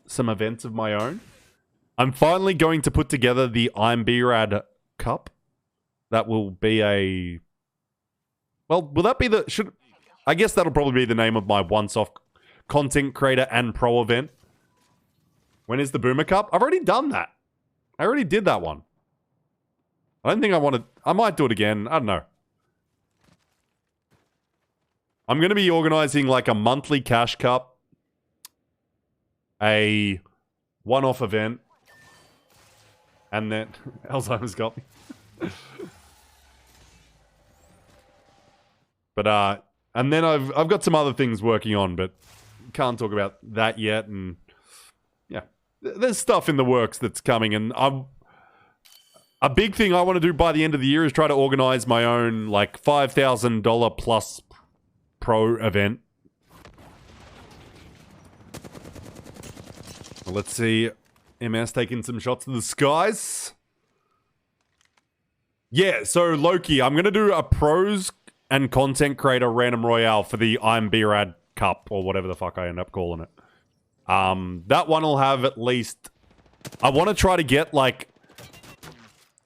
some events of my own. I'm finally going to put together the I'm B-Rad Cup. That will be a... well, will that be the... I guess that'll probably be the name of my once-off content creator and pro event. When is the Boomer Cup? I've already done that. I already did that one. I don't think I want to... I might do it again. I don't know. I'm going to be organizing like a monthly cash cup. A one-off event. And then... Alzheimer's got me. But, and then I've got some other things working on, but can't talk about that yet. And yeah, there's stuff in the works that's coming, and a big thing I want to do by the end of the year is try to organize my own, like, $5,000 plus pro event. Well, let's see. MS taking some shots in the skies. Yeah, so Loki, I'm going to do a pros and content creator random royale for the I'm B-Rad Cup, or whatever the fuck I end up calling it. That one will have at least... I want to try to get, like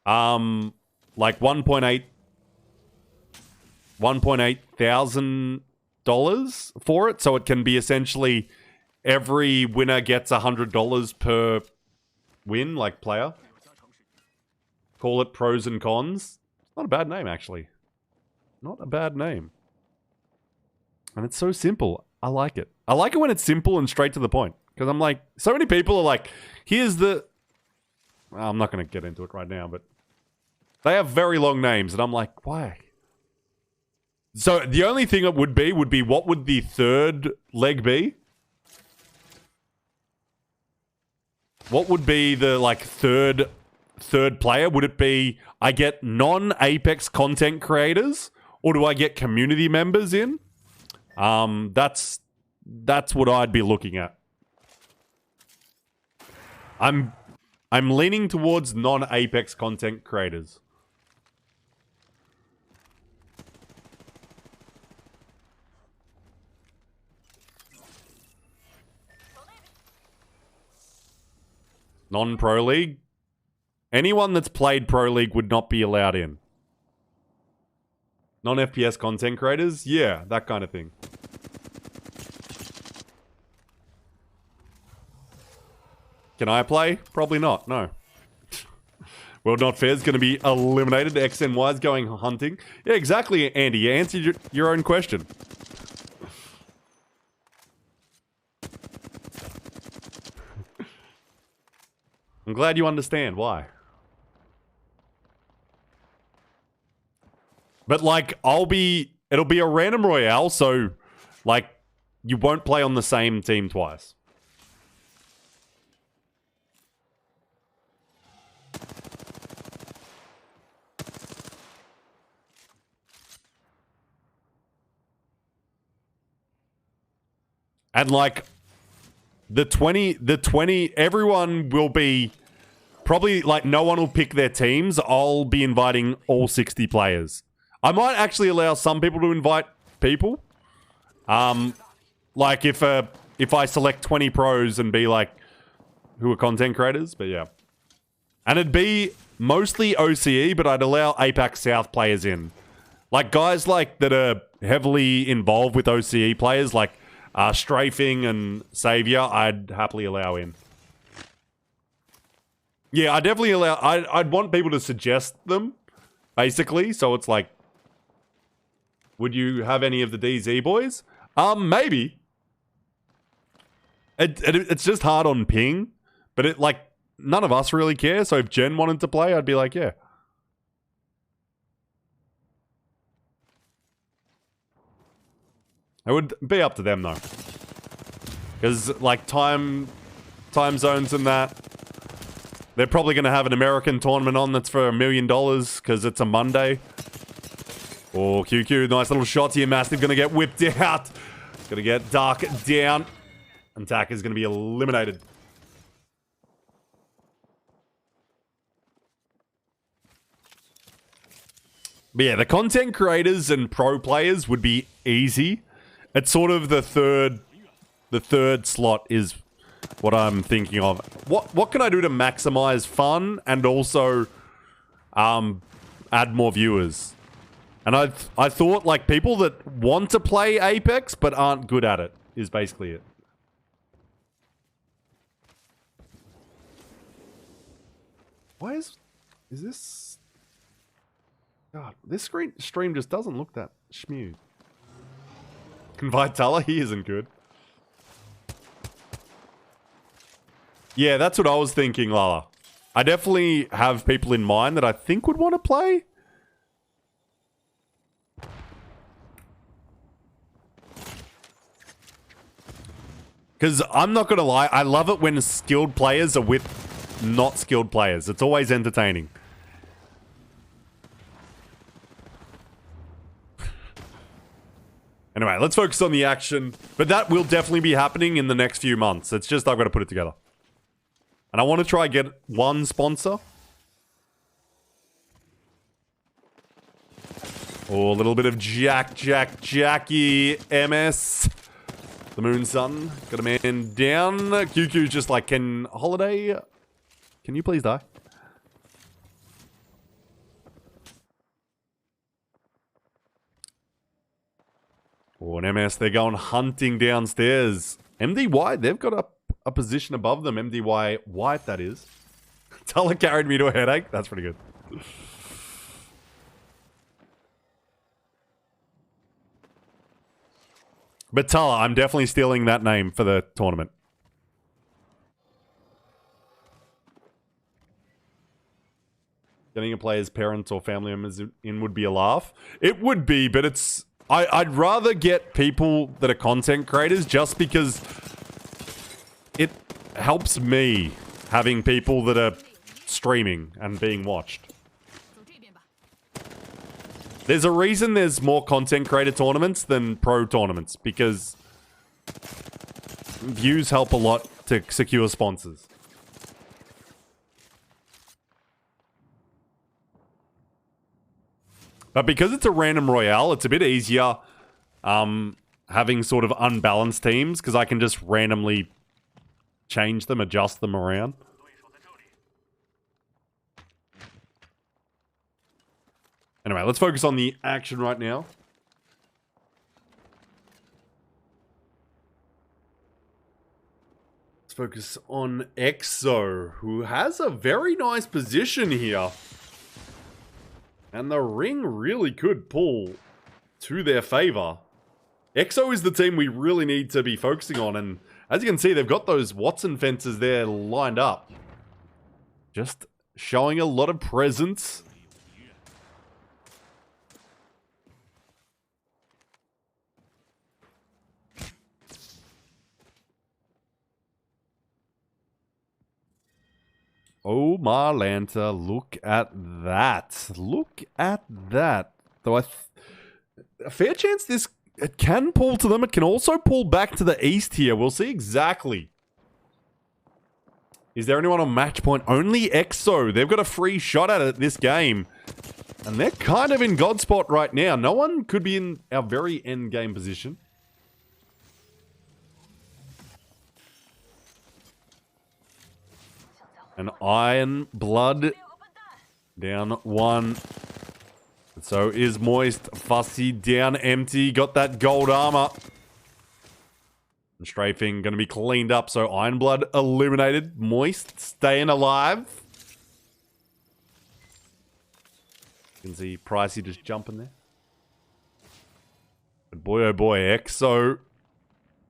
1.8 thousand dollars for it, so it can be essentially every winner gets $100 per win, like player. Call it pros and cons. Not a bad name, actually. Not a bad name. And it's so simple. I like it. I like it when it's simple and straight to the point. Because I'm like, so many people are like, here's the... Well, I'm not going to get into it right now, but... They have very long names, and I'm like, why? So the only thing it would be, what would the third leg be? What would be the, like, third player? Would it be, I get non-Apex content creators? Or do I get community members in? That's what I'd be looking at. I'm leaning towards non-Apex content creators. Non-Pro League? Anyone that's played Pro League would not be allowed in. Non-FPS content creators? Yeah, that kind of thing. Can I play? Probably not, no. World Not Fair is going to be eliminated. X and Y is going hunting. Yeah, exactly, Andy. You answered your own question. I'm glad you understand why. But, like, it'll be a random royale, so, like, you won't play on the same team twice. And, like, the 20, everyone will be, probably, like, no one will pick their teams. I'll be inviting all 60 players. I might actually allow some people to invite people. Like, if I select 20 pros and be, like, who are content creators, but yeah. And it'd be mostly OCE, but I'd allow APAC South players in. Like, guys, like, that are heavily involved with OCE players, like, Strafing and Savior, I'd happily allow in. Yeah, I definitely allow... I'd want people to suggest them, basically. So it's like... Would you have any of the DZ boys? Maybe. It's just hard on ping. But it, like, none of us really care. So if Jen wanted to play, I'd be like, yeah. It would be up to them, though. Because, like, time zones and that. They're probably going to have an American tournament on that's for $1 million because it's a Monday. Oh, QQ, nice little shots here. Massive going to get whipped out. Going to get Dark down. And Tack is going to be eliminated. But yeah, the content creators and pro players would be easy. It's sort of the third slot is what I'm thinking of. What can I do to maximize fun and also add more viewers? And I thought, like, people that want to play Apex but aren't good at it is basically it. Why is this... God, this stream just doesn't look that smooth. Can Vitala? He isn't good. Yeah, that's what I was thinking, Lala. I definitely have people in mind that I think would want to play. Because I'm not going to lie, I love it when skilled players are with not skilled players. It's always entertaining. Anyway, let's focus on the action. But that will definitely be happening in the next few months. It's just I've got to put it together. And I want to try get one sponsor. Oh, a little bit of Jackie MS. The Moon Sun. Got a man down. QQ's just like, can Holiday... Can you please die? Oh, an MS. They're going hunting downstairs. MD White, they've got a position above them. MDY White, that is. Tuller carried me to a headache. That's pretty good. But Tuller, I'm definitely stealing that name for the tournament. Getting a player's parents or family members in would be a laugh. It would be, but it's... I'd rather get people that are content creators just because it helps me having people that are streaming and being watched. There's a reason there's more content creator tournaments than pro tournaments because views help a lot to secure sponsors. But because it's a random royale, it's a bit easier having sort of unbalanced teams because I can just randomly change them, adjust them around. Anyway, let's focus on the action right now. Let's focus on EXO, who has a very nice position here. And the ring really could pull to their favor. EXO is the team we really need to be focusing on. And as you can see, they've got those Watson fences there lined up. Just showing a lot of presence. Oh, Marlanta, look at that. Look at that. Though a fair chance this... It can pull to them. It can also pull back to the east here. We'll see exactly. Is there anyone on match point? Only EXO. They've got a free shot at it this game. And they're kind of in God spot right now. No one could be in our very end game position. An Iron Blood down one. So is Moist. Fussy down empty. Got that gold armor. And Strafing going to be cleaned up. So Iron Blood eliminated. Moist staying alive. You can see Pricey just jumping there. But boy, oh boy, EXO.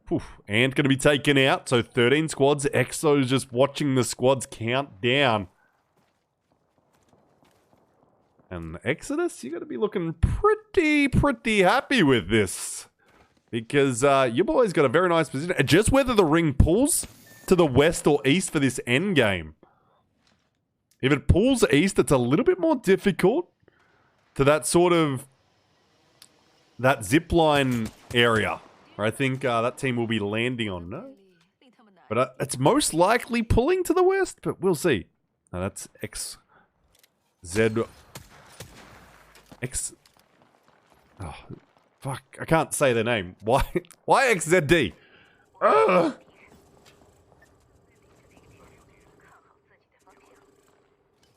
Poof, and going to be taken out. So 13 squads. EXO's just watching the squads count down. And Exodus, you got to be looking pretty happy with this. Because your boy's got a very nice position. Just whether the ring pulls to the west or east for this end game. If it pulls east, it's a little bit more difficult to that sort of... that zipline area. Where I think that team will be landing on. No? But it's most likely pulling to the west, but we'll see. No, that's XZ... Oh, fuck. I can't say their name. Why XZD? Ugh.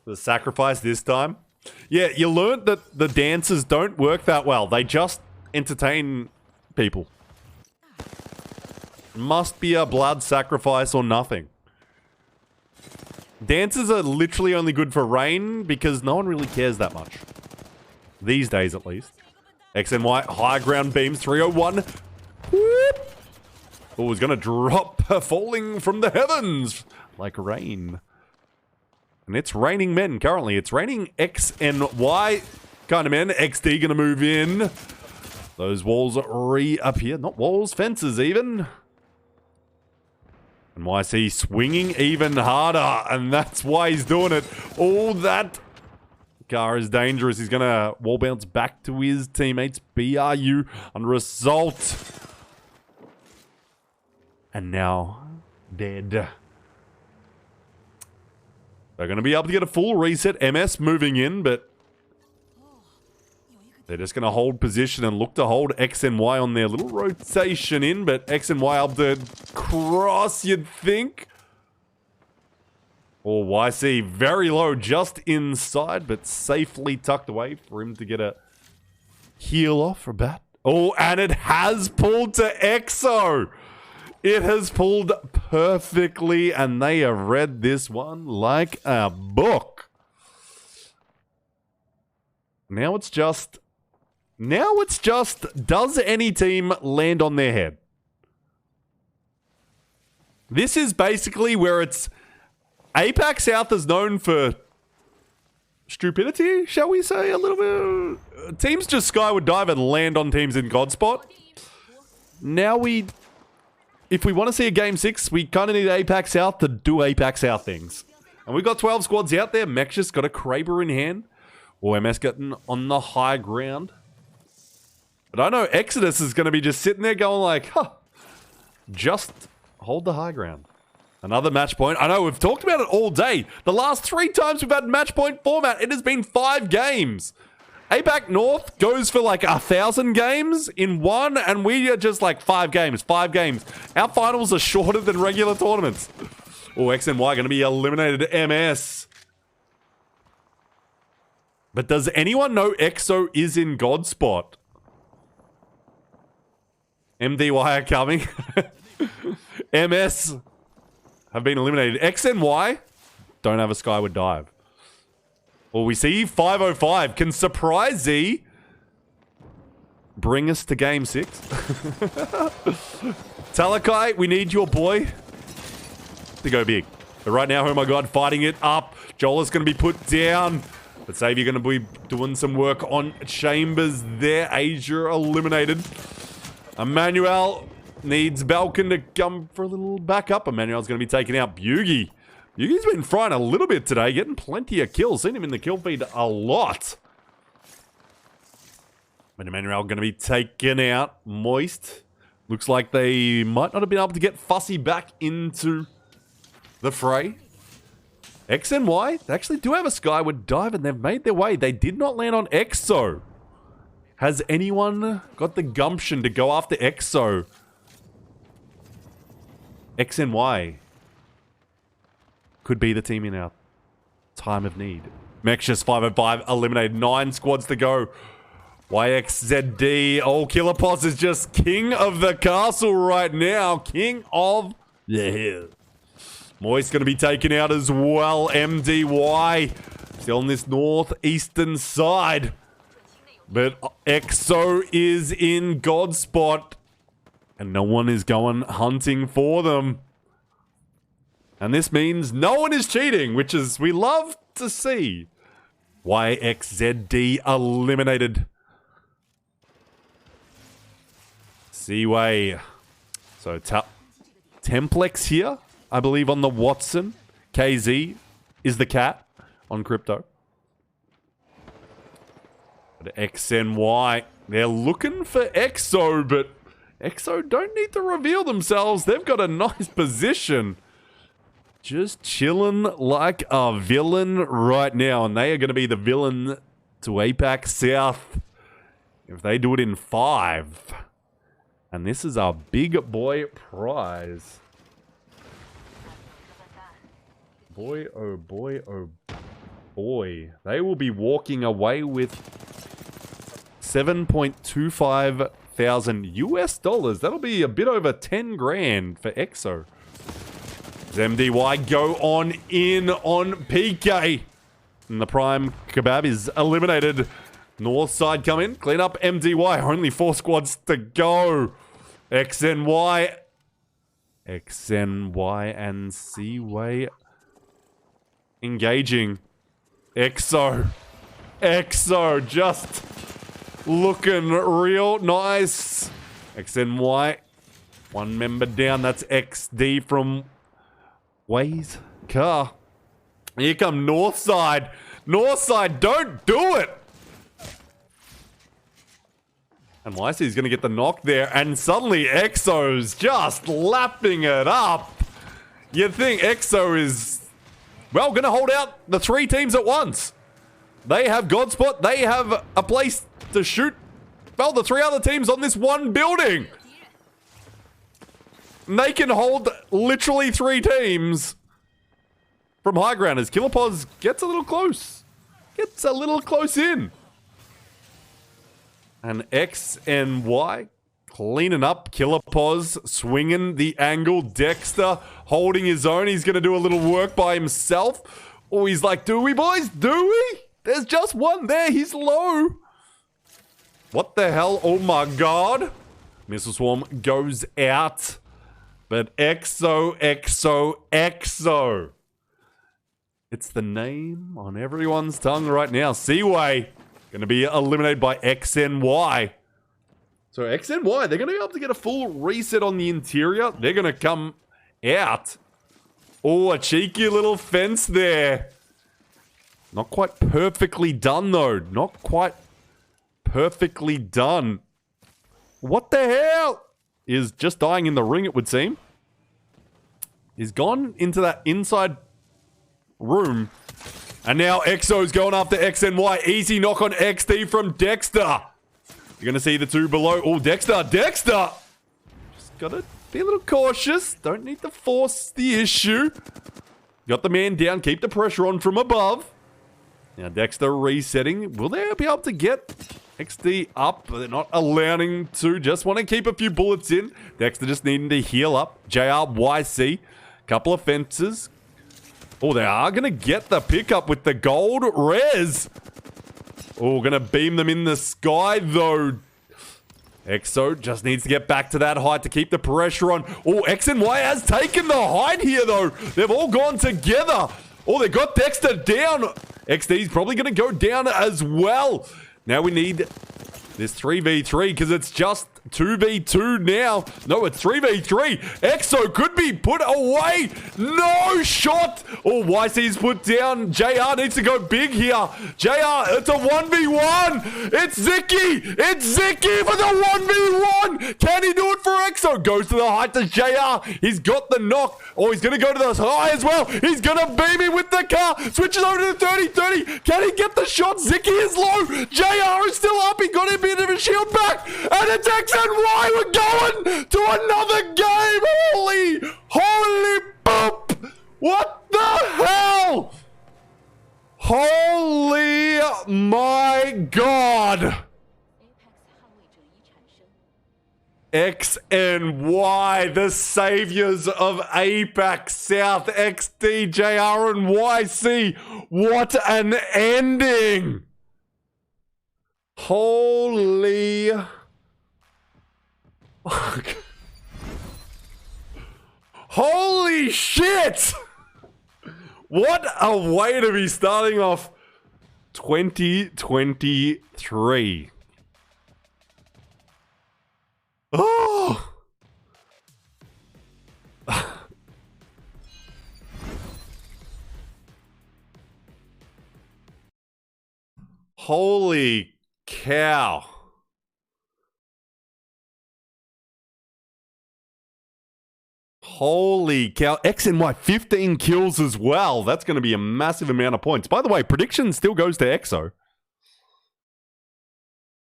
The sacrifice this time? Yeah, you learned that the dancers don't work that well. They just entertain people. Must be a blood sacrifice or nothing. Dancers are literally only good for rain because no one really cares that much. These days, at least. X and Y, high ground beams, 301. Whoop! Oh, it's gonna drop, falling from the heavens like rain. And it's raining men currently. It's raining X and Y kind of men. XD gonna move in. Those walls reappear. Not walls, fences even. And YC swinging even harder. And that's why he's doing it. All that Car is dangerous. He's going to wall bounce back to his teammates. BRU under assault. And now dead. They're going to be able to get a full reset. MS moving in, but they're just going to hold position and look to hold X and Y on their little rotation in, but X and Y up to cross, you'd think. Or YC very low, just inside, but safely tucked away for him to get a heal off for a bat. Oh, and it has pulled to EXO. It has pulled perfectly, and they have read this one like a book. Now it's just, does any team land on their head? This is basically where it's, APAC South is known for stupidity, shall we say, a little bit. Teams just skyward dive and land on teams in God spot. Now if we want to see a Game 6, we kind of need APAC South to do APAC South things. And we've got 12 squads out there. Mexus got a Kraber in hand. Or MS getting on the high ground. But I know Exodus is going to be just sitting there going like, huh, just hold the high ground. Another match point. I know we've talked about it all day. The last 3 times we've had match point format, it has been 5 games. APAC North goes for like 1,000 games in one, and we are just like 5 games. Our finals are shorter than regular tournaments. Oh, X and Y going to be eliminated. MS. But does anyone know EXO is in God spot? MDY are coming. MS have been eliminated. X and Y don't have a skyward dive. Well, we see 505. Can Surprise Z bring us to Game 6? Talakai, we need your boy to go big. But right now, oh my god, fighting it up. Joel is going to be put down. But Xavier going to be doing some work on Chambers there. Asia eliminated. Emmanuel needs Balkan to come for a little backup. Emmanuel's going to be taken out. Bugie. Bugie's been frying a little bit today, getting plenty of kills. Seen him in the kill feed a lot. But Emmanuel going to be taken out. Moist. Looks like they might not have been able to get Fussy back into the fray. X and Y, they actually do have a skyward dive and they've made their way. They did not land on EXO. Has anyone got the gumption to go after EXO? X and Y could be the team in our time of need. Mexus 505 eliminated. 9 squads to go. YXZD. Oh, Killer Pos is just king of the castle right now. King of the hill. Moist going to be taken out as well. MDY still on this northeastern side. But EXO is in God spot. And no one is going hunting for them. And this means no one is cheating, which is we love to see. YXZD eliminated. Seaway. So Templex here, I believe, on the Watson. KZ is the cat on crypto. But XNY, they're looking for EXO, but EXO don't need to reveal themselves. They've got a nice position. Just chilling like a villain right now. And they are going to be the villain to APAC South if they do it in 5. And this is our big boy prize. Boy, oh boy, oh boy. They will be walking away with 7.25 thousand US dollars. That'll be a bit over 10 grand for EXO. Does MDY go on in on PK? And the prime kebab is eliminated. North side come in. Clean up MDY. Only 4 squads to go. XNY. XNY and Seaway engaging. EXO. EXO just looking real nice. XNY. 1 member down. That's XD from Ways Car. Here come North side. Northside, don't do it. And YC's going to get the knock there. And suddenly EXO's just lapping it up. You'd think EXO is, well, going to hold out the 3 teams at once. They have Godspot. They have a place to shoot, well, the 3 other teams on this one building. And they can hold literally 3 teams from high ground as Killerpos gets a little close. Gets a little close in. And X and Y cleaning up. Killerpos swinging the angle. Dexter holding his own. He's going to do a little work by himself. Oh, he's like, do we, boys? Do we? There's just one there. He's low. What the hell? Oh my god. Missile Swarm goes out. But EXO. It's the name on everyone's tongue right now. Seaway going to be eliminated by XNY. So XNY, they're going to be able to get a full reset on the interior. They're going to come out. Oh, a cheeky little fence there. Not quite perfectly done, though. Not quite perfectly done. What the hell? Is just dying in the ring, it would seem. He's gone into that inside room. And now EXO's going after XNY. Easy knock on XD from Dexter. You're going to see the 2 below. Oh, Dexter. Just got to be a little cautious. Don't need to force the issue. Got the man down. Keep the pressure on from above. Now Dexter resetting. Will they be able to get XD up? They're not allowing to. Just want to keep a few bullets in. Dexter just needing to heal up. JRYC. Couple of fences. Oh, they are going to get the pickup with the gold res. Oh, going to beam them in the sky, though. EXO just needs to get back to that height to keep the pressure on. Oh, X and Y has taken the height here, though. They've all gone together. Oh, they got Dexter down. XD's probably going to go down as well. Now we need this 3v3 because it's just 2v2 now. No, it's 3v3. EXO could be put away. No shot. Oh, YC's put down. JR needs to go big here. JR, it's a 1v1. It's Zicky. It's Zicky for the 1v1. Can he do it for EXO? Goes to the height to JR. He's got the knock. Oh, he's going to go to the high as well. He's going to beam him with the car. Switches over to the 30-30. Can he get the shot? Zicky is low. JR is still up. He got a bit of a shield back. And it's X and Y. We're going to another game. Holy boop. What the hell? Holy my god. X and Y, the saviors of Apex South, XD, JR, and YC. What an ending! Holy... Holy shit! What a way to be starting off 2023. Oh! Holy cow. Holy cow. X and Y 15 kills as well. That's going to be a massive amount of points. By the way, prediction still goes to EXO.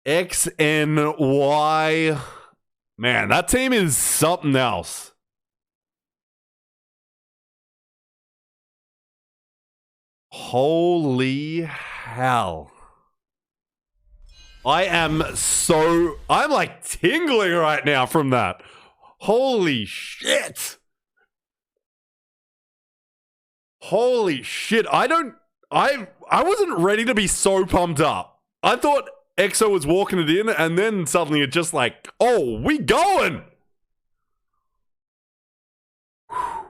X and Y. Man, that team is something else. Holy hell. I'm like tingling right now from that. Holy shit. Holy shit. I wasn't ready to be so pumped up. I thought EXO was walking it in, and then suddenly it just like, oh, we going! Whew.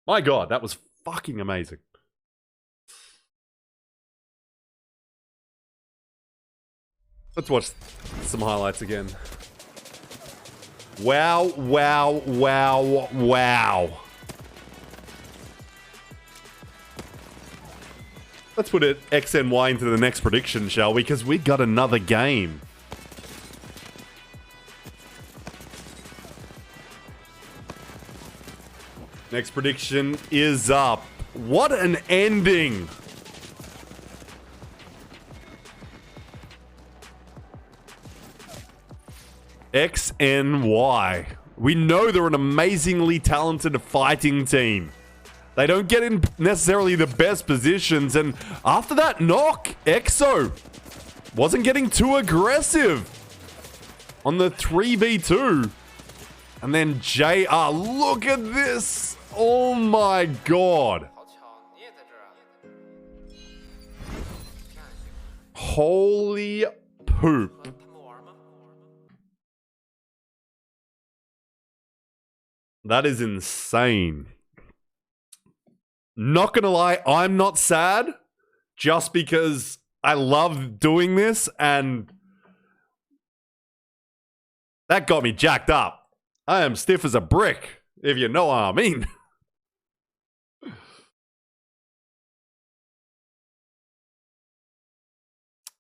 My god, that was fucking amazing. Let's watch some highlights again. Wow, wow, wow, wow. Let's put it X and Y into the next prediction, shall we? Because we got another game. Next prediction is up. What an ending! X and Y. We know they're an amazingly talented fighting team. They don't get in necessarily the best positions, and after that knock, EXO wasn't getting too aggressive on the 3v2. And then JR, look at this! Oh my god. Holy poop. That is insane. Not gonna lie, I'm not sad just because I love doing this and that got me jacked up. I am stiff as a brick, if you know what I mean.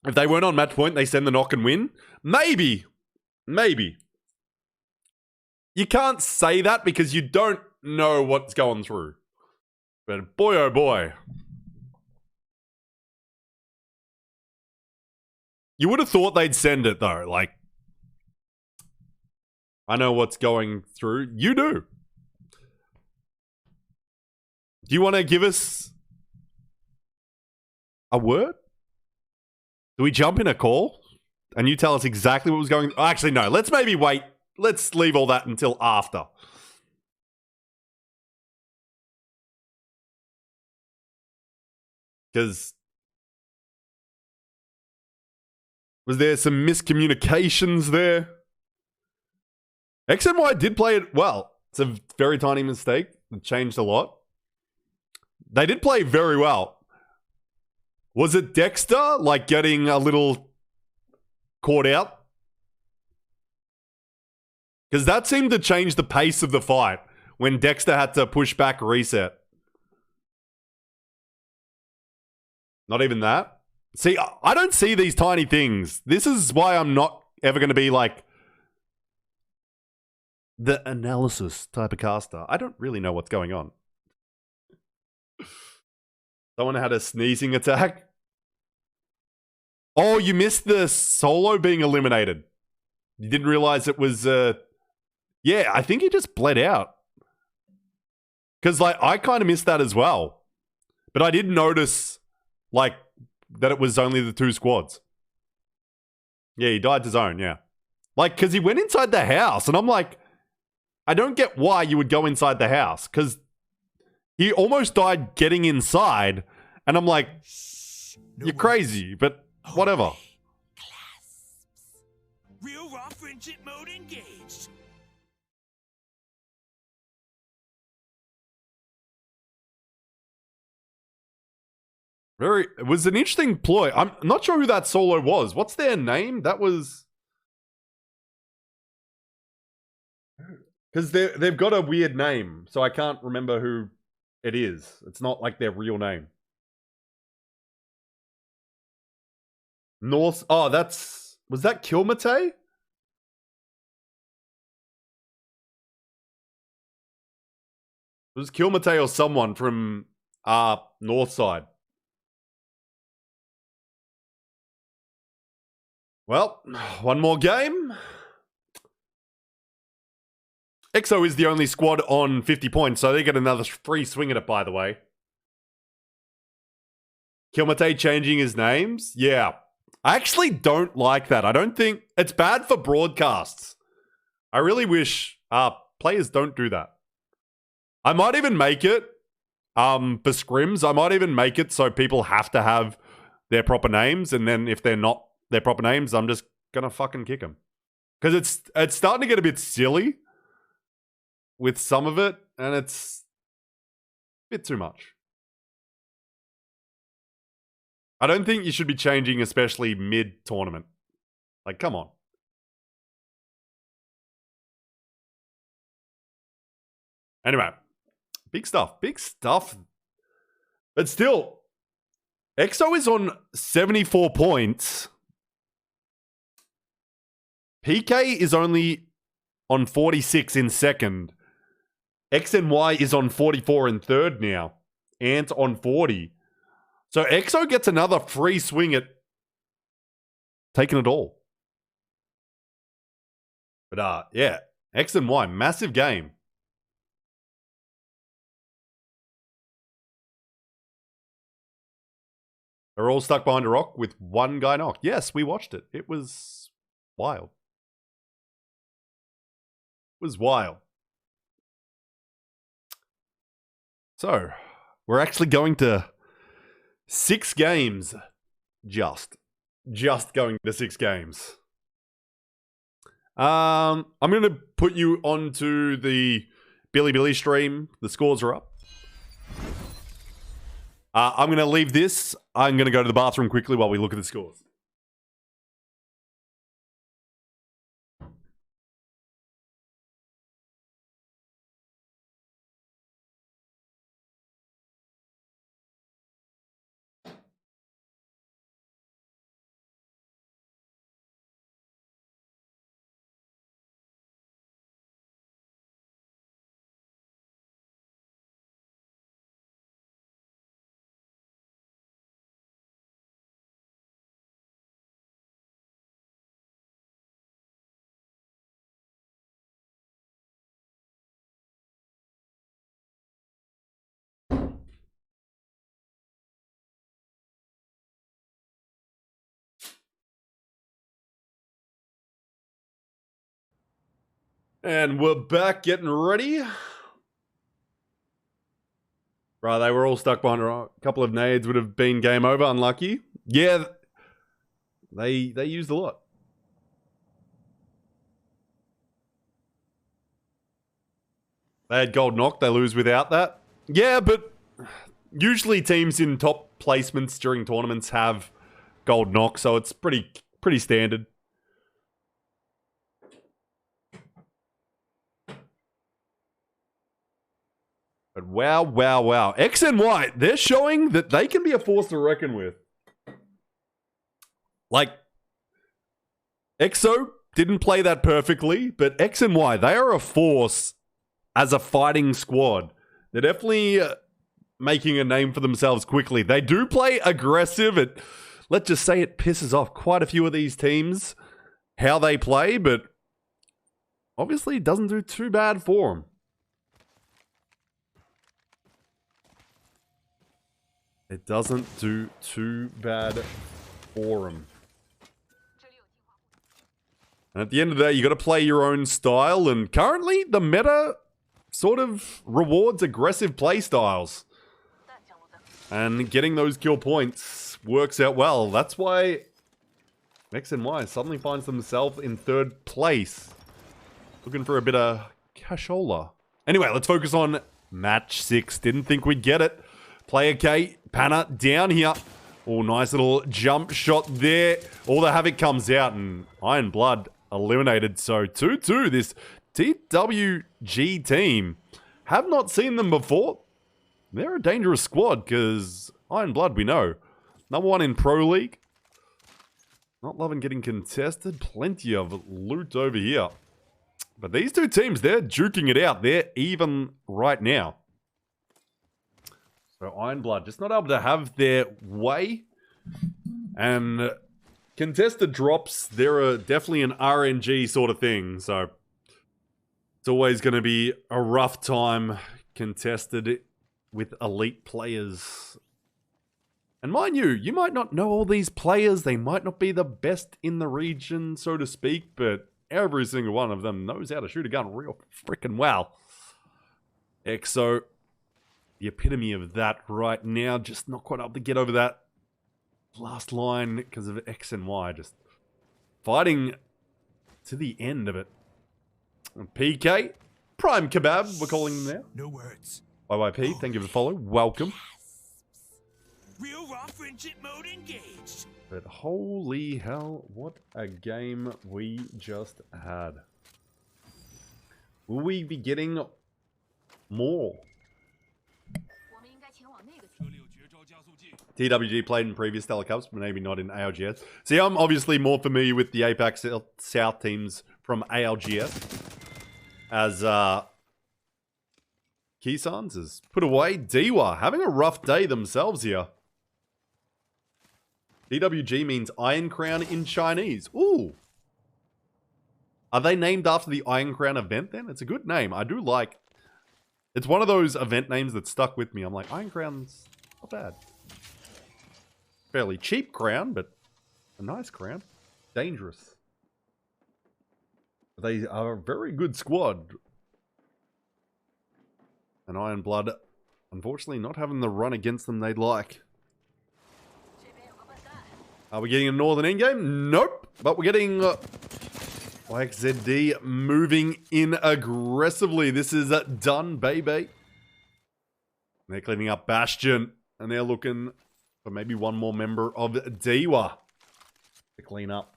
If they weren't on match point, they send the knock and win. Maybe. Maybe. You can't say that because you don't know what's going through. But boy, oh boy. You would have thought they'd send it though. Like, I know what's going through. You do. Do you want to give us a word? Do we jump in a call and you tell us exactly what was going on? Actually, no. Let's maybe wait. Let's leave all that until after. Because was there some miscommunications there? X and Y did play it well. It's a very tiny mistake. It changed a lot. They did play very well. Was it Dexter, like, getting a little caught out? Because that seemed to change the pace of the fight when Dexter had to push back reset. Not even that? See, I don't see these tiny things. This is why I'm not ever going to be like the analysis type of caster. I don't really know what's going on. Someone had a sneezing attack. Oh, you missed the solo being eliminated. You didn't realize it was... Yeah, I think he just bled out. Because, like, I kind of missed that as well. But I did notice, like, that it was only the two squads. Yeah, he died to zone, yeah. Like, because he went inside the house, and I'm like, I don't get why you would go inside the house. Because he almost died getting inside, and I'm like, you're crazy, but whatever. Real raw friendship mode engaged. It was an interesting ploy. I'm not sure who that solo was. What's their name? That was... Because they've got a weird name, so I can't remember who it is. It's not like their real name. North... Oh, that's... Was that Kilmate? It was Kilmate or someone from North side. Well, one more game. EXO is the only squad on 50 points, so they get another free swing at it, by the way. Kilmate changing his names? Yeah. I actually don't like that. I don't think... It's bad for broadcasts. I really wish players don't do that. I might even make it, for scrims, I might even make it so people have to have their proper names, and then if they're not their proper names, I'm just gonna fucking kick them. Because it's starting to get a bit silly with some of it, and it's a bit too much. I don't think you should be changing, especially mid-tournament. Like, come on. Anyway, big stuff. Big stuff. But still, EXO is on 74 points. PK is only on 46 in second. XNY is on 44 in third now. Ant on 40. So EXO gets another free swing at taking it all. But yeah, X and Y, massive game. They're all stuck behind a rock with one guy knocked. Yes, we watched it. It was wild. It was wild. So, we're actually going to 6 games. Just going to 6 games. I'm going to put you onto the Billy stream. The scores are up. I'm going to leave this. I'm going to go to the bathroom quickly while we look at the scores. And we're back getting ready. Right, they were all stuck behind a couple of nades would have been game over. Unlucky. Yeah, they used a lot. They had gold knock. They lose without that. Yeah, but usually teams in top placements during tournaments have gold knock, so it's pretty standard. But wow. X and Y, they're showing that they can be a force to reckon with. Like, EXO didn't play that perfectly, but X and Y, they are a force as a fighting squad. They're definitely making a name for themselves quickly. They do play aggressive. Let's just say it pisses off quite a few of these teams how they play, but obviously it doesn't do too bad for them. It doesn't do too bad for them. And at the end of the day, you got to play your own style. And currently, the meta sort of rewards aggressive play styles. And getting those kill points works out well. That's why X and Y suddenly finds themselves in 3rd place. Looking for a bit of cashola. Anyway, let's focus on match 6. Didn't think we'd get it. Player K, Panna down here. Oh, nice little jump shot there. All the havoc comes out and Iron Blood eliminated. So 2-2, this TWG team. Have not seen them before. They're a dangerous squad because Iron Blood, we know. Number 1 in Pro League. Not loving getting contested. Plenty of loot over here. But these two teams, they're duking it out. They're even right now. So Iron Blood just not able to have their way. And contested drops, they're definitely an RNG sort of thing. So it's always going to be a rough time contested with elite players. And mind you, you might not know all these players. They might not be the best in the region, so to speak. But every single one of them knows how to shoot a gun real freaking well. EXO, the epitome of that right now. Just not quite able to get over that last line because of X and Y. Just fighting to the end of it. And PK, Prime Kebab, we're calling them now. No words. YYP, thank you for the follow. Welcome. Real raw friendship mode engaged. But holy hell, what a game we just had. Will we be getting more? TWG played in previous Stellar Cups, but maybe not in ALGS. See, I'm obviously more familiar with the APAC South teams from ALGS. As Kisans is put away. Diwa having a rough day themselves here. DWG means Iron Crown in Chinese. Ooh. Are they named after the Iron Crown event then? It's a good name. I do like. It's one of those event names that stuck with me. I'm like, Iron Crown's not bad. Fairly cheap crown, but a nice crown. Dangerous. They are a very good squad. And Iron Blood, unfortunately, not having the run against them they'd like. Are we getting a Northern endgame? Nope. But we're getting YXZD moving in aggressively. This is done, baby. They're cleaning up Bastion. And they're looking for maybe one more member of Diwa to clean up.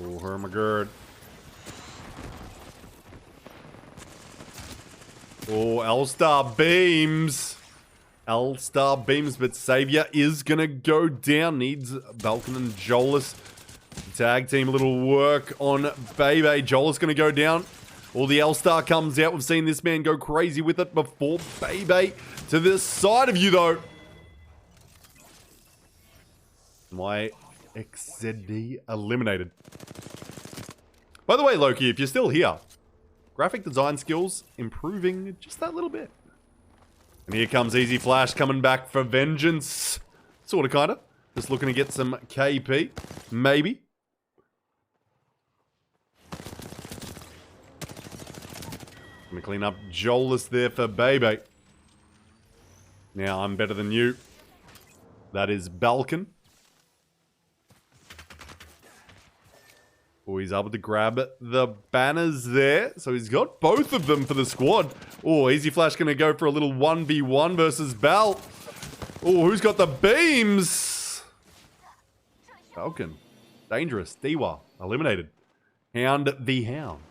Oh, Hermagerd. Oh, L-Star beams. L-Star beams, but Savior is going to go down. Needs Balkan and Jolas. Tag team, a little work on Bebe. Jolas going to go down. All the L-Star comes out. We've seen this man go crazy with it before. Bebe to the side of you, though. My XZD eliminated. By the way, Loki, if you're still here, graphic design skills improving just that little bit. And here comes Easy Flash coming back for vengeance. Sort of, kind of. Just looking to get some KP. Maybe. Gonna clean up Jolas there for Bebe. Now, I'm better than you. That is Balkan. Oh, he's able to grab the banners there. So he's got both of them for the squad. Oh, Easy Flash going to go for a little 1v1 versus Bal. Oh, who's got the beams? Falcon. Dangerous. Diwa. Eliminated. Hound the Hound.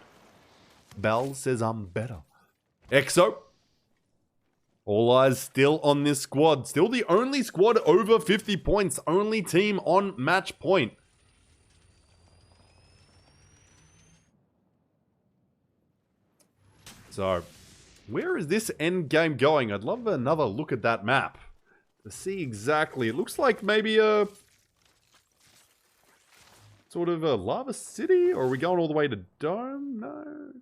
Bal says I'm better. Exo. All eyes still on this squad. Still the only squad over 50 points. Only team on match point. So, where is this end game going? I'd love another look at that map to see exactly. It looks like maybe a sort of a lava city, or are we going all the way to Dome? No.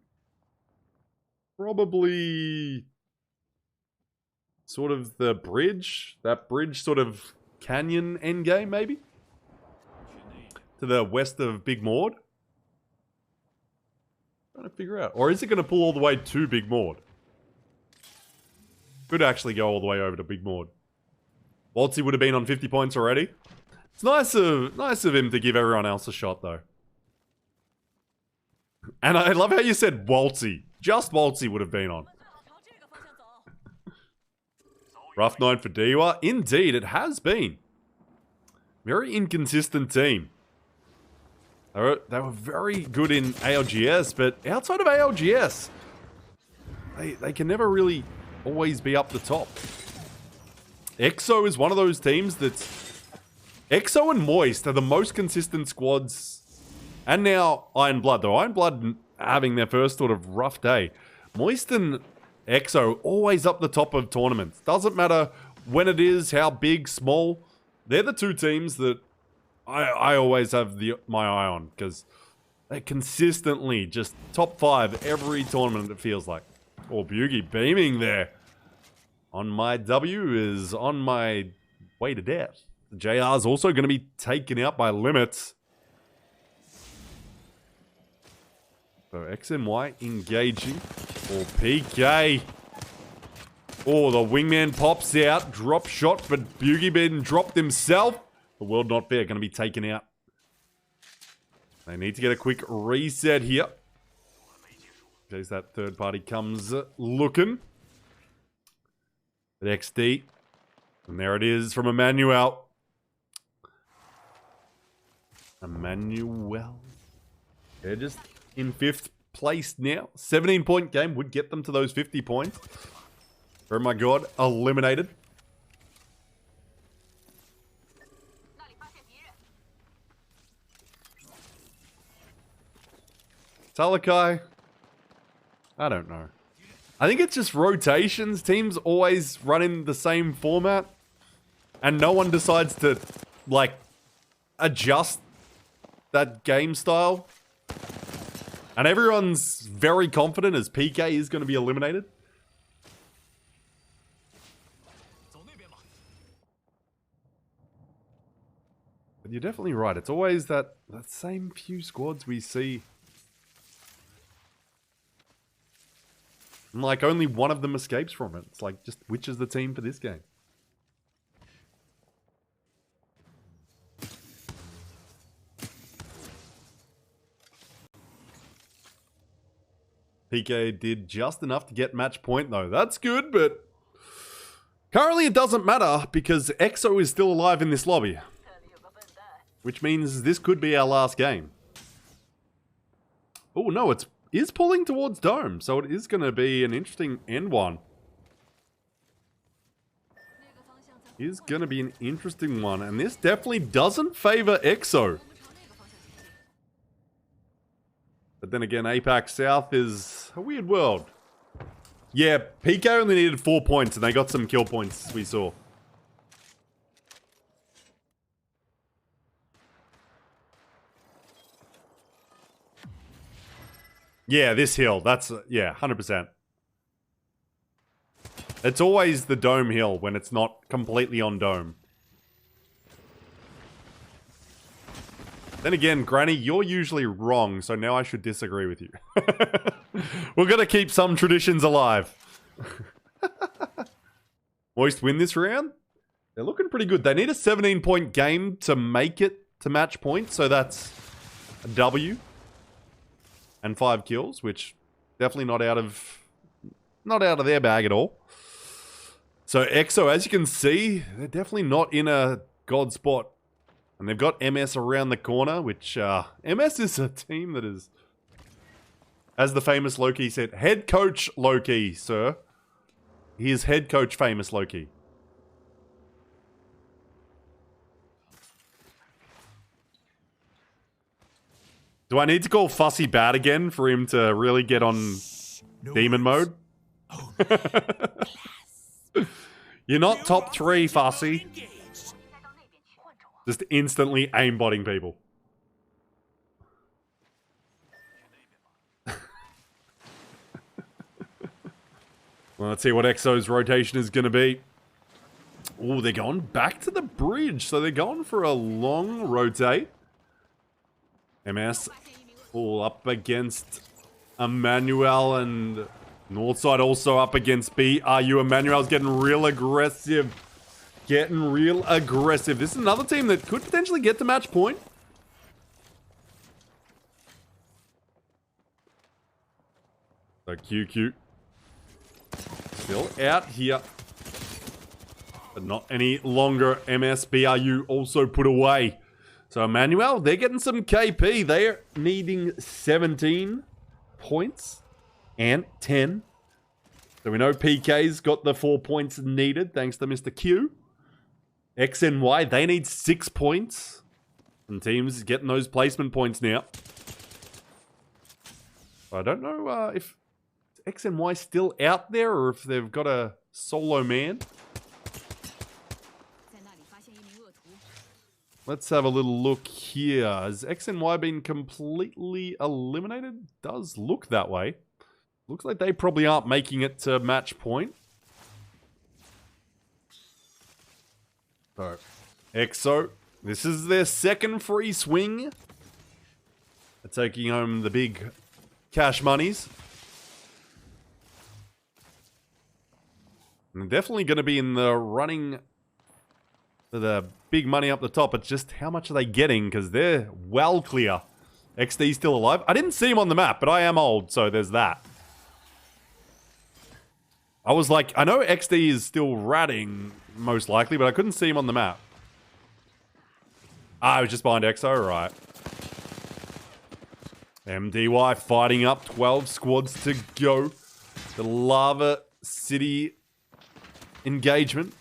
Probably sort of the bridge. That bridge sort of canyon end game, maybe? To the west of Big Maud. Trying to figure out. Or is it going to pull all the way to Big Maud? Could actually go all the way over to Big Maud. Waltzy would have been on 50 points already. It's nice of him to give everyone else a shot, though. And I love how you said Waltzy. Just Waltzy would have been on. Rough night for Diwa. Indeed, it has been. Very inconsistent team. They were very good in ALGS, but outside of ALGS, they can never really always be up the top. EXO is one of those teams that's... EXO and Moist are the most consistent squads. And now Iron Blood, though. Iron Blood having their first sort of rough day. Moist and EXO always up the top of tournaments. Doesn't matter when it is, how big, small. They're the two teams that I always have my eye on, because they consistently just top 5 every tournament, it feels like. Oh, Bugie beaming there. On my W is on my way to death. The JR is also going to be taken out by Limits. So XNY engaging. Or PK. Oh, the wingman pops out. Drop shot, but Bugie being dropped himself. The World Not Fair going to be taken out. They need to get a quick reset here. In case that third party comes looking. At XD. And there it is from Emmanuel. Emmanuel. They're just in 5th place now. 17-point game would get them to those 50 points. Oh my god, eliminated. Talakai? I don't know. I think it's just rotations. Teams always run in the same format. And no one decides to, like, adjust that game style. And everyone's very confident as PK is going to be eliminated. But you're definitely right. It's always that same few squads we see. And like, only one of them escapes from it. It's like, just which is the team for this game? PK did just enough to get match point though. That's good, but currently it doesn't matter because EXO is still alive in this lobby. Which means this could be our last game. Oh no, it is pulling towards Dome, so it is going to be an interesting end one. Is going to be an interesting one, and this definitely doesn't favor EXO. But then again, APAC South is a weird world. Yeah, PK only needed 4 points, and they got some kill points, we saw. Yeah, this hill, that's, yeah, 100%. It's always the Dome hill when it's not completely on Dome. Then again, Granny, you're usually wrong, so now I should disagree with you. We're gonna keep some traditions alive. Moist win this round? They're looking pretty good. They need a 17-point game to make it to match point, so that's a W. And 5 kills, which definitely not out of their bag at all. So EXO, as you can see, they're definitely not in a god spot. And they've got MS around the corner, which MS is a team that is, as the famous Loki said, head coach Loki, sir. He is head coach famous Loki. Do I need to call Fussy bad again for him to really get on demon mode? You're not top 3, Fussy. Just instantly aimbotting people. Well, let's see what EXO's rotation is going to be. Oh, they're going back to the bridge. So they're going for a long rotate. MS all up against Emmanuel, and Northside also up against BRU. Emmanuel's getting real aggressive. Getting real aggressive. This is another team that could potentially get to match point. So QQ still out here. But not any longer. MS, BRU also put away. So Emmanuel, they're getting some KP. They're needing 17 points and 10. So we know PK's got the 4 points needed thanks to Mr. Q. XNY, they need 6 points. And teams getting those placement points now. I don't know if XNY still out there or if they've got a solo man. Let's have a little look here. Has XNY been completely eliminated? Does look that way. Looks like they probably aren't making it to match point. So, EXO, this is their second free swing. They're taking home the big cash monies. And they're definitely going to be in the running for the big money up the top. It's just how much are they getting, because they're well clear. XD's still alive. I didn't see him on the map, but I am old, so there's that. I was like, I know XD is still ratting, most likely, but I couldn't see him on the map. Ah, I was just behind EXO, right. MDY fighting up, 12 squads to go. The Lava City engagement.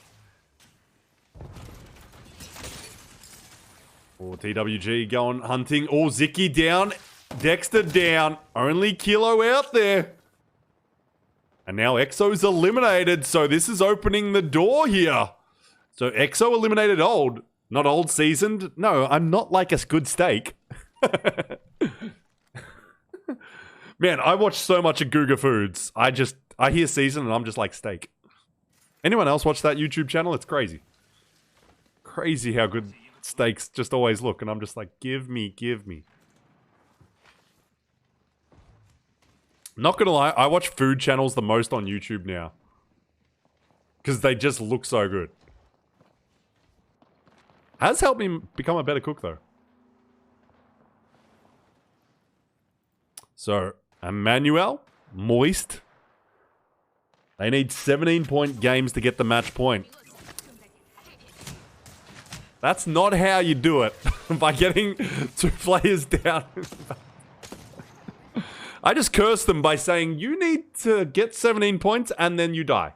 Oh, TWG going hunting. Oh, Zicky down. Dexter down. Only Kilo out there. And now Exo's eliminated, so this is opening the door here. So Exo eliminated Old. Not old seasoned. No, I'm not like a good steak. Man, I watch so much of Googa Foods. I hear season and I'm just like steak. Anyone else watch that YouTube channel? It's crazy. Crazy how good steaks just always look. And I'm just like, give me, give me. Not gonna lie, I watch food channels the most on YouTube now. Because they just look so good. Has helped me become a better cook though. So, Emmanuel, Moist. They need 17-point games to get the match point. That's not how you do it. By getting 2 players down. I just curse them by saying, you need to get 17 points and then you die.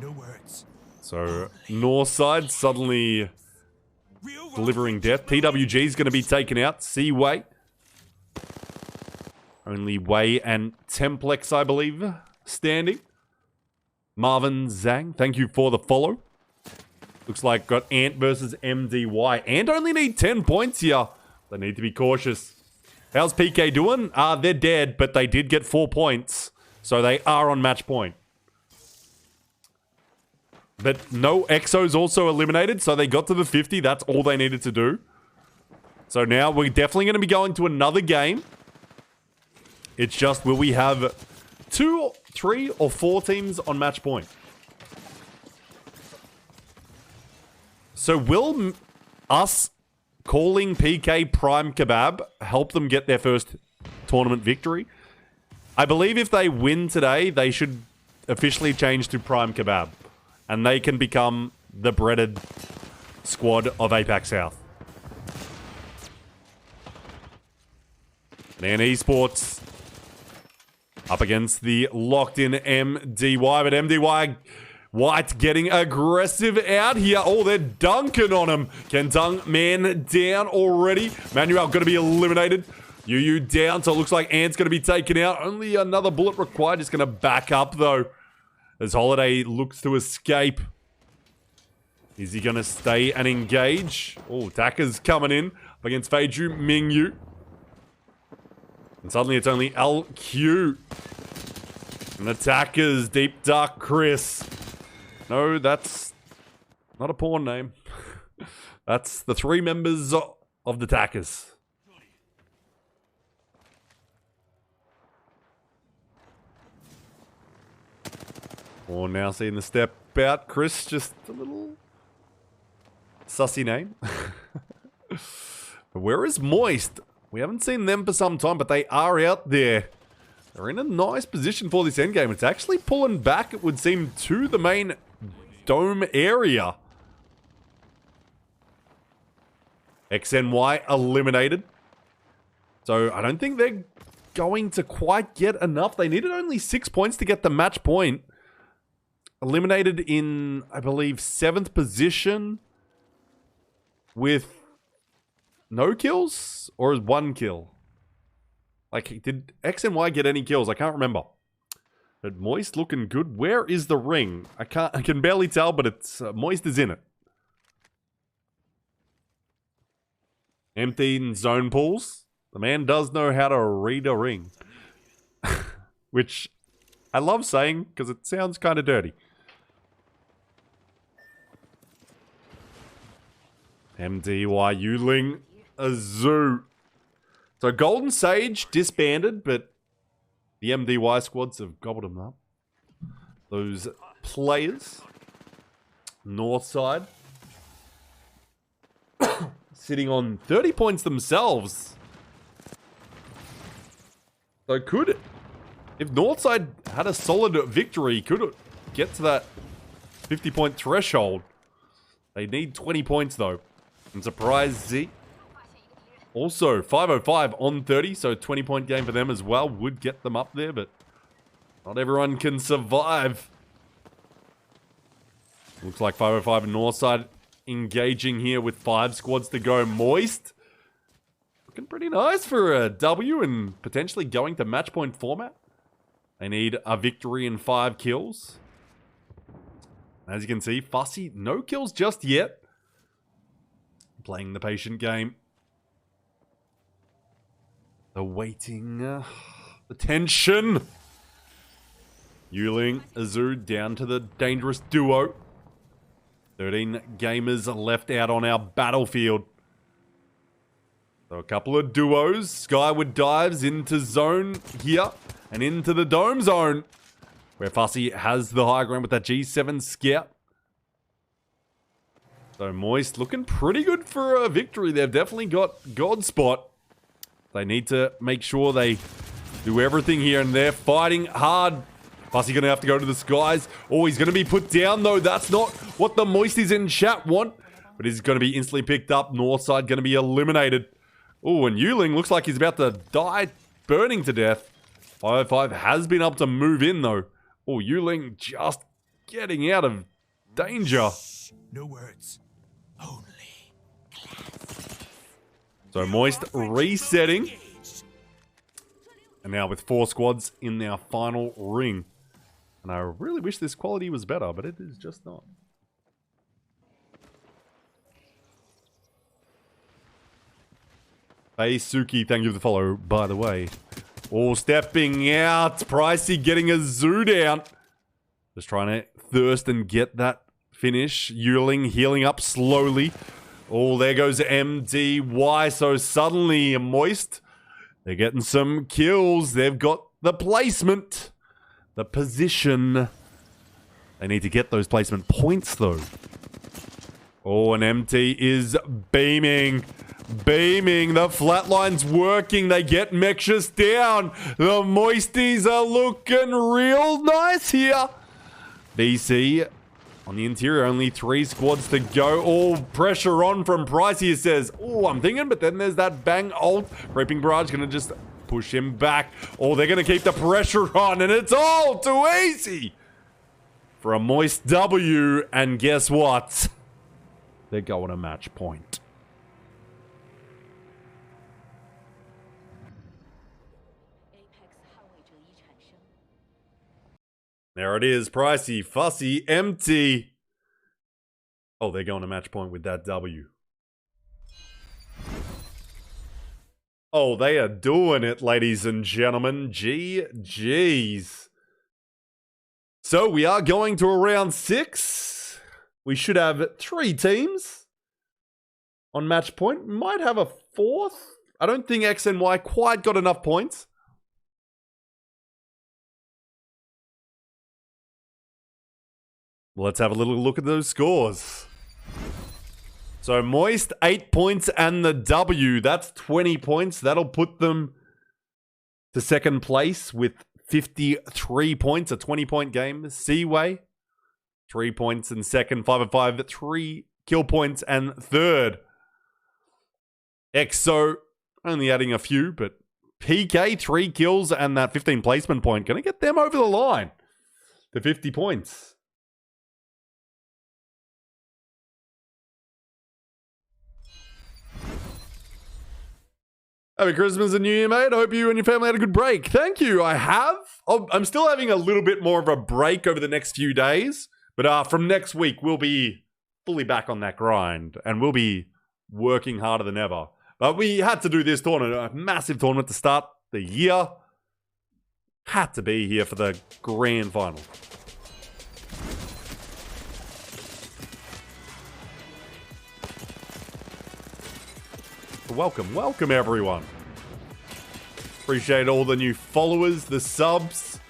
No words. So, Northside suddenly delivering death. TWG is going to be taken out. Seaway. Only Way and Templex, I believe, standing. Marvin Zhang, thank you for the follow. Looks like got Ant versus MDY. Ant only need 10 points here. They need to be cautious. How's PK doing? They're dead, but they did get 4 points. So they are on match point. But no, Exo's also eliminated, so they got to the 50. That's all they needed to do. So now we're definitely going to be going to another game. It's just, will we have 2, 3, or 4 teams on match point? So will us calling PK Prime Kebab help them get their first tournament victory? I believe if they win today, they should officially change to Prime Kebab. And they can become the breaded squad of Apex South. Man Esports up against the locked-in MDY. But MDY White getting aggressive out here. Oh, they're dunking on him. Kentang man down already. Manuel going to be eliminated. Yu down, so it looks like Ant's going to be taken out. Only another bullet required. Just going to back up, though. As Holiday looks to escape. Is he going to stay and engage? Oh, Taka's coming in up against Feiju Mingyu. And suddenly it's only LQ. And attackers, Deep Dark Chris. No, that's not a porn name. That's the 3 members of the Tackers. Or now seeing the step out. Chris, just a little sussy name. But where is Moist? We haven't seen them for some time, but they are out there. They're in a nice position for this endgame. It's actually pulling back, it would seem, to the main dome area. XNY eliminated. So I don't think they're going to quite get enough. They needed only 6 points to get the match point. Eliminated in, I believe, 7th position with no kills? Or is 1 kill? Like, did X and Y get any kills? I can't remember. But Moist looking good. Where is the ring? I can barely tell, but it's Moist is in it. Empty in zone pools. The man does know how to read a ring. Which I love saying because it sounds kind of dirty. MDY Yuling Azu. So Golden Sage disbanded, but the MDY squads have gobbled them up. Those players. North side. Sitting on 30 points themselves. So could, if Northside had a solid victory, could it get to that 50-point threshold? They need 20 points though. I'm surprised Z. Also, 505 on 30, so 20-point game for them as well. Would get them up there, but not everyone can survive. Looks like 505 and Northside engaging here with 5 squads to go. Moist. Looking pretty nice for a W and potentially going to match point format. They need a victory and 5 kills. As you can see, Fussy, no kills just yet. Playing the patient game. The waiting. The tension. Yuling, Azu down to the dangerous duo. 13 gamers left out on our battlefield. So a couple of duos. Skyward dives into zone here. And into the dome zone. Where Fussy has the high ground with that G7 Scout. So Moist looking pretty good for a victory. They've definitely got God Spot. They need to make sure they do everything here. And they're fighting hard. Fussy going to have to go to the skies. Oh, he's going to be put down though. That's not what the Moisties in chat want. But he's going to be instantly picked up. Northside going to be eliminated. Oh, and Yuling looks like he's about to die burning to death. 505 has been able to move in though. Oh, Yuling just getting out of danger. No words. Only. So Moist resetting. And now with 4 squads in our final ring. And I really wish this quality was better, but it is just not. Hey Suki, thank you for the follow, by the way. Oh, stepping out. Pricey getting a zoo down. Just trying to thirst and get that finish. Yuling healing up slowly. Oh, there goes MDY. So suddenly, Moist, they're getting some kills. They've got the placement. The position. They need to get those placement points, though. Oh, and MT is beaming. Beaming. The flatline's working. They get Mexus down. The Moisties are looking real nice here. BC on the interior. Only 3 squads to go. All pressure on from Pricey. He says, oh, I'm thinking, but then there's that bang ult. Raping Barrage going to just push him back. Oh, they're going to keep the pressure on, and it's all too easy for a Moist W. And guess what? They're going to match point. There it is. Pricey, Fussy, empty. Oh, they're going to match point with that W. Oh, they are doing it, ladies and gentlemen. GG's. So we are going to round 6. We should have 3 teams on match point. Might have a 4th. I don't think X and Y quite got enough points. Let's have a little look at those scores. So Moist, 8 points and the W. That's 20 points. That'll put them to 2nd place with 53 points. A 20-point game. Seaway, 3 points in 2nd. 5-5, 3 kill points and 3rd. EXO, only adding a few, but PK, 3 kills and that 15 placement point. Gonna get them over the line to 50 points. Happy Christmas and New Year, mate. I hope you and your family had a good break. Thank you. I have. I'm still having a little bit more of a break over the next few days. But from next week, we'll be fully back on that grind. And we'll be working harder than ever. But we had to do this tournament. A massive tournament to start the year. Had to be here for the grand final. Welcome everyone. Appreciate all the new followers, the subs.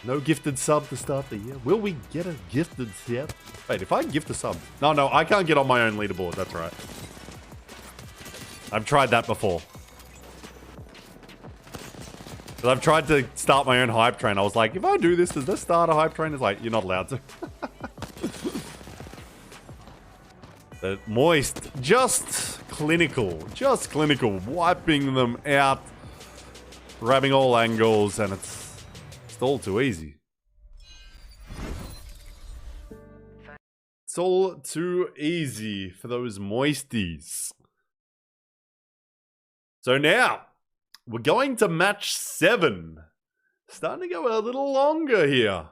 No gifted sub to start the year. Will we get a gifted sub? Wait, if I gift a sub. No, I can't get on my own leaderboard. That's right. I've tried that before. But I've tried to start my own hype train. I was like, if I do this, does this start a hype train? It's like, you're not allowed to. But Moist, just clinical, wiping them out, grabbing all angles, and it's all too easy. It's all too easy for those Moisties. So now, we're going to match 7. Starting to go a little longer here.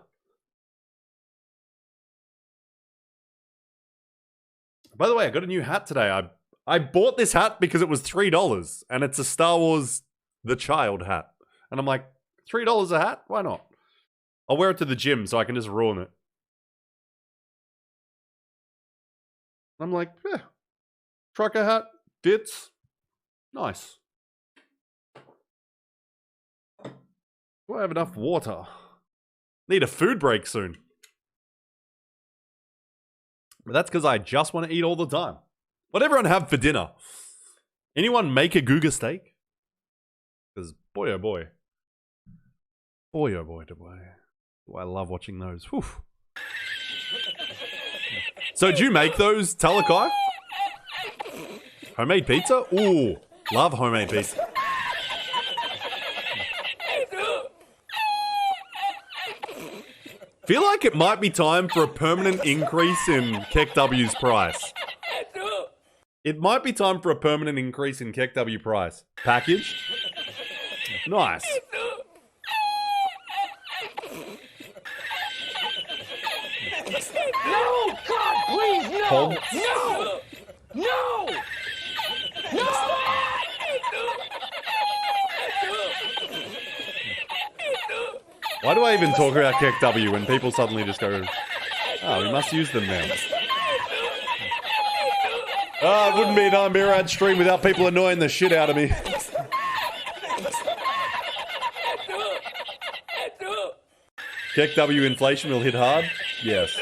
By the way, I got a new hat today. I bought this hat because it was $3, and it's a Star Wars The Child hat. And I'm like, $3 a hat? Why not? I'll wear it to the gym so I can just ruin it. I'm like, yeah. Trucker hat, fits. Nice. Do I have enough water? Need a food break soon. But that's because I just want to eat all the time. What everyone have for dinner? Anyone make a Googa steak? Because boy oh boy. Boy oh boy do I love watching those. Whew. So do you make those, Talakai? Homemade pizza? Ooh, love homemade pizza. Feel like it might be time for a permanent increase in KEKW's price. It might be time for a permanent increase in KEKW price. Package? Nice. No! God, please, no! Hog. No! No! No! Why do I even talk about KEKW when people suddenly just go, oh, we must use them now? Oh, it wouldn't be an Unbearad stream without people annoying the shit out of me. KEKW inflation will hit hard? Yes.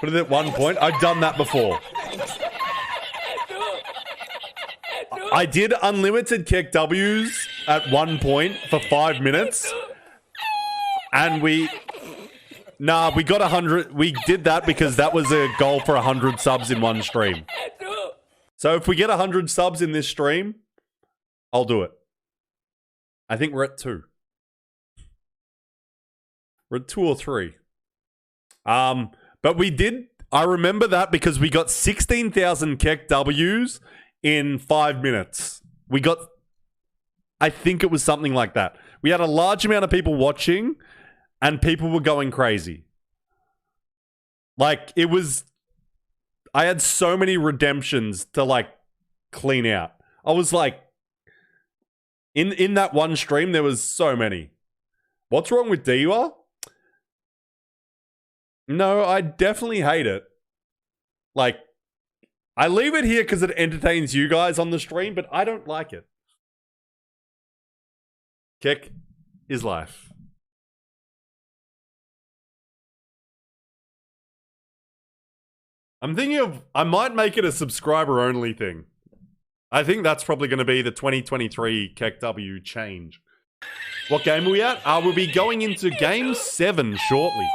Put it at 1 point. I've done that before. I did unlimited KEKWs at 1 point for 5 minutes. And we got 100. We did that because that was a goal for 100 subs in one stream. So if we get 100 subs in this stream, I'll do it. I think we're at 2. We're at 2 or 3. But we did, I remember that because we got 16,000 KEKWs in 5 minutes. We got, I think it was something like that. We had a large amount of people watching and people were going crazy. Like, it was, I had so many redemptions to like clean out. I was like, in that one stream, there was so many. What's wrong with Diwa? No, I definitely hate it. Like, I leave it here because it entertains you guys on the stream, but I don't like it. Kek is life. I'm thinking of, I might make it a subscriber only thing. I think that's probably going to be the 2023 KEKW change. What game are we at? We'll be going into game 7 shortly.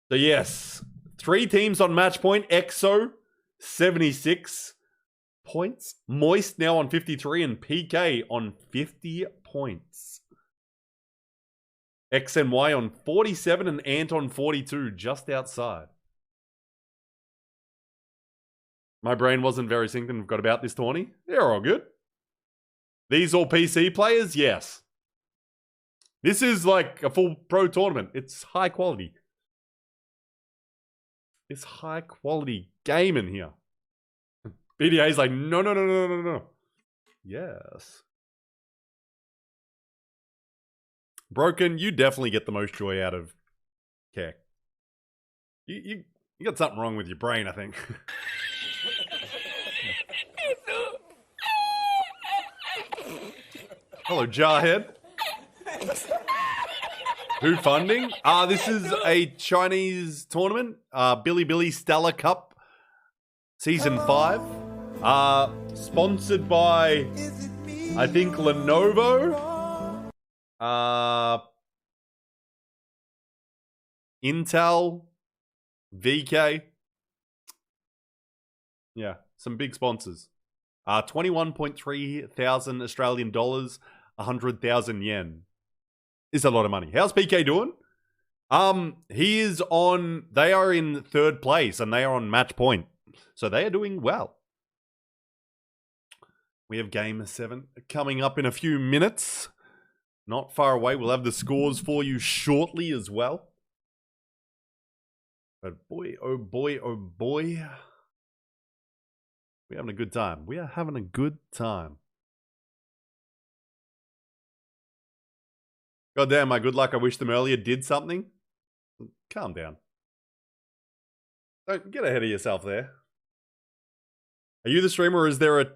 So yes, 3 teams on match point. EXO, 76 points. Moist now on 53 and PK on 50 points. XNY on 47 and Ant on 42, just outside. My brain wasn't very synced and forgot about this tourney. They're all good. These all PC players? Yes. This is like a full pro tournament. It's high quality. It's high quality game in here. BDA's like, no. Yes. Broken, you definitely get the most joy out of Kek. You got something wrong with your brain, I think. Hello, Jarhead. Who funding? This is a Chinese tournament. Billy Stellar Cup Season 5. Sponsored by, I think, Lenovo. Intel. VK. Yeah, some big sponsors. 21.3 thousand Australian dollars, 100,000 yen. Is a lot of money. How's PK doing? He is on, they are in 3rd place and they are on match point. So they are doing well. We have game 7 coming up in a few minutes. Not far away. We'll have the scores for you shortly as well. But boy, oh boy, oh boy. We're having a good time. We are having a good time. God damn, my good luck. I wish them earlier did something. Calm down. Don't get ahead of yourself there. Are you the streamer or is there a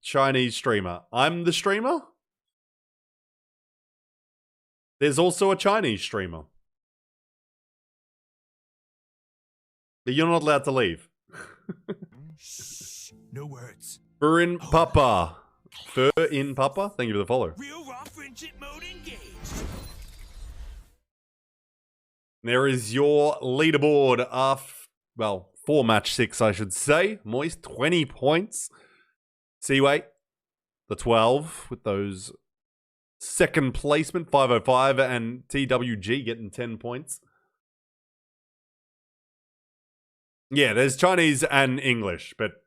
Chinese streamer? I'm the streamer? There's also a Chinese streamer. You're not allowed to leave. Shh. No words. Furin Papa. Furin Papa? Thank you for the follow. Real raw friendship mode engaged. There is your leaderboard. Well, for match 6, I should say. Moist, 20 points. Seaway, the 12 with those second placement, 505, and TWG getting 10 points. Yeah, there's Chinese and English, but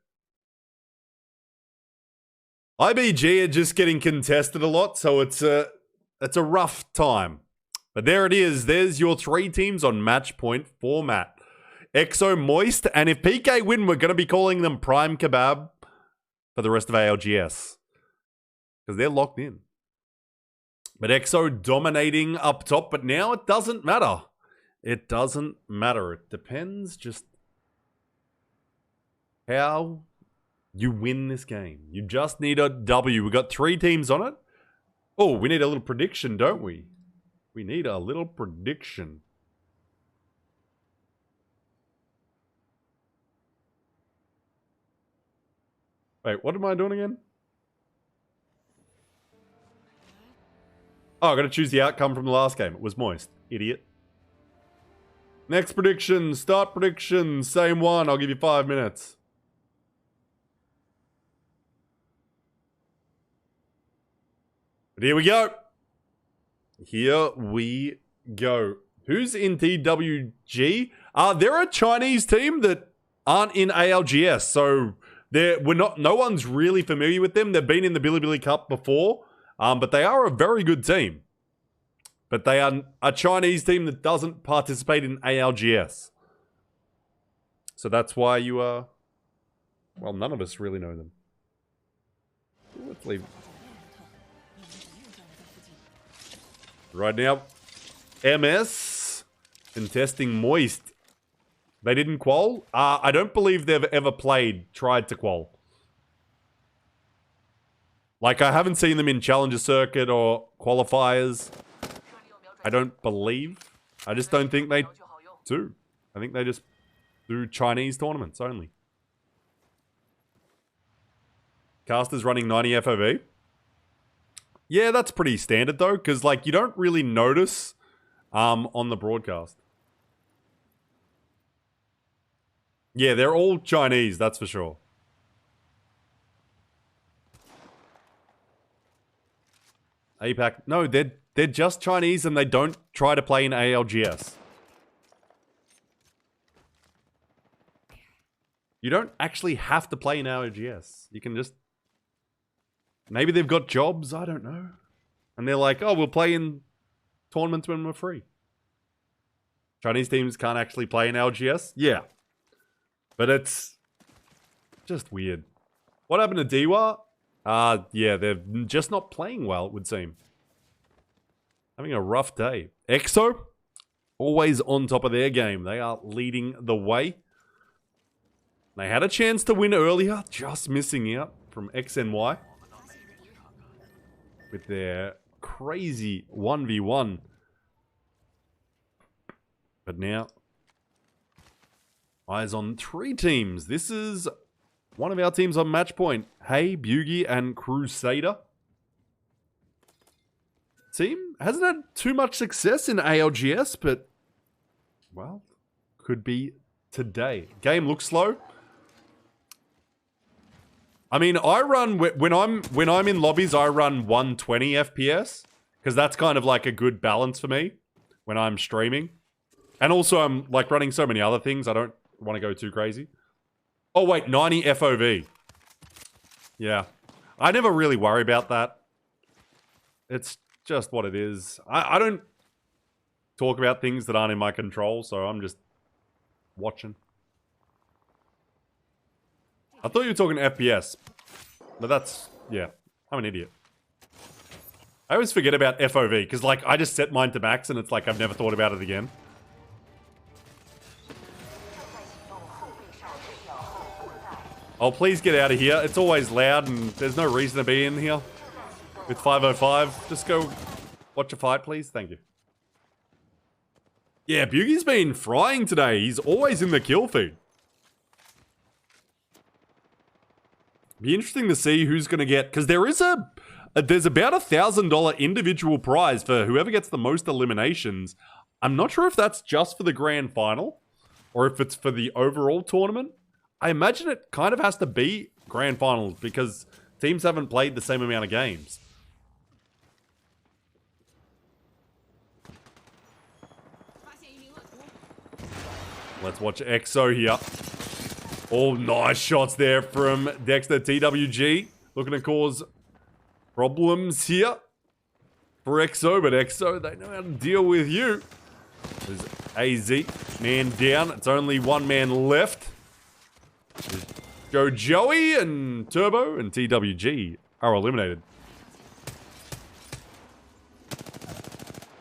IBG are just getting contested a lot, so it's a rough time. But there it is. There's your 3 teams on match point format. Exo, Moist, and if PK win, we're going to be calling them Prime Kebab for the rest of ALGS. Because they're locked in. But Exo dominating up top, but now it doesn't matter. It doesn't matter. It depends just how you win this game. You just need a W. We've got 3 teams on it. Oh, we need a little prediction, don't we? We need a little prediction. Wait, what am I doing again? Oh, I gotta choose the outcome from the last game. It was Moist. Idiot. Next prediction. Start prediction. Same one. I'll give you 5 minutes. But here we go. Here we go. Who's in TWG? They're a Chinese team that aren't in ALGS, so no one's really familiar with them. They've been in the Bilibili Cup before, but they are a very good team. But they are a Chinese team that doesn't participate in ALGS. So that's why you well, none of us really know them. Let's leave. Right now, MS contesting Moist. They didn't qual. I don't believe they've ever tried to qual. Like, I haven't seen them in Challenger Circuit or qualifiers. I don't believe. I just don't think they do. I think they just do Chinese tournaments only. Caster's running 90 FOV. Yeah, that's pretty standard though, because like you don't really notice on the broadcast. Yeah, they're all Chinese, that's for sure. APAC, no, they're just Chinese and they don't try to play in ALGS. You don't actually have to play in ALGS. You can just... Maybe they've got jobs, I don't know. And they're like, oh, we'll play in tournaments when we're free. Chinese teams can't actually play in LGS? Yeah. But it's just weird. What happened to Diwa? Yeah, they're just not playing well, it would seem. Having a rough day. EXO, always on top of their game. They are leading the way. They had a chance to win earlier, just missing out from XNY. With their crazy 1v1. But now, eyes on 3 teams. This is One of our teams on match point. Hey, Bugie and Crusader. Team hasn't had too much success in ALGS, but, well, could be today. Game looks slow. I mean, I run when I'm in lobbies, I run 120 FPS because that's kind of like a good balance for me when I'm streaming. And also, I'm like running so many other things. I don't want to go too crazy. Oh wait, 90 FOV. Yeah, I never really worry about that. It's just what it is. I don't talk about things that aren't in my control, so I'm just watching. I thought you were talking FPS. But that's... yeah. I'm an idiot. I always forget about FOV, because, like, I just set mine to max, and it's like I've never thought about it again. Oh, please get out of here. It's always loud, and there's no reason to be in here. With 505. Just go watch a fight, please. Thank you. Yeah, Bugie's been frying today. He's always in the kill feed. Be interesting to see who's going to get, because there is there's about $1,000 individual prize for whoever gets the most eliminations. I'm not sure if that's just for the grand final or if it's for the overall tournament. I imagine it kind of has to be grand finals because teams haven't played the same amount of games. Let's watch EXO here. Oh, nice shots there from Dexter TWG. Looking to cause problems here for EXO, but EXO, they know how to deal with you. There's AZ, man down. It's only one man left. There's Go Joey and Turbo and TWG are eliminated.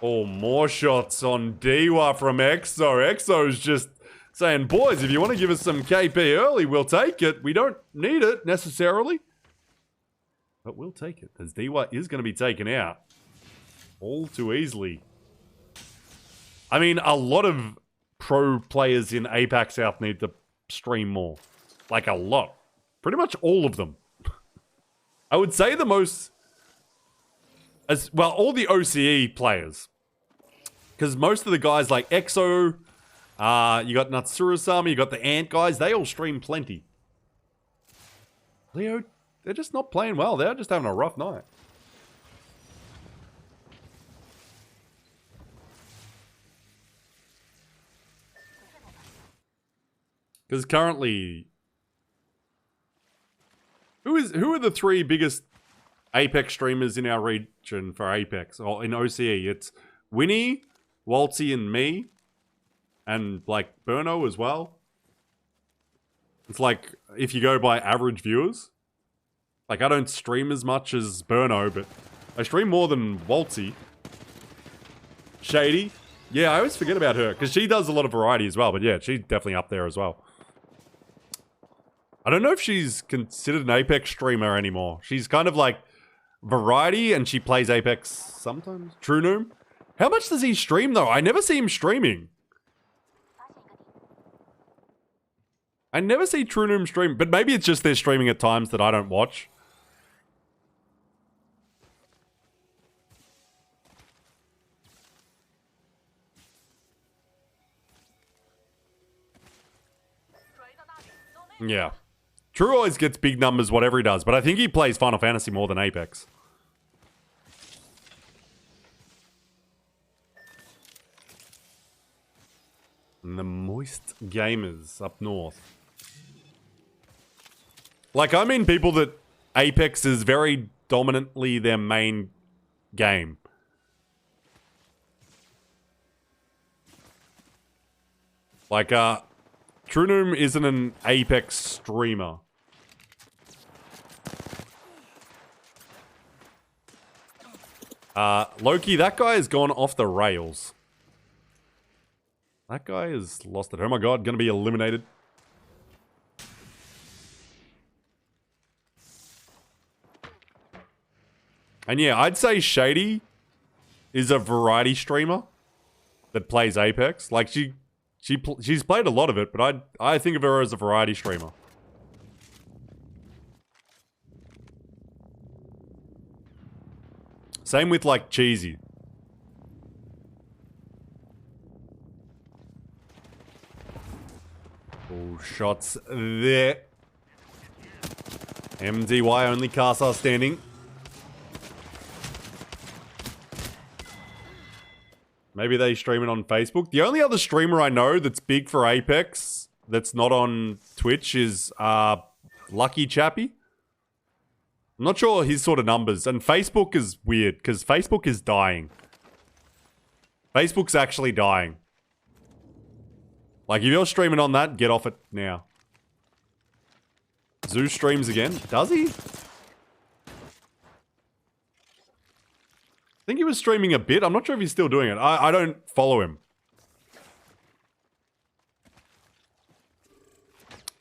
Oh, more shots on Diwa from EXO. EXO's just saying, boys, if you want to give us some KP early, we'll take it. We don't need it, necessarily. But we'll take it, as Diwa is going to be taken out. All too easily. I mean, a lot of pro players in APAC South need to stream more. Like, a lot. Pretty much all of them. I would say the most... as well, all the OCE players. Because most of the guys like EXO... you got Natsura-sama, you got the Ant guys, they all stream plenty. Leo, they're just not playing well. They're just having a rough night. Because currently... Who are the three biggest Apex streamers in our region for Apex? Or in OCE? It's Winnie, Waltzy, and me. And, like, Burno as well. It's like, if you go by average viewers. Like, I don't stream as much as Burno, but I stream more than Waltzy. Shady. Yeah, I always forget about her, because she does a lot of variety as well. But yeah, she's definitely up there as well. I don't know if she's considered an Apex streamer anymore. She's kind of like variety, and she plays Apex sometimes. True Noom. How much does he stream, though? I never see him streaming. I never see True Noom stream, but maybe it's just they're streaming at times that I don't watch. Yeah. True always gets big numbers whatever he does, but I think he plays Final Fantasy more than Apex. And the Moist Gamers up north. Like, I mean people that Apex is very dominantly their main game. Like, True Noom isn't an Apex streamer. Loki, that guy has gone off the rails. That guy has lost it. Oh my god, gonna be eliminated. And yeah, I'd say Shady is a variety streamer that plays Apex. Like, she's played a lot of it, but I think of her as a variety streamer. Same with like Cheesy. All shots there. MDY only cast are standing. Maybe they stream it on Facebook. The only other streamer I know that's big for Apex that's not on Twitch is Lucky Chappy. I'm not sure his sort of numbers. And Facebook is weird because Facebook is dying. Facebook's actually dying. Like, if you're streaming on that, get off it now. Zeus streams again. Does he? I think he was streaming a bit. I'm not sure if he's still doing it. I don't follow him.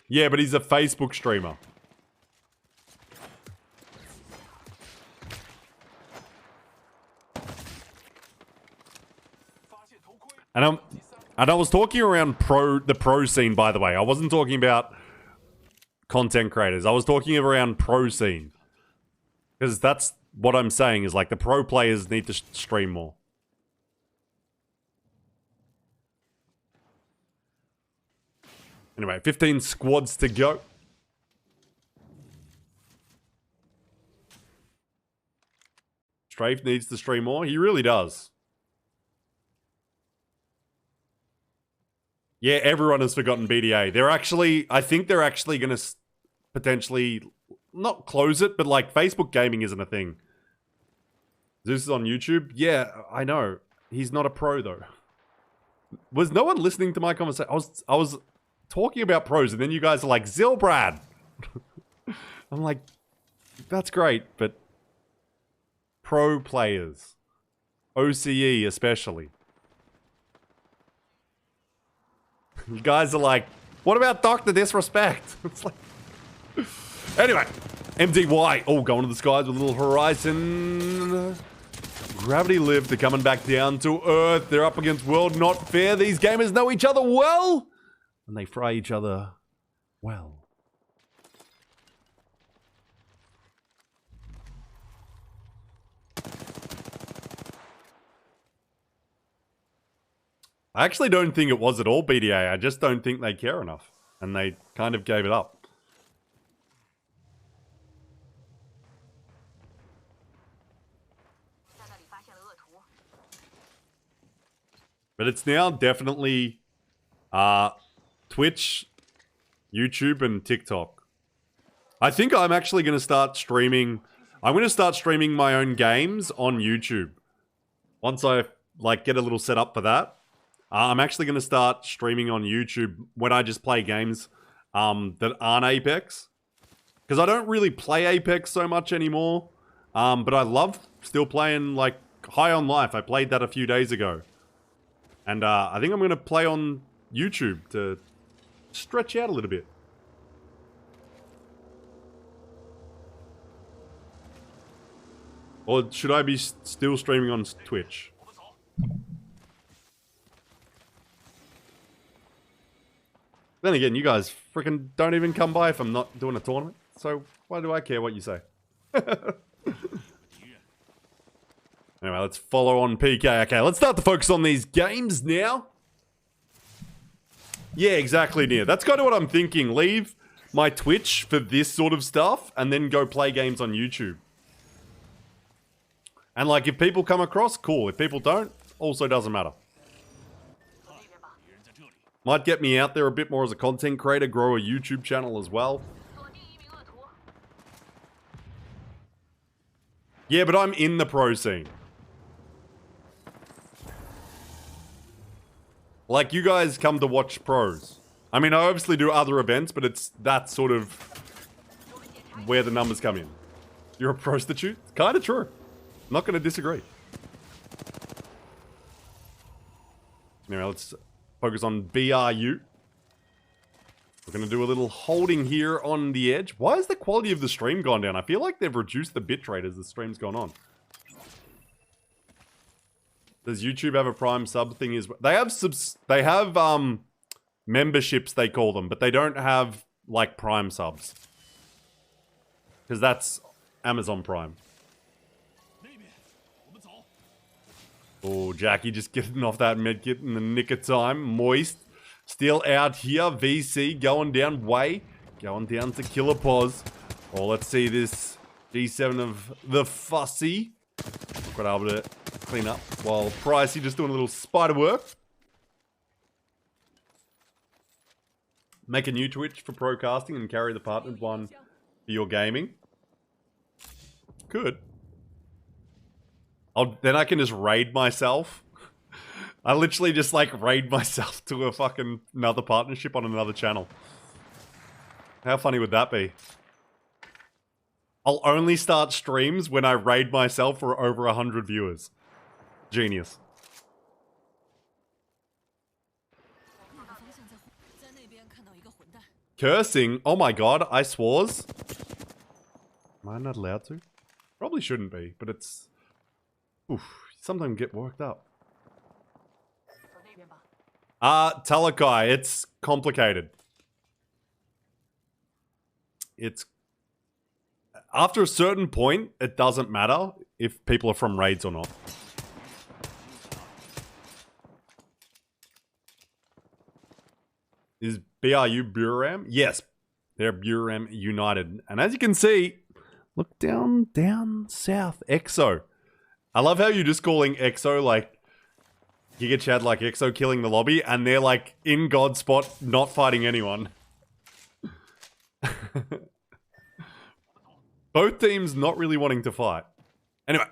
Yeah, but he's a Facebook streamer. And I was talking around the pro scene, by the way. I wasn't talking about content creators. I was talking around pro scene. Because that's what I'm saying is like the pro players need to stream more. Anyway, 15 squads to go. Strafe needs to stream more. He really does. Yeah, everyone has forgotten BDA. They're actually, I think they're actually going to potentially, not close it, but like Facebook gaming isn't a thing. Zeus is on YouTube? Yeah, I know. He's not a pro though. Was no one listening to my conversation? I was talking about pros and then you guys are like, Zilbrad! I'm like, that's great, but pro players. OCE especially. You guys are like, what about Dr. Disrespect? It's like... Anyway, MDY. Oh, going to the skies with a little horizon. Gravity Lift, they're coming back down to Earth. They're up against World Not Fair. These gamers know each other well. And they fry each other well. I actually don't think it was at all BDA. I just don't think they care enough. And they kind of gave it up. But it's now definitely Twitch, YouTube, and TikTok. I think I'm actually going to start streaming. I'm going to start streaming my own games on YouTube. Once I like get a little set up for that. I'm actually going to start streaming on YouTube when I just play games that aren't Apex. Because I don't really play Apex so much anymore. But I love still playing like High on Life. I played that a few days ago. And I think I'm going to play on YouTube to stretch out a little bit. Or should I be still streaming on Twitch? Then again, you guys freaking don't even come by if I'm not doing a tournament. So why do I care what you say? Anyway, let's follow on PK. Okay, let's start to focus on these games now. Yeah, exactly, Nia. That's kind of what I'm thinking. Leave my Twitch for this sort of stuff and then go play games on YouTube. And like, if people come across, cool. If people don't, also doesn't matter. Might get me out there a bit more as a content creator, grow a YouTube channel as well. Yeah, but I'm in the pro scene. Like, you guys come to watch pros. I mean, I obviously do other events, but it's that sort of where the numbers come in. You're a prostitute? Kind of true. Not going to disagree. Anyway, let's focus on BRU. We're going to do a little holding here on the edge. Why has the quality of the stream gone down? I feel like they've reduced the bitrate as the stream's gone on. Does YouTube have a Prime sub thing? They have memberships, they call them, but they don't have like Prime subs. Because that's Amazon Prime. Oh, Jackie just getting off that medkit in the nick of time. Moist still out here. VC going down way. Going down to Killer Pause. Oh, let's see this G7 of the Fussy. Got able to clean up while Pricey just doing a little spider work. Make a new Twitch for procasting and carry the partnered one for your gaming. Could. Then I can just raid myself. I literally just like raid myself to a fucking another partnership on another channel. How funny would that be? I'll only start streams when I raid myself for over 100 viewers. Genius. Cursing? Oh my god, I swores. Am I not allowed to? Probably shouldn't be, but it's... Oof, sometimes get worked up. Talakai, it's complicated. It's... After a certain point, it doesn't matter if people are from raids or not. Is BRU Buram? Yes, they're Buram United. And as you can see, look down south, EXO. I love how you're just calling EXO like Giga Chad like EXO killing the lobby, and they're like in God spot, not fighting anyone. Both teams not really wanting to fight. Anyway,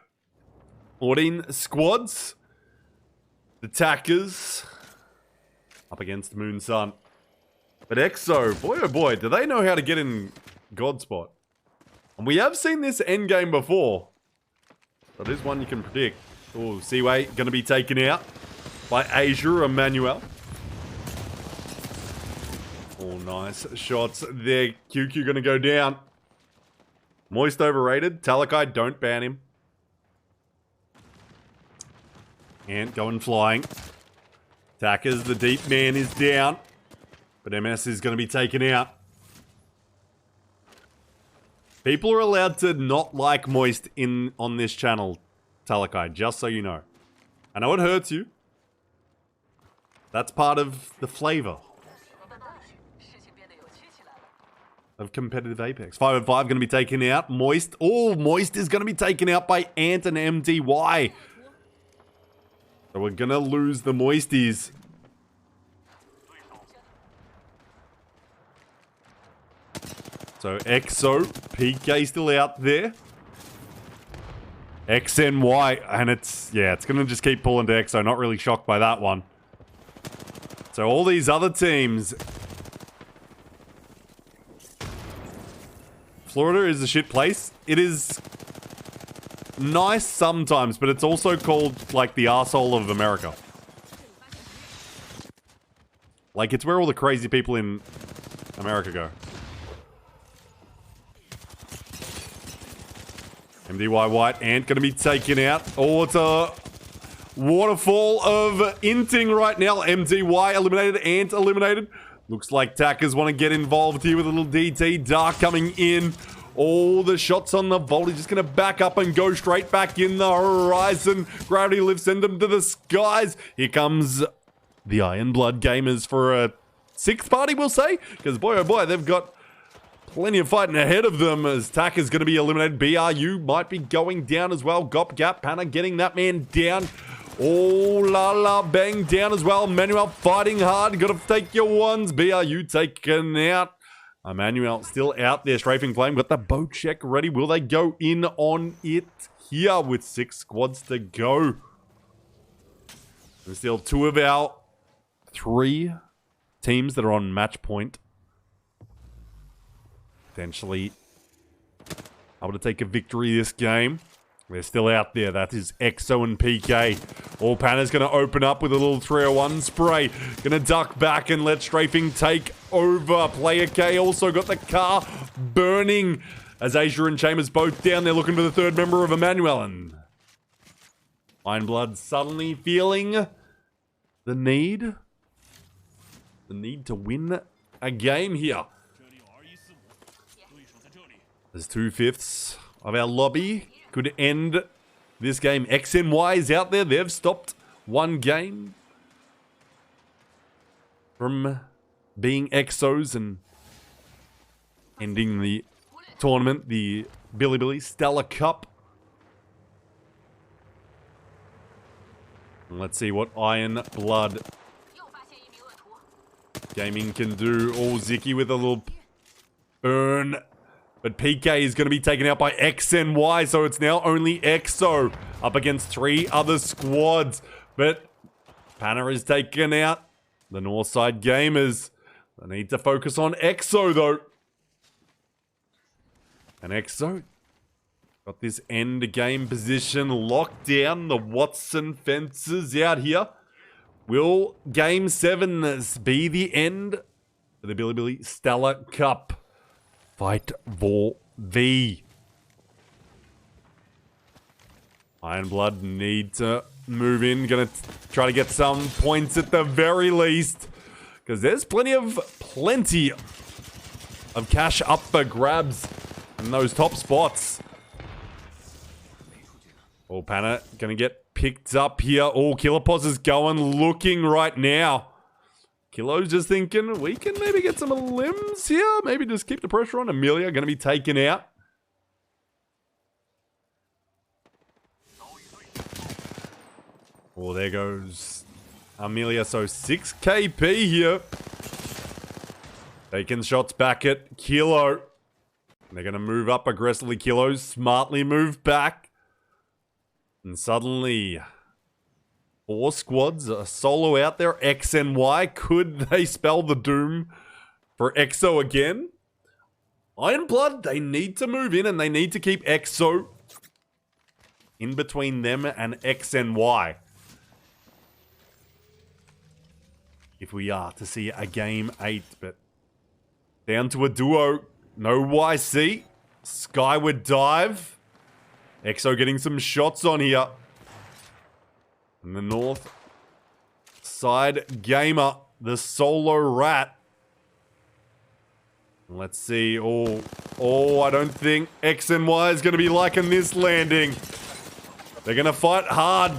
14 squads. The Tackers up against Moon Sun. But EXO, boy oh boy, do they know how to get in God spot. And we have seen this endgame before. That is one you can predict. Oh, Seaway going to be taken out by Asia Emmanuel. Oh, nice shots there. QQ going to go down. Moist overrated. Talakai, don't ban him. Ant going flying. Tackers, the deep man is down. But MS is going to be taken out. People are allowed to not like Moist on this channel, Talakai, just so you know. I know it hurts you. That's part of the flavor of competitive Apex. 5-5 going to be taken out. Moist. Oh, Moist is going to be taken out by Ant and MDY. So we're going to lose the Moisties. So EXO, PK still out there. XNY, and it's going to just keep pulling to EXO. Not really shocked by that one. So all these other teams... Florida is a shit place. It is nice sometimes, but it's also called, like, the arsehole of America. Like, it's where all the crazy people in America go. MDY White, Ant gonna be taken out. Oh, it's a waterfall of inting right now. MDY eliminated, Ant eliminated. Looks like Tackers want to get involved here with a little DT. Dark coming in. All the shots on the volley just going to back up and go straight back in the horizon. Gravity lift, send them to the skies. Here comes the Iron Blood Gamers for a sixth party, we'll say. Because boy, oh boy, they've got plenty of fighting ahead of them as Tackers going to be eliminated. BRU might be going down as well. Gop Gap, Panna getting that man down. Oh, la la, bang down as well. Manuel fighting hard. Got to take your ones. BRU taken out. Emmanuel still out there. Strafing Flame. Got the bow check ready. Will they go in on it here with 6 squads to go? There's still 2 of our 3 teams that are on match point. Potentially able to take a victory this game. They're still out there. That is EXO and PK. All Panna's going to open up with a little 301 spray. Going to duck back and let Strafing take over. Player K also got the car burning as Asia and Chambers both down. They're looking for the 3rd member of Emmanuel. And Ironblood suddenly feeling the need to win a game here. There's 2/5 of our lobby. Could end this game. X and Y is out there. They've stopped one game from being Exos and ending the tournament, the Billy Stellar Cup. And let's see what Iron Blood Gaming can do. Oh, Zicky with a little burn. But PK is going to be taken out by X and Y, so it's now only Exo up against 3 other squads. But Panna is taken out. The Northside Gamers, they need to focus on Exo, though. And Exo got this end game position locked down. The Watson fences out here. Will Game 7 be the end for the Billy Stellar Cup? Fight for V. Iron Blood need to move in. Gonna try to get some points at the very least. Because there's plenty of cash up for grabs in those top spots. Oh, Panna gonna get picked up here. Oh, Killer Pos is going looking right now. Kilo's just thinking, we can maybe get some limbs here. Maybe just keep the pressure on. Amelia going to be taken out. Oh, there goes Amelia. So 6 KP here. Taking shots back at Kilo. They're going to move up aggressively. Kilo smartly move back. And suddenly 4 squads, a solo out there, X and Y. Could they spell the doom for Exo again? Iron Blood, they need to move in and they need to keep Exo in between them and X and Y. If we are to see a game 8, but down to a duo, no YC, Skyward Dive. Exo getting some shots on here. And the North Side Gamer, the solo rat. Let's see. Oh, I don't think X and Y is going to be liking this landing. They're going to fight hard.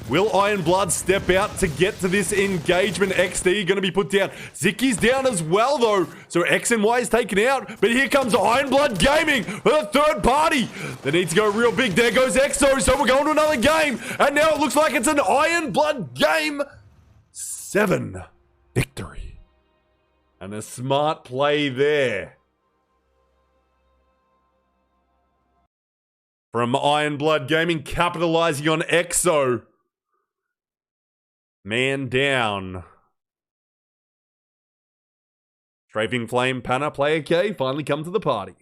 Will Iron Blood step out to get to this engagement? XD going to be put down. Zicky's down as well, though. So X and Y is taken out. But here comes Iron Blood Gaming for the third party. They need to go real big. There goes Exo. So we're going to another game. And now it looks like it's an Iron Blood Game 7 victory. And a smart play there from Iron Blood Gaming, capitalizing on Exo. Man down. Strafing Flame, Panna, Player K, finally come to the party.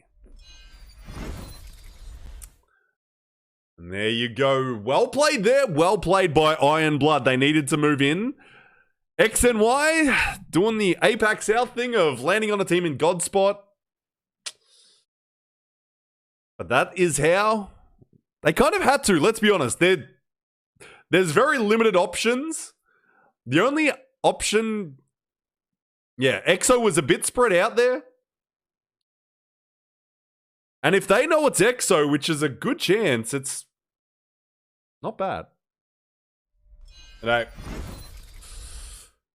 And there you go. Well played there. Well played by Iron Blood. They needed to move in. X and Y doing the APAC South thing of landing on a team in God spot. But that is how they kind of had to. Let's be honest. There's very limited options. The only option... Yeah, Exo was a bit spread out there. And if they know it's Exo, which is a good chance, it's not bad. Right.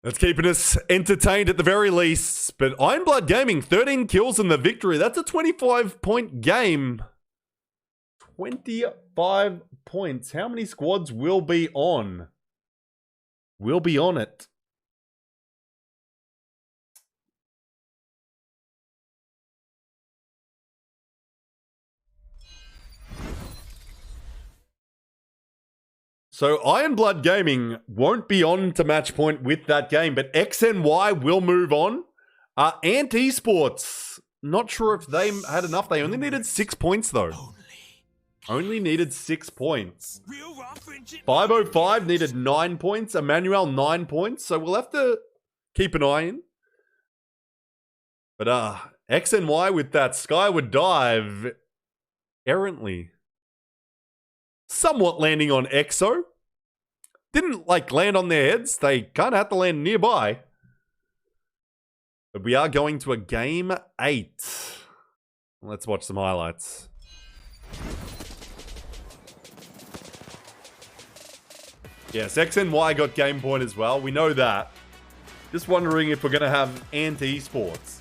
That's keeping us entertained at the very least. But Iron Blood Gaming, 13 kills in the victory. That's a 25-point game. 25 points. How many squads will be on? We'll be on it. So Iron Blood Gaming won't be on to match point with that game, but X and Y will move on. Ant Esports, not sure if they had enough. They only needed 6 points though. Only needed 6 points. 505 needed 9 points. Emmanuel 9 points. So we'll have to keep an eye in. But X and Y with that Skyward Dive errantly. Somewhat landing on Exo. Didn't like land on their heads. They kind of had to land nearby. But we are going to a game 8. Let's watch some highlights. Yes, X and Y got game point as well. We know that. Just wondering if we're going to have anti-esports.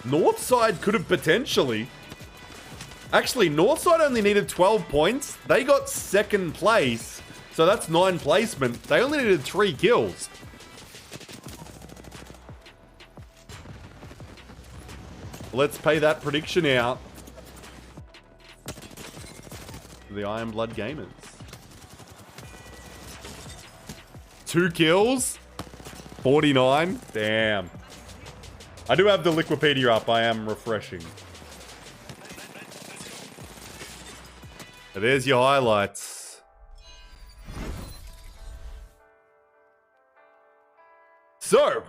Northside could have potentially. Actually, Northside only needed 12 points. They got second place. So that's 9 placement. They only needed 3 kills. Let's pay that prediction out. The Iron Blood Gamers. 2 kills. 49. Damn. I do have the Liquipedia up. I am refreshing. But there's your highlights. So,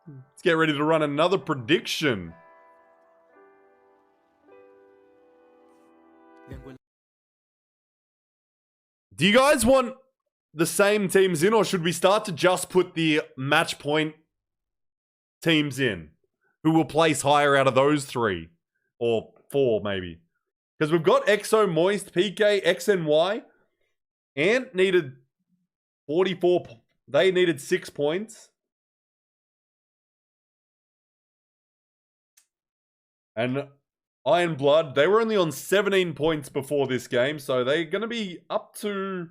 let's get ready to run another prediction. Do you guys want the same teams in, or should we start to just put the match point teams in? Who will place higher out of those 3? Or 4, maybe. Because we've got EXO, Moist, PK, X, and Y. Ant needed 44. They needed 6 points. And Iron Blood, they were only on 17 points before this game, so they're going to be up to,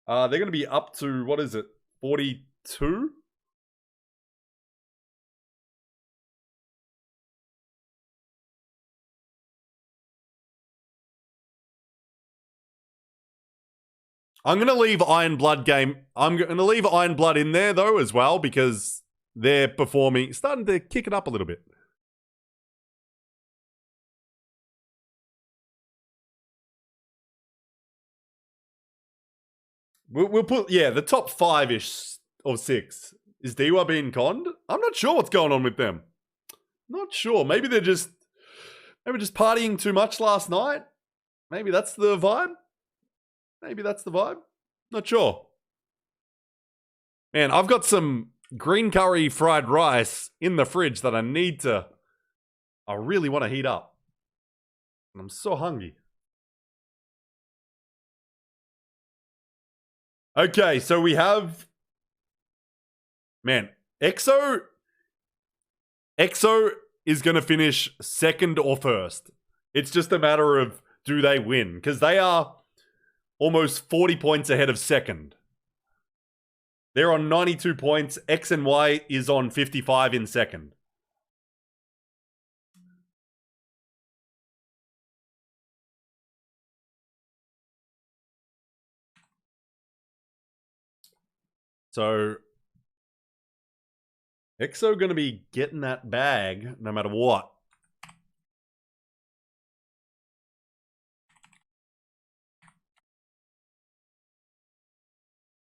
what is it, 42? I'm going to leave Iron Blood I'm going to leave Iron Blood in there, though, as well, because they're performing, starting to kick it up a little bit. We'll put, yeah, the top 5-ish or 6. Is Dewa being conned? I'm not sure what's going on with them. Not sure. Maybe they're just partying too much last night. Maybe that's the vibe. Maybe that's the vibe. Not sure. Man, I've got some green curry fried rice in the fridge that I really want to heat up. And I'm so hungry. Okay, so we have... Man, EXO is going to finish second or first. It's just a matter of do they win? Because they are almost 40 points ahead of second. They're on 92 points. X and Y is on 55 in second. So, EXO going to be getting that bag no matter what.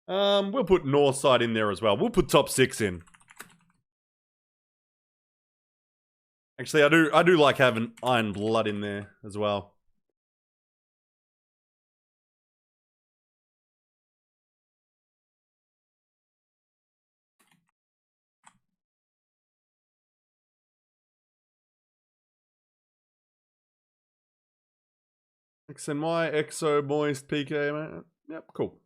We'll put Northside in there as well. We'll put top 6 in. Actually, I do like having Iron Blood in there as well. X and Y, EXO, Moist, PK, man. Yep, cool.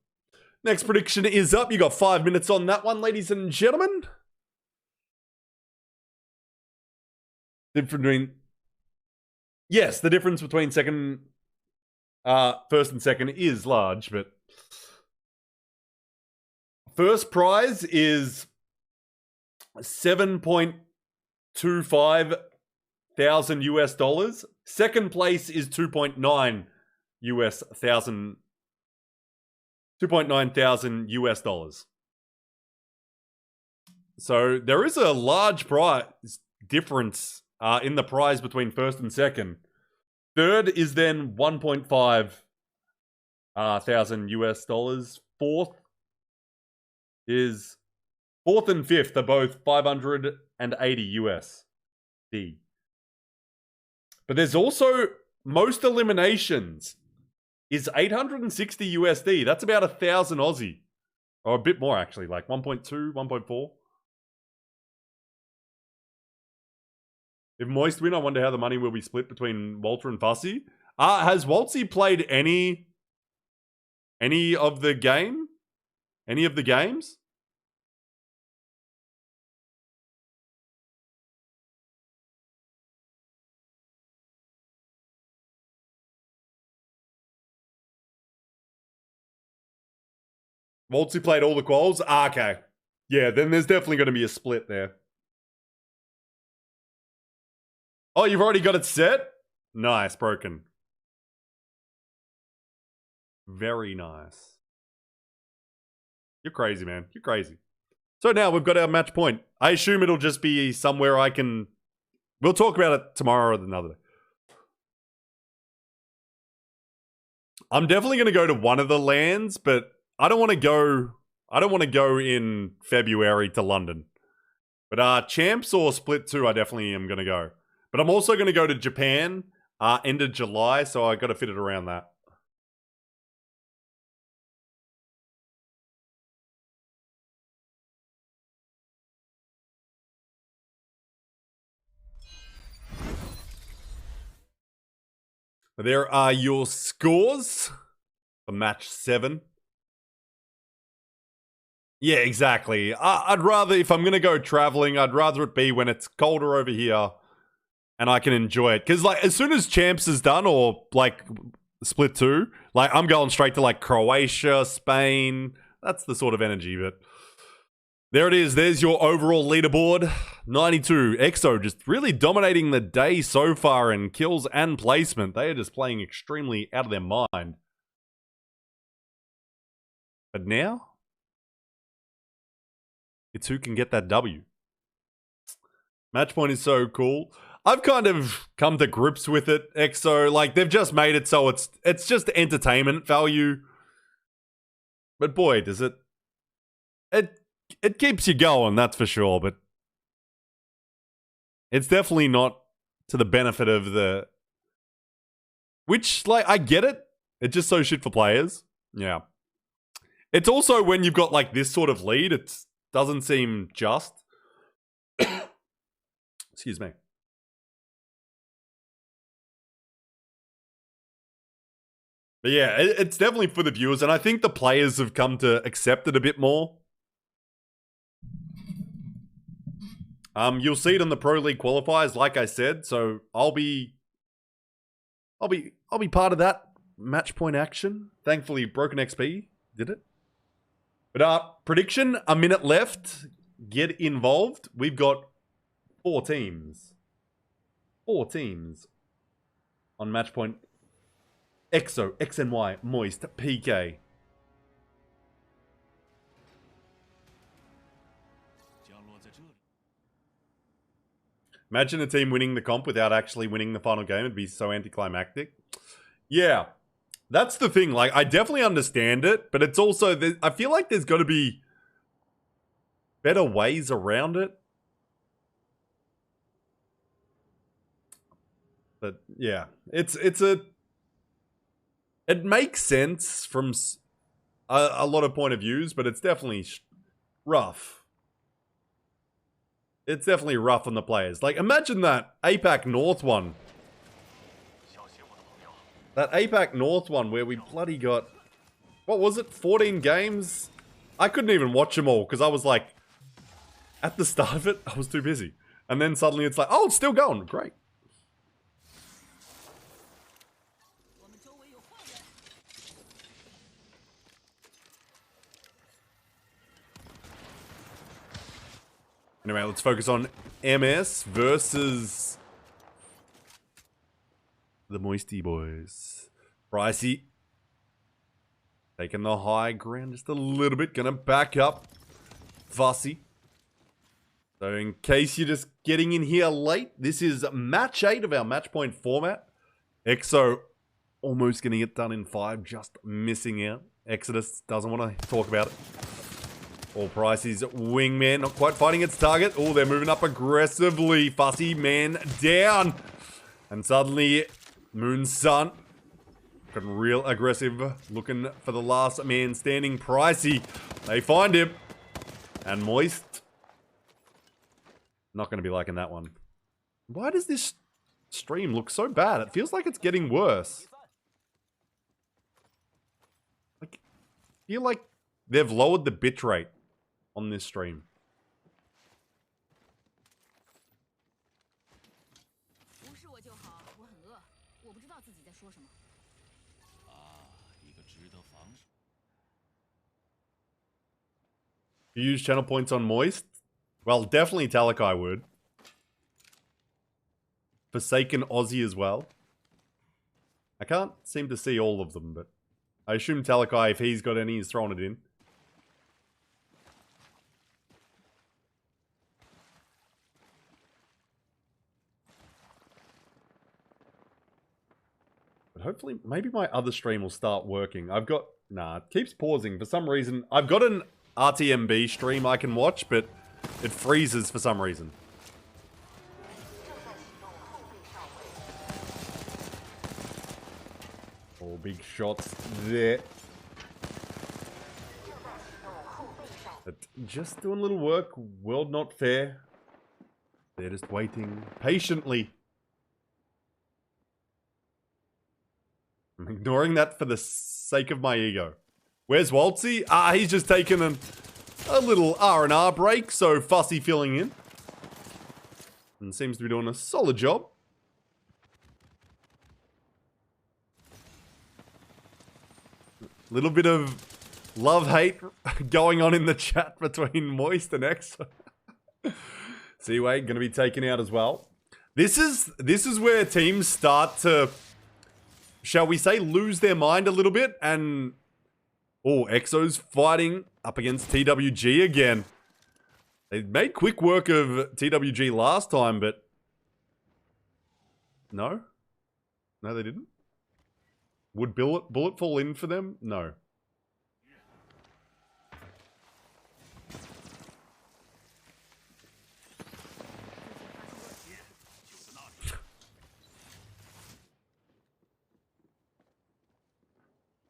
Next prediction is up. You got 5 minutes on that one, ladies and gentlemen. Yes, the difference between first and second is large, but first prize is 7.25 thousand US dollars. Second place is 2.9 thousand US dollars. So there is a large prize difference in the prize between first and second. Third is then 1.5 thousand US dollars. Fourth and fifth are both 580 USD. But there's also most eliminations is 860 USD. That's about 1,000 Aussie. Or a bit more actually, like 1.2, 1.4. If Moist win, I wonder how the money will be split between Walter and Fussy. Has Waltzy played any of the game? Any of the games? Waltzy played all the quals? Okay. Yeah, then there's definitely going to be a split there. Oh, you've already got it set? Nice, broken. Very nice. You're crazy, man. You're crazy. So now we've got our match point. I assume it'll just be somewhere I can... We'll talk about it tomorrow or another day. I'm definitely going to go to one of the lands, but I don't want to go in February to London. But Champs or Split 2, I definitely am going to go. But I'm also going to go to Japan end of July, so I got to fit it around that. There are your scores for match 7. Yeah, exactly. I'd rather, if I'm going to go traveling, I'd rather it be when it's colder over here and I can enjoy it. Because, like, as soon as Champs is done or, like, Split 2, like, I'm going straight to, like, Croatia, Spain. That's the sort of energy, but... There it is. There's your overall leaderboard. 92. EXO just really dominating the day so far in kills and placement. They are just playing extremely out of their mind. But now, it's who can get that W. Match point is so cool. I've kind of come to grips with it, EXO. Like, they've just made it so it's just entertainment value. But boy, does it... It keeps you going, that's for sure, but it's definitely not to the benefit of the... Which, like, I get it. It's just so shit for players. Yeah. It's also when you've got, like, this sort of lead, it doesn't seem just. Excuse me. But yeah, it's definitely for the viewers, and I think the players have come to accept it a bit more. You'll see it in the Pro League qualifiers, like I said. So I'll be part of that match point action. Thankfully, Broken XP did it. But prediction: a minute left. Get involved. We've got 4 teams. 4 teams on match point. EXO, XNY, Moist, PK. Imagine a team winning the comp without actually winning the final game. It'd be so anticlimactic. Yeah, that's the thing. Like, I definitely understand it, but it's also... I feel like there's got to be better ways around it. But, yeah. It makes sense from a lot of point of views, but it's definitely rough. It's definitely rough on the players. Like, imagine that APAC North one. That APAC North one where we bloody got... What was it? 14 games? I couldn't even watch them all because I was like... At the start of it, I was too busy. And then suddenly it's like, oh, it's still going. Great. Anyway, let's focus on MS versus the Moisty Boys. Pricey taking the high ground just a little bit. Gonna back up Fussy. So in case you're just getting in here late, this is match 8 of our match point format. EXO almost getting it done in 5, just missing out. Exodus doesn't want to talk about it. All Pricey's wingman not quite finding its target. Oh, they're moving up aggressively. Fussy man down. And suddenly, Moon Sun getting real aggressive. Looking for the last man standing. Pricey. They find him. And Moist. Not going to be liking that one. Why does this stream looks so bad. It feels like it's getting worse. Like, I feel like they've lowered the bitrate on this stream. 无视我就好，我很饿，我不知道自己在说什么。 You use channel points on Moist? Well, definitely Talakai would. Forsaken Aussie as well. I can't seem to see all of them, but I assume Talakai, if he's got any, is throwing it in. But hopefully, maybe my other stream will start working. I've got... Nah, it keeps pausing for some reason. I've got an RTMB stream I can watch, but it freezes for some reason. All big shots there. But just doing a little work. World not fair. They're just waiting patiently. I'm ignoring that for the sake of my ego. Where's Waltzy? He's just taken a little R&R break, so Fussy filling in. And seems to be doing a solid job. Little bit of love-hate going on in the chat between Moist and X. Seaway going to be taken out as well. This is where teams start to, shall we say, lose their mind a little bit. And oh, Exo's fighting up against TWG again. They made quick work of TWG last time, but no, they didn't. Would bullet fall in for them? No.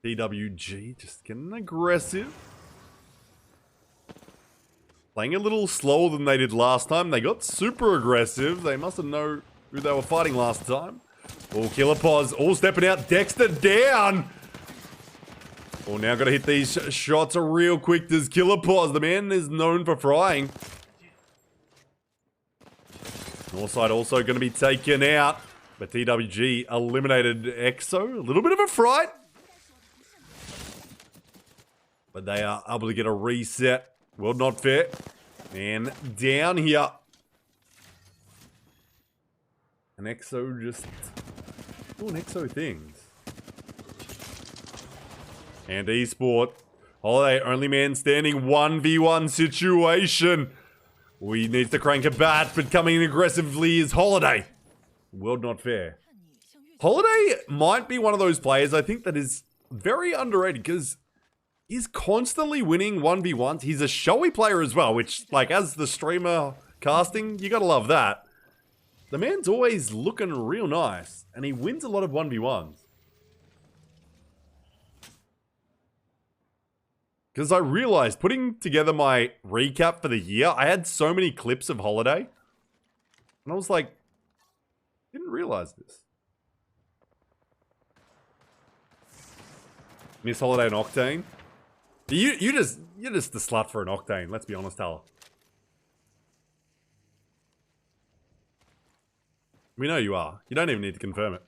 TWG just getting aggressive. Playing a little slower than they did last time. They got super aggressive. They must have known who they were fighting last time. Oh, Killer Pause all stepping out. Dexter down. Oh, now got to hit these shots real quick. Does Killer Pause. The man is known for frying. Northside also going to be taken out. But TWG eliminated Exo. A little bit of a fright. But they are able to get a reset. World not fair. And down here. And Exo just doing Exo things. And Esport. Holiday, only man standing 1v1 situation. We need to crank a bat, but coming in aggressively is Holiday. World not fair. Holiday might be one of those players I think that is very underrated because he's constantly winning 1v1s. He's a showy player as well, which, like, as the streamer casting, you gotta love that. The man's always looking real nice, and he wins a lot of 1v1s. Because I realized, putting together my recap for the year, I had so many clips of Holiday. And I was like, didn't realize this. Miss Holiday and Octane. You're just the slut for an Octane, let's be honest, Tyler. We know you are. You don't even need to confirm it.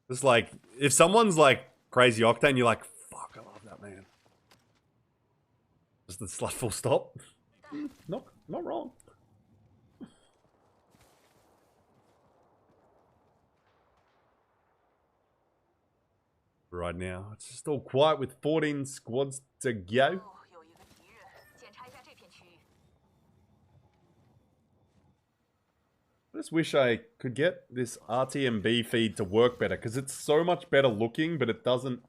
It's like, if someone's like crazy Octane, you're like, fuck, I love that man. Just the slut full stop. Not wrong. Right now, it's just all quiet with 14 squads to go. I just wish I could get this RTMB feed to work better, because it's so much better looking, but it doesn't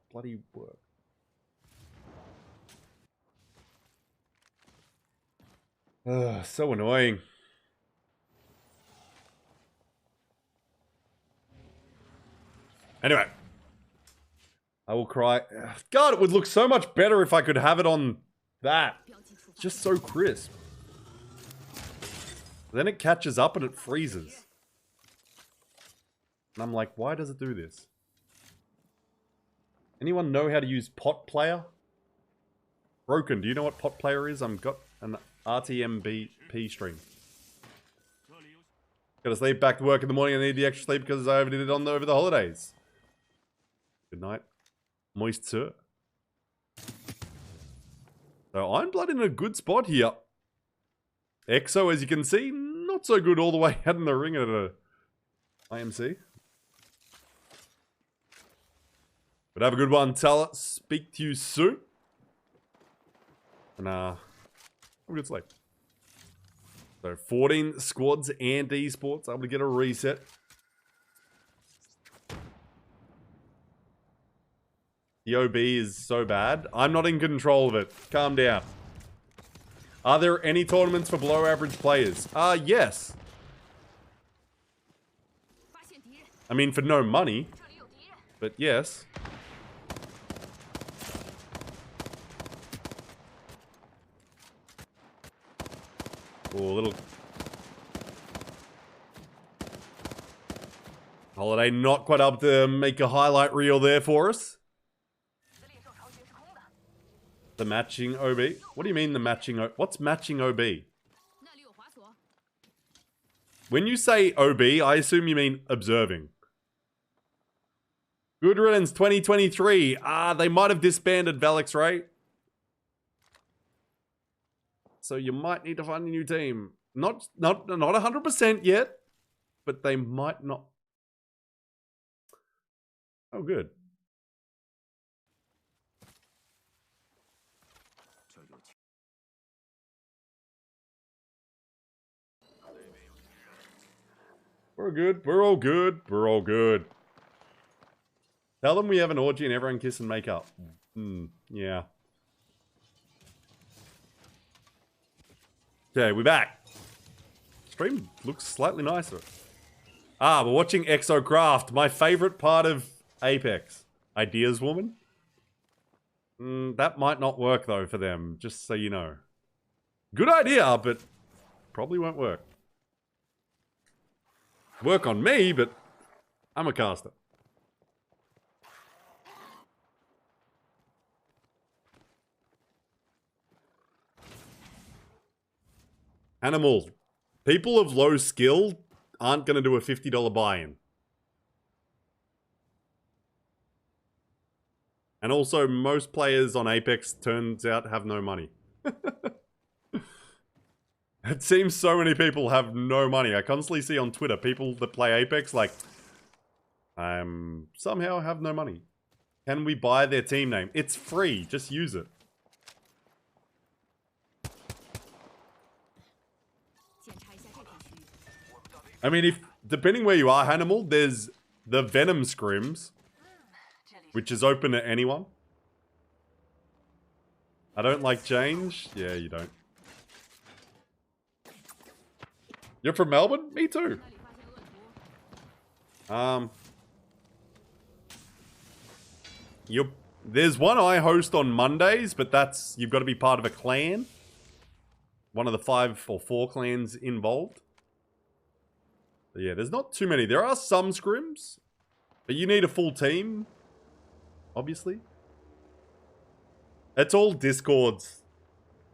bloody work. Ugh, so annoying. Anyway, I will cry. God, it would look so much better if I could have it on that. It's just so crisp. Then it catches up and it freezes. And I'm like, why does it do this? Anyone know how to use Pot Player? Broken, do you know what Pot Player is? I've got an RTMBP stream. Gotta sleep, back to work in the morning. I need the extra sleep because I overdid it over the holidays. Good night. Moist sir. So I'm blood in a good spot here. EXO, as you can see, not so good all the way out in the ring at a IMC. But have a good one, Tell it. Speak to you soon. And have a good sleep. So 14 squads and esports able to get a reset. The OB is so bad. I'm not in control of it. Calm down. Are there any tournaments for below average players? Yes. I mean, for no money. But yes. Oh, a little... Holiday not quite up to make a highlight reel there for us. The matching OB? What do you mean the matching OB? What's matching OB? When you say OB, I assume you mean observing. Good riddance 2023. They might have disbanded Valix, right? So you might need to find a new team. Not 100% yet, but they might not. Oh, good. We're good. We're all good. We're all good. Tell them we have an orgy and everyone kiss and make up. Yeah. Okay, we're back. Stream looks slightly nicer. We're watching Exocraft, my favorite part of Apex. Ideas woman? That might not work though for them, just so you know. Good idea, but probably won't work. Work on me, but I'm a caster. Animals. People of low skill aren't going to do a $50 buy-in. And also, most players on Apex, turns out, have no money. It seems so many people have no money. I constantly see on Twitter people that play Apex like, somehow have no money. Can we buy their team name? It's free. Just use it. I mean, if depending where you are, Hannibal, there's the Venom Scrims, which is open to anyone. I don't like change. Yeah, you don't. You're from Melbourne? Me too. There's one I host on Mondays, but that's, you've got to be part of a clan. One of the 5 or 4 clans involved. But yeah, there's not too many. There are some scrims, but you need a full team, obviously. It's all Discords,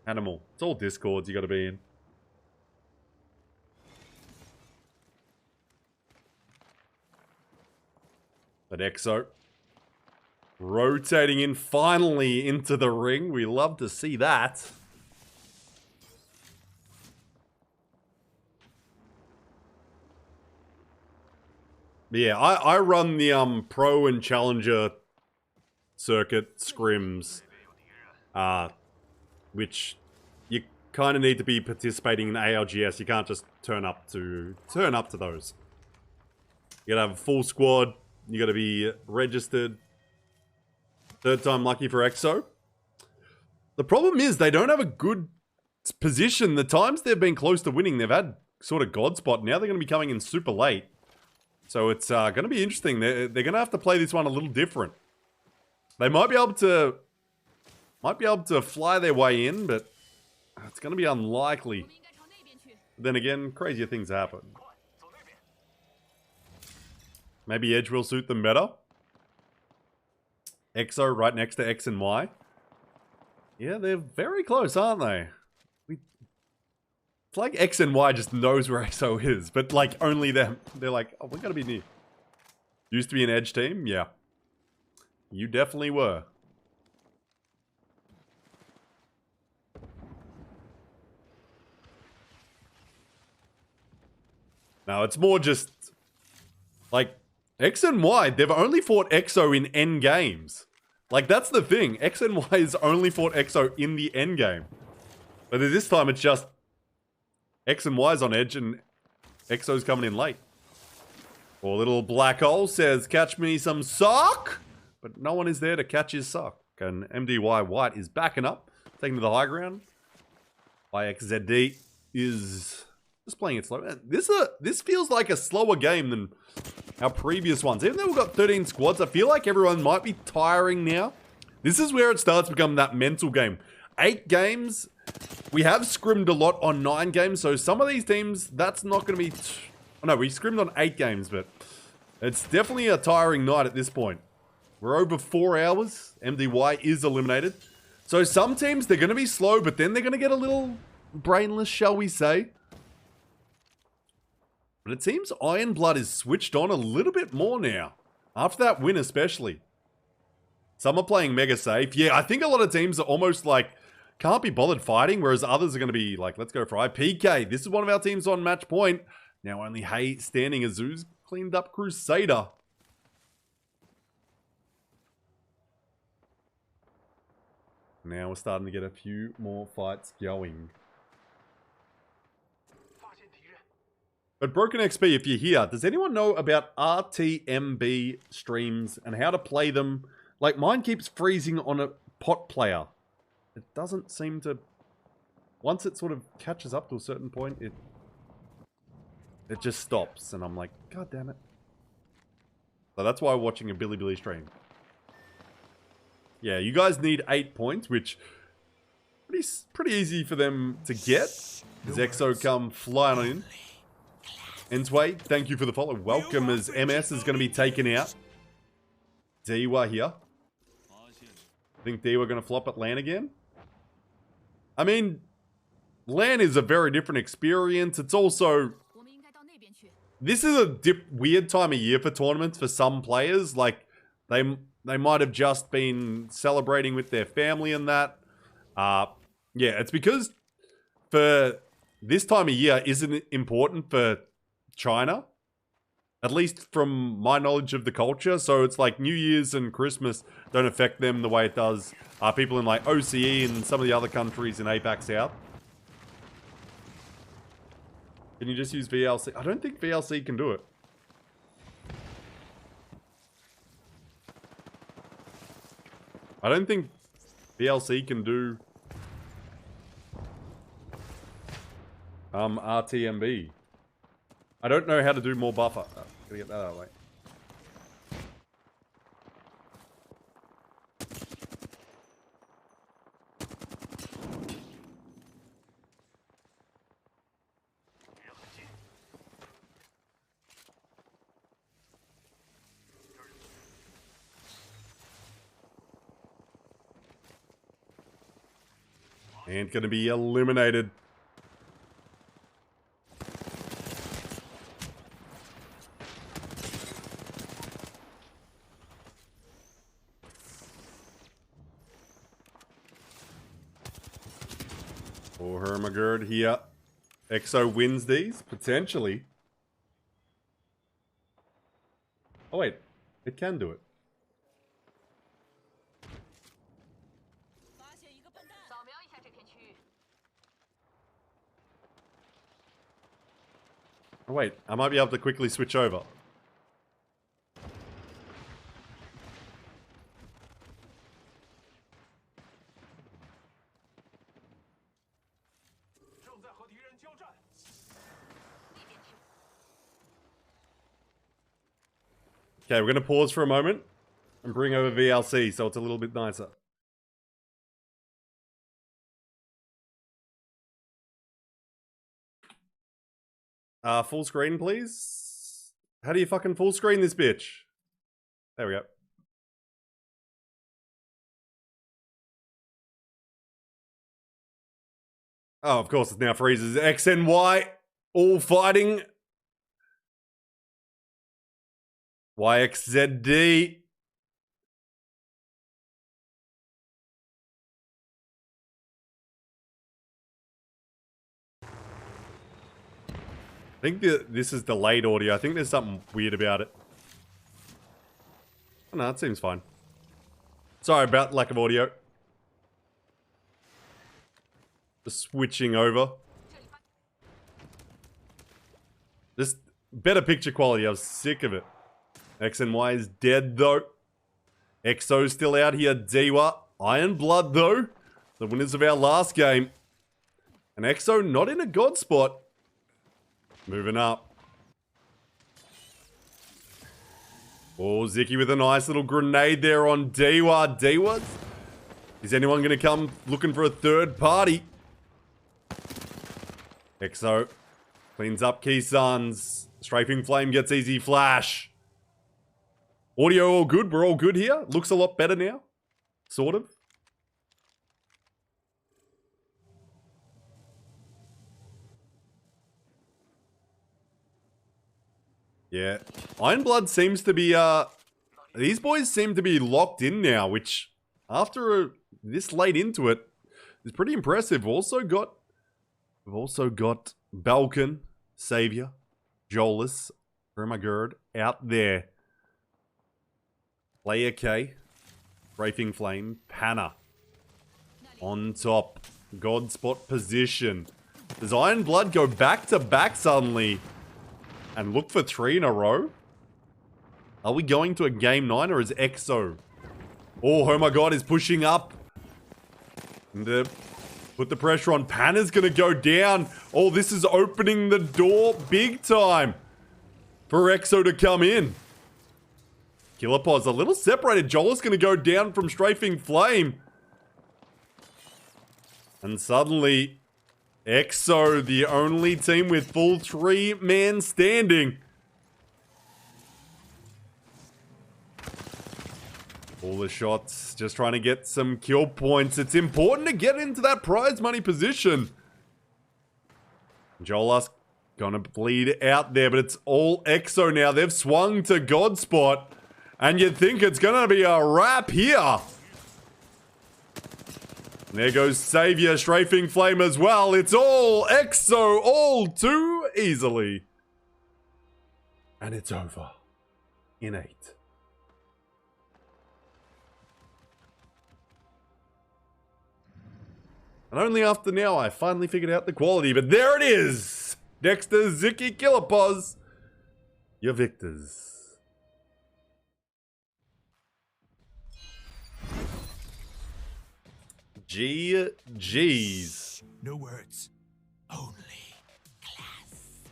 Animal. It's all Discords you got to be in. But Exo rotating in finally into the ring. We love to see that. But yeah, I run the pro and challenger circuit scrims, which you kind of need to be participating in ALGS. You can't just turn up to those. You gotta have a full squad. You gotta be registered. Third time lucky for EXO. The problem is they don't have a good position. The times they've been close to winning, they've had sort of god spot. Now they're going to be coming in super late. So it's going to be interesting. They're going to have to play this one a little different. They might be able to fly their way in, but It's going to be unlikely. 我们应该朝那边去。 Then again, crazier things happen. Maybe Edge will suit them better. EXO right next to X and Y. Yeah, they're very close, aren't they? It's like X and Y just knows where EXO is, but like only them. They're like, oh, we gotta be near. Used to be an Edge team? Yeah. You definitely were. Now, it's more just... Like, X and Y, they've only fought EXO in end games. Like, that's the thing. X and Y has only fought EXO in the end game. But this time, it's just... X and Y's on Edge, and EXO's coming in late. Poor little black hole says, catch me some sock! But no one is there to catch his sock. And MDY White is backing up, taking to the high ground. IXZD is just playing it slow. This feels like a slower game than our previous ones. Even though we've got 13 squads, I feel like everyone might be tiring now. This is where it starts to become that mental game. 8 games. We have scrimmed a lot on 9 games, so some of these teams, that's not going to be... Oh, no, we scrimmed on 8 games, but it's definitely a tiring night at this point. We're over 4 hours. MDY is eliminated. So some teams, they're going to be slow, but then they're going to get a little brainless, shall we say. But it seems Iron Blood is switched on a little bit more now. After that win especially. Some are playing mega safe. Yeah, I think a lot of teams are almost like, can't be bothered fighting, whereas others are going to be like, let's go for IPK. This is one of our teams on match point. Now only Hay standing. Azu's cleaned up Crusader. Now we're starting to get a few more fights going. But Broken XP, if you're here, does anyone know about RTMB streams and how to play them? Like, mine keeps freezing on a pot player. It doesn't seem to... Once it sort of catches up to a certain point, it just stops. And I'm like, God damn it. So that's why I'm watching a Billy stream. Yeah, you guys need 8 points, which... Pretty easy for them to get. As EXO come flying in. Entway, thank you for the follow. Welcome as MS is going to be taken out. Dewa here. I think Dewa going to flop at LAN again. I mean, LAN is a very different experience. It's also... 我们应该到那边去。 This is a weird time of year for tournaments for some players. Like, they might have just been celebrating with their family and that. Yeah, it's because for this time of year isn't important for China, at least from my knowledge of the culture. So it's like New Year's and Christmas don't affect them the way it does people in like OCE and some of the other countries in APAC South. Can you just use VLC? I don't think VLC can do it. I don't think VLC can do RTMB. I don't know how to do more buffer. Oh, gotta get that out of the way. And gonna be eliminated. Or Hermagerd here. EXO wins these, potentially. Oh wait, it can do it. 发现一个笨蛋。扫描一下这片区域。 Oh wait, I might be able to quickly switch over. Okay, we're going to pause for a moment and bring over VLC so it's a little bit nicer. Full screen, please. How do you fucking full screen this bitch? There we go. Oh, of course, it now freezes. X and Y all fighting. YXZD. I think this is delayed audio. I think there's something weird about it. Oh, no, it seems fine. Sorry about lack of audio. Just switching over. Just better picture quality. I was sick of it. X and Y is dead though. EXO's still out here. Diwa. Iron Blood though. The winners of our last game. And EXO not in a god spot. Moving up. Oh, Ziki with a nice little grenade there on Diwa. Diwa? Is anyone going to come looking for a third party? EXO cleans up Kisans. Strafing Flame gets easy flash. Audio all good. We're all good here. Looks a lot better now. Sort of. Yeah. Ironblood seems to be, these boys seem to be locked in now, which, after this late into it, is pretty impressive. We've also got Balkan, Savior, Jolas, Ermagerd out there. Player K, Strafing Flame, Panna on top. God spot position. Does Ironblood go back to back suddenly and look for 3 in a row? Are we going to a game 9 or is EXO? Oh my god, is pushing up. And put the pressure on. Panna's gonna go down. Oh, this is opening the door big time for EXO to come in. Killerpod's a little separated. Jola's gonna go down from Strafing Flame. And suddenly, EXO, the only team with full 3-man standing. All the shots, just trying to get some kill points. It's important to get into that prize money position. Jolas gonna bleed out there, but it's all EXO now. They've swung to Godspot. And you'd think it's gonna be a wrap here. And there goes Savior, Strafing Flame as well. It's all EXO, all too easily. And it's over in 8. And only after now I finally figured out the quality, but there it is! Dexter, Ziki, Killerpos, your victors. GG's. No words. Only class.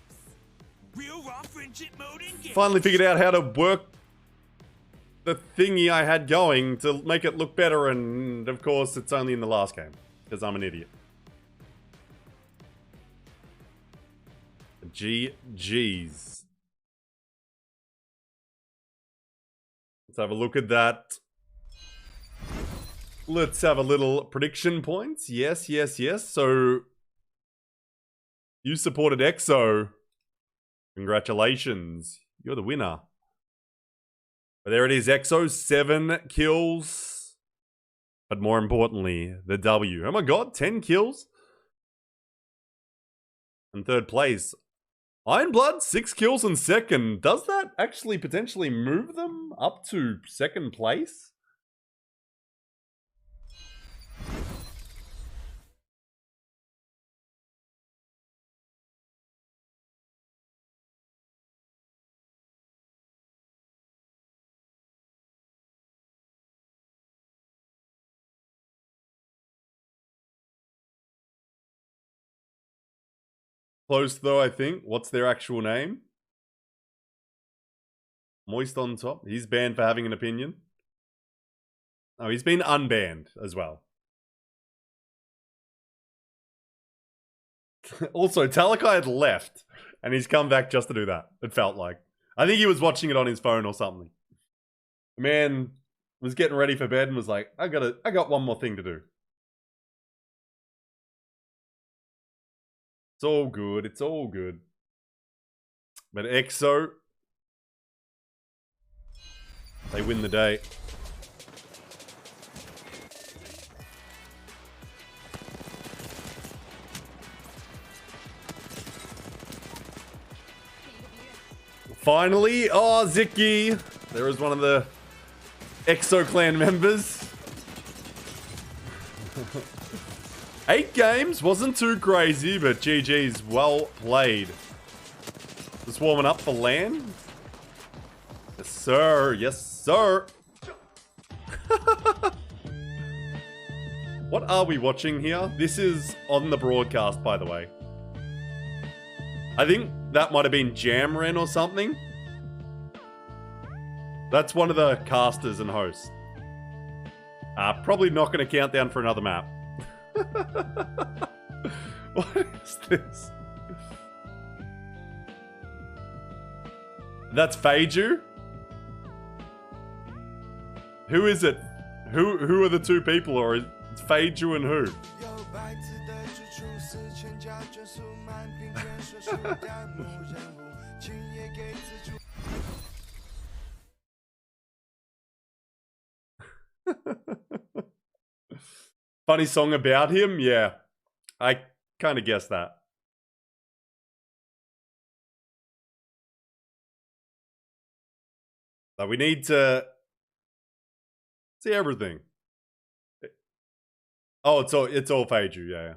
Real raw friendship mode in game. Finally figured out how to work the thingy I had going to make it look better, and of course it's only in the last game, because I'm an idiot. GG's. Let's have a look at that. Let's have a little prediction points. Yes, yes, yes. So, you supported EXO. Congratulations. You're the winner. But there it is. EXO, 7 kills. But more importantly, the W. Oh my god, 10 kills. And 3rd place. Ironblood, 6 kills in 2nd. Does that actually potentially move them up to 2nd place? Close though, I think. What's their actual name? Moist on top. He's banned for having an opinion. Oh, he's been unbanned as well. Also, Talakai had left. And he's come back just to do that, it felt like. I think he was watching it on his phone or something. The man was getting ready for bed and was like, I got one more thing to do. It's all good, it's all good. But EXO, they win the day. Finally, oh, Ziki. There is one of the EXO clan members. 8 games, wasn't too crazy, but GG's, well played. Just warming up for LAN. Yes, sir. Yes, sir. What are we watching here? This is on the broadcast, by the way. I think that might have been Jamren or something. That's one of the casters and hosts. Probably not going to count down for another map. What is this? That's Feiju? Who is it? Who are the two people, or is it's Feiju and who? Funny song about him? Yeah. I kind of guessed that. But we need to see everything. Oh, it's all Feiju, yeah.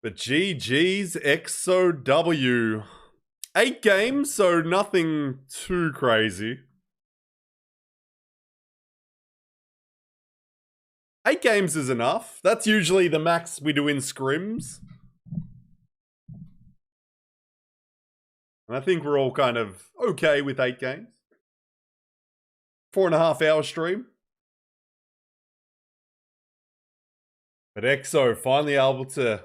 But GG's XOW. 8 games, so nothing too crazy. 8 games is enough. That's usually the max we do in scrims. And I think we're all kind of okay with 8 games. 4.5 hour stream. But EXO finally able to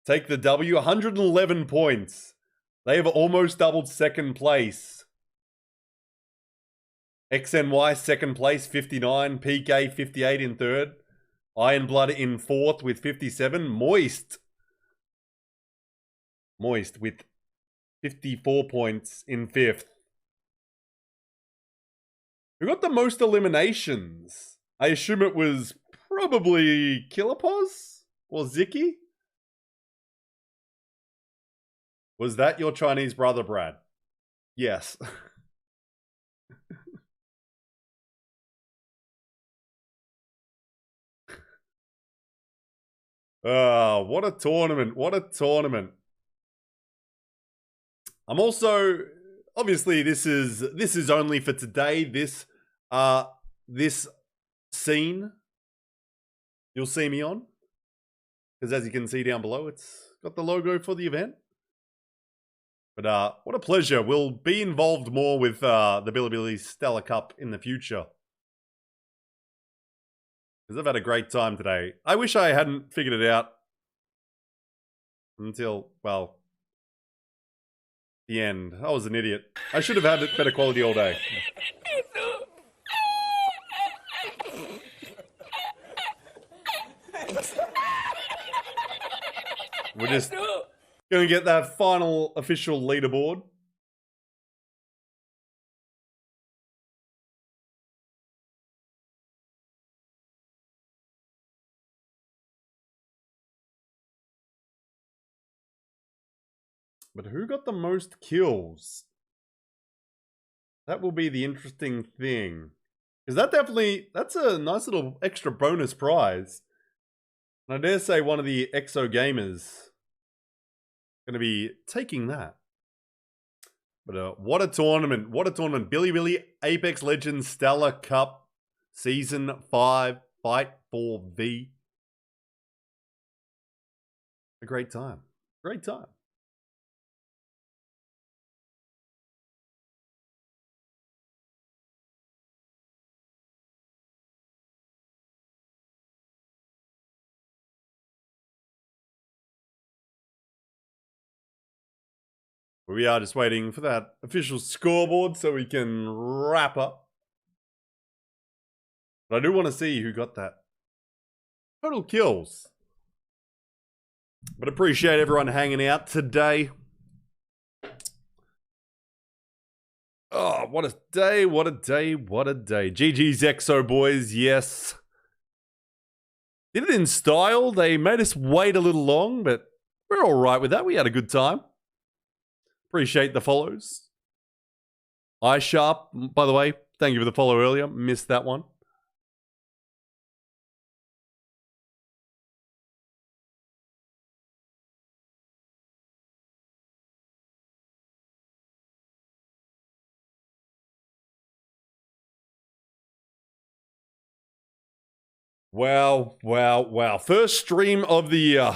take the W. 111 points. They have almost doubled second place. XNY second place, 59. PK 58 in third. Iron Blood in fourth with 57. Moist with 54 points in fifth. Who got the most eliminations? I assume it was probably Killerpos or Ziki. Was that your Chinese brother, Brad? Yes. What a tournament. What a tournament. I'm also, obviously this is only for today. This scene you'll see me on, because as you can see down below, it's got the logo for the event. But what a pleasure. We'll be involved more with the Bilibili Stellar Cup in the future, because I've had a great time today. I wish I hadn't figured it out until, well, the end. I was an idiot. I should have had better quality all day. We're just gonna get that final official leaderboard. But who got the most kills? That will be the interesting thing. Because that's a nice little extra bonus prize. And I dare say one of the EXO gamers going to be taking that. But what a tournament. What a tournament. Bilibili Apex Legends Stellar Cup Season 5 Fight for V. A great time. Great time. We are just waiting for that official scoreboard so we can wrap up. But I do want to see who got that total kills. But appreciate everyone hanging out today. Oh, what a day, what a day, what a day. GG's EXO, boys, yes. Did it in style. They made us wait a little long, but we're all right with that. We had a good time. Appreciate the follows. iSharp, by the way, thank you for the follow earlier. Missed that one. Wow, wow, wow. First stream of the year.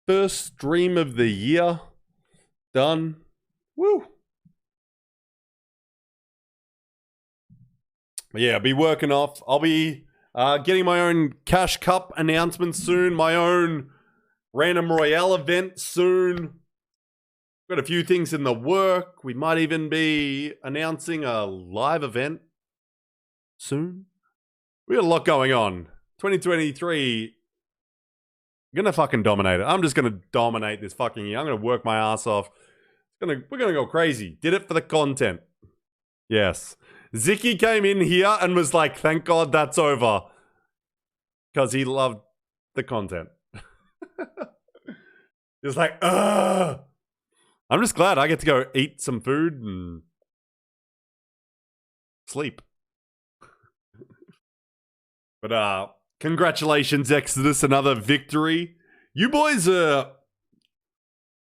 First stream of the year. Done. Woo. Yeah, I'll be working off. I'll be getting my own Cash Cup announcement soon. My own Random Royale event soon. Got a few things in the work. We might even be announcing a live event soon. We got a lot going on. 2023, gonna fucking dominate it. I'm just gonna dominate this fucking year. I'm gonna work my ass off. We're gonna go crazy. Did it for the content. Yes. Zicky came in here and was like, thank God that's over. Because he loved the content. He was like, ugh. I'm just glad I get to go eat some food and sleep. But congratulations, Exodus, another victory. You boys are,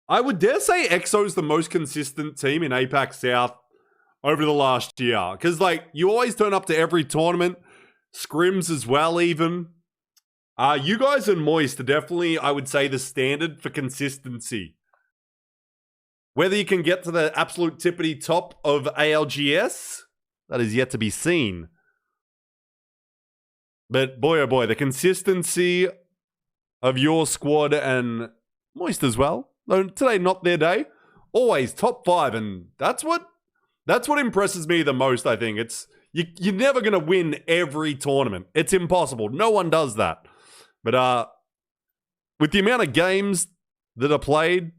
I would dare say EXO's the most consistent team in APAC South over the last year. Because, like, you always turn up to every tournament, scrims as well even. You guys and Moist are definitely, I would say, the standard for consistency. Whether you can get to the absolute tippity top of ALGS, that is yet to be seen. But boy, oh boy, the consistency of your squad and Moist as well. Though today, not their day. Always top 5, and that's what impresses me the most, I think. It's you're never going to win every tournament. It's impossible. No one does that. But with the amount of games that are played,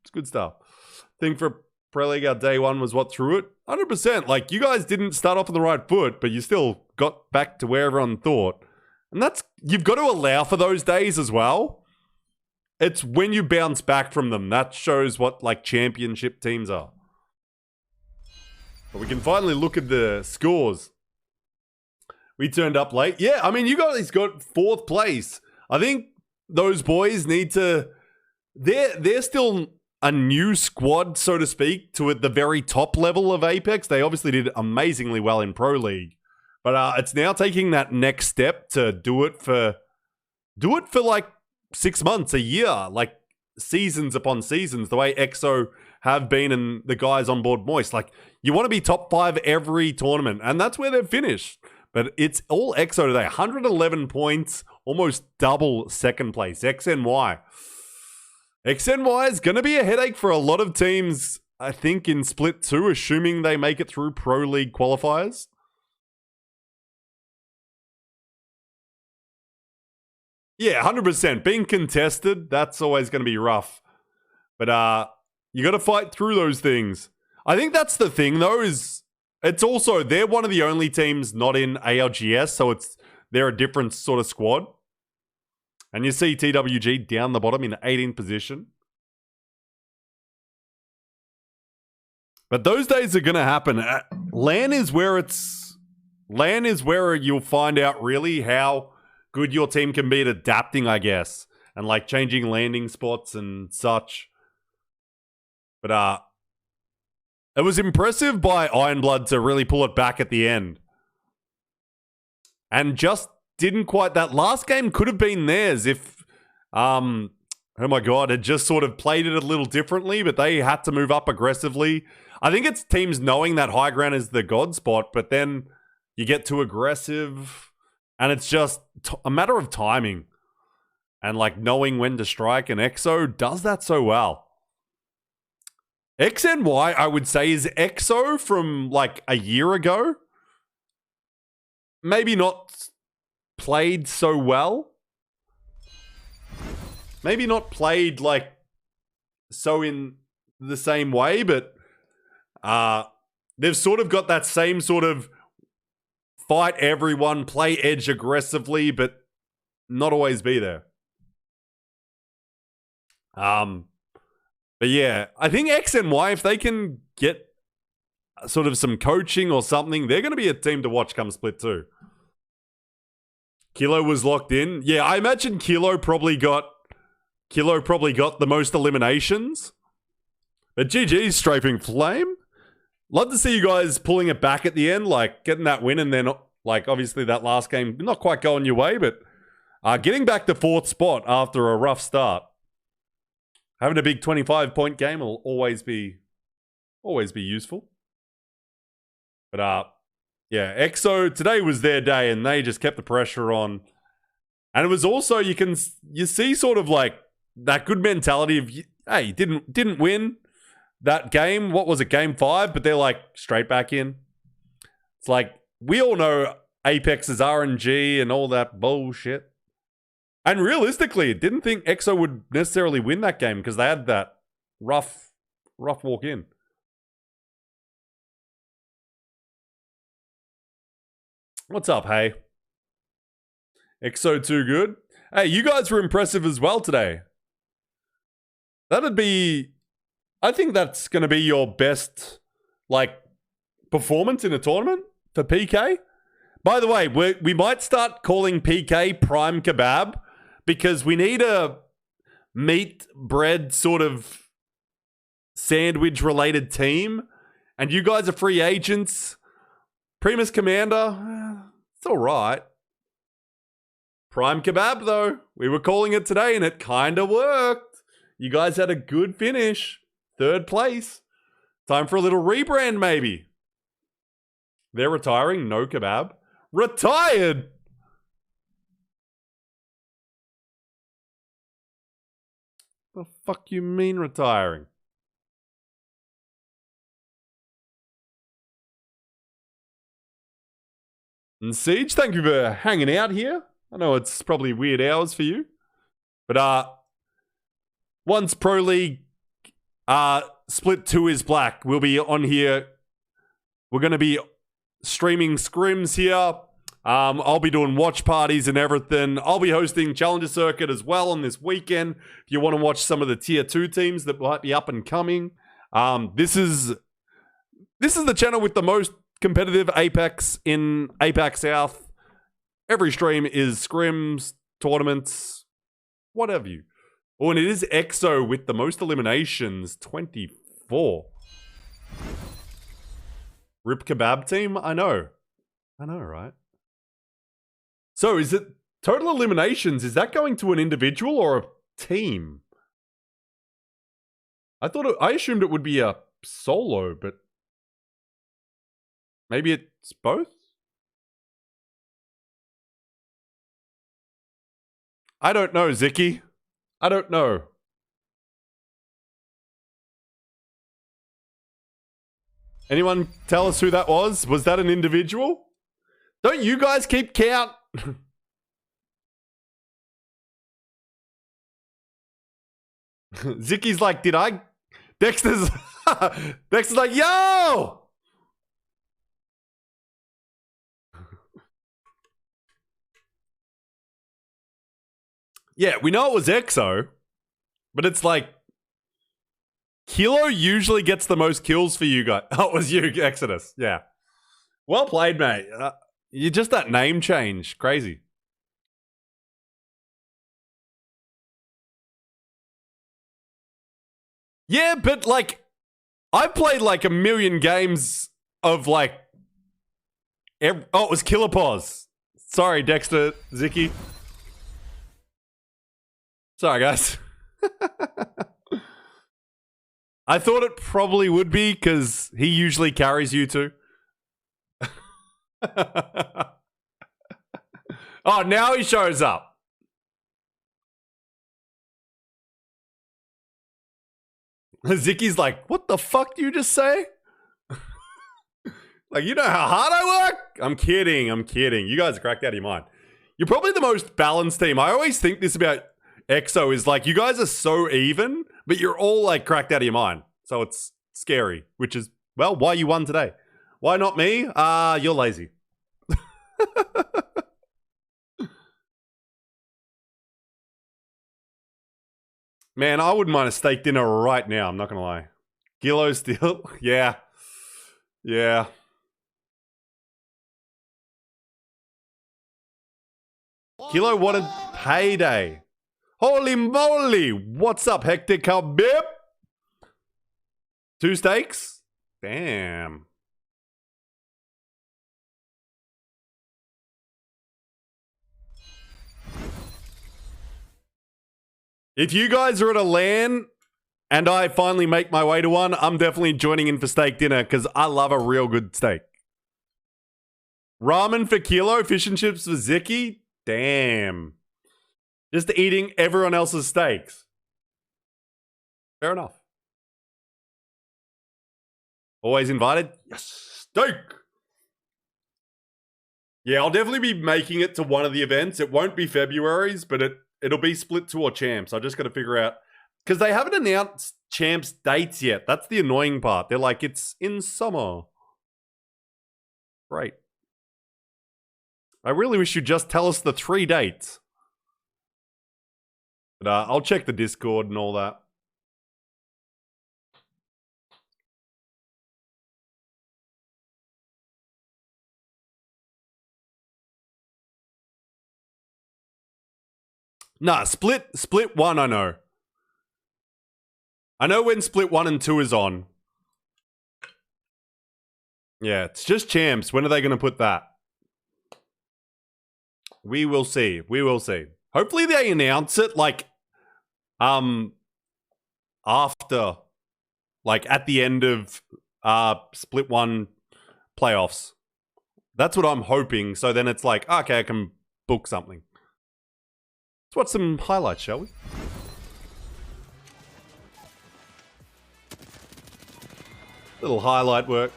it's good stuff. I think for Pre-League, our day one was what threw it. 100%. Like, you guys didn't start off on the right foot, but you still got back to where everyone thought. And that's, you've got to allow for those days as well. It's when you bounce back from them. That shows what, like, championship teams are. But we can finally look at the scores. We turned up late. Yeah, I mean, you guys got 4th place. I think those boys need to... They're still a new squad, so to speak, to at the very top level of Apex. They obviously did amazingly well in Pro League. But it's now taking that next step to do it for like 6 months, a year, like seasons upon seasons, the way EXO have been and the guys on board Moist. Like, you want to be top 5 every tournament, and that's where they've finished. But it's all EXO today. 111 points, almost double second place. XNY. XNY is going to be a headache for a lot of teams, I think, in Split 2, assuming they make it through Pro League qualifiers. Yeah, 100%. Being contested, that's always going to be rough. But you got to fight through those things. I think that's the thing, though, is it's also, they're one of the only teams not in ALGS, so they're a different sort of squad. And you see TWG down the bottom in 18th position. But those days are going to happen. LAN is where you'll find out really how good your team can be at adapting, I guess. And like changing landing spots and such. But it was impressive by Ironblood to really pull it back at the end. And just didn't quite. That last game could have been theirs if, oh my god, had just sort of played it a little differently, but they had to move up aggressively. I think it's teams knowing that high ground is the god spot, but then you get too aggressive, and it's just a matter of timing and like knowing when to strike. And EXO does that so well. XNY, I would say, is EXO from like a year ago. Maybe not played so well. Maybe not played like so in the same way, but they've sort of got that same sort of fight everyone, play edge aggressively, but not always be there. But yeah, I think X and Y, if they can get sort of some coaching or something, they're going to be a team to watch come Split 2. Kilo was locked in. Yeah, I imagine Kilo probably got the most eliminations. But GG's Strafing Flame. Love to see you guys pulling it back at the end, like getting that win, and then like obviously that last game not quite going your way, but getting back to 4th spot after a rough start. Having a big 25-point game will always be useful. But yeah, EXO today was their day, and they just kept the pressure on. And it was also you see sort of like that good mentality of, hey, didn't win that game. What was it, game 5? But they're like straight back in. It's like we all know Apex is RNG and all that bullshit. And realistically, didn't think EXO would necessarily win that game because they had that rough walk in. What's up, hey? EXO too good. Hey, you guys were impressive as well today. I think that's going to be your best, like, performance in a tournament for PK. By the way, we might start calling PK Prime Kebab because we need a meat bread sort of sandwich related team. And you guys are free agents. Primus Commander, it's all right. Prime Kebab, though. We were calling it today, and it kind of worked. You guys had a good finish. 3rd place. Time for a little rebrand, maybe. They're retiring. No Kebab. Retired! The fuck you mean retiring? And Siege, thank you for hanging out here. I know it's probably weird hours for you. But once Pro League Split 2 is black, we'll be on here. We're going to be streaming scrims here. I'll be doing watch parties and everything. I'll be hosting Challenger Circuit as well on this weekend. If you want to watch some of the Tier 2 teams that might be up and coming. This is the channel with the most competitive Apex in Apex South. Every stream is scrims, tournaments, whatever you. Oh, and it is EXO with the most eliminations, 24. Rip Kebab team? I know, right? So is it total eliminations? Is that going to an individual or a team? I assumed it would be a solo, but maybe it's both? I don't know, Zicky. I don't know. Anyone tell us who that was? Was that an individual? Don't you guys keep count? Zicky's like, did I? Dexter's like, yo! Yeah, we know it was EXO, but it's like Kilo usually gets the most kills for you guys. Oh, it was you, Exodus. Yeah. Well played, mate. You just that name change. Crazy. Yeah, but like, I've played like a million games of like... oh, it was Killer Paws. Sorry, Dexter, Zicky. Sorry, guys. I thought it probably would be because he usually carries you two. Oh, now he shows up. Zicky's like, what the fuck do you just say? Like, you know how hard I work? I'm kidding. You guys are cracked out of your mind. You're probably the most balanced team. I always think this about EXO is like, you guys are so even, but you're all like cracked out of your mind. So it's scary, which is, well, why you won today. Why not me? You're lazy. Man, I wouldn't mind a steak dinner right now. I'm not going to lie. Kilo still? Yeah. Yeah. Kilo wanted payday. Holy moly. What's up, Hectic Khabib? 2 steaks? Damn. If you guys are at a LAN and I finally make my way to one, I'm definitely joining in for steak dinner because I love a real good steak. Ramen for Kilo, fish and chips for Zicky? Damn. Just eating everyone else's steaks. Fair enough. Always invited? Yes, steak! Yeah, I'll definitely be making it to one of the events. It won't be February's, but it'll be split 2 or champs. I just got to figure out, because they haven't announced champs dates yet. That's the annoying part. They're like, it's in summer. Great. I really wish you'd just tell us the 3 dates. But I'll check the Discord and all that. Nah, split 1 I know. I know when split 1 and 2 is on. Yeah, it's just champs. When are they going to put that? We will see. We will see. Hopefully they announce it like after, like at the end of split 1 playoffs. That's what I'm hoping. So then it's like, okay, I can book something. Let's watch some highlights, shall we? Little highlight work.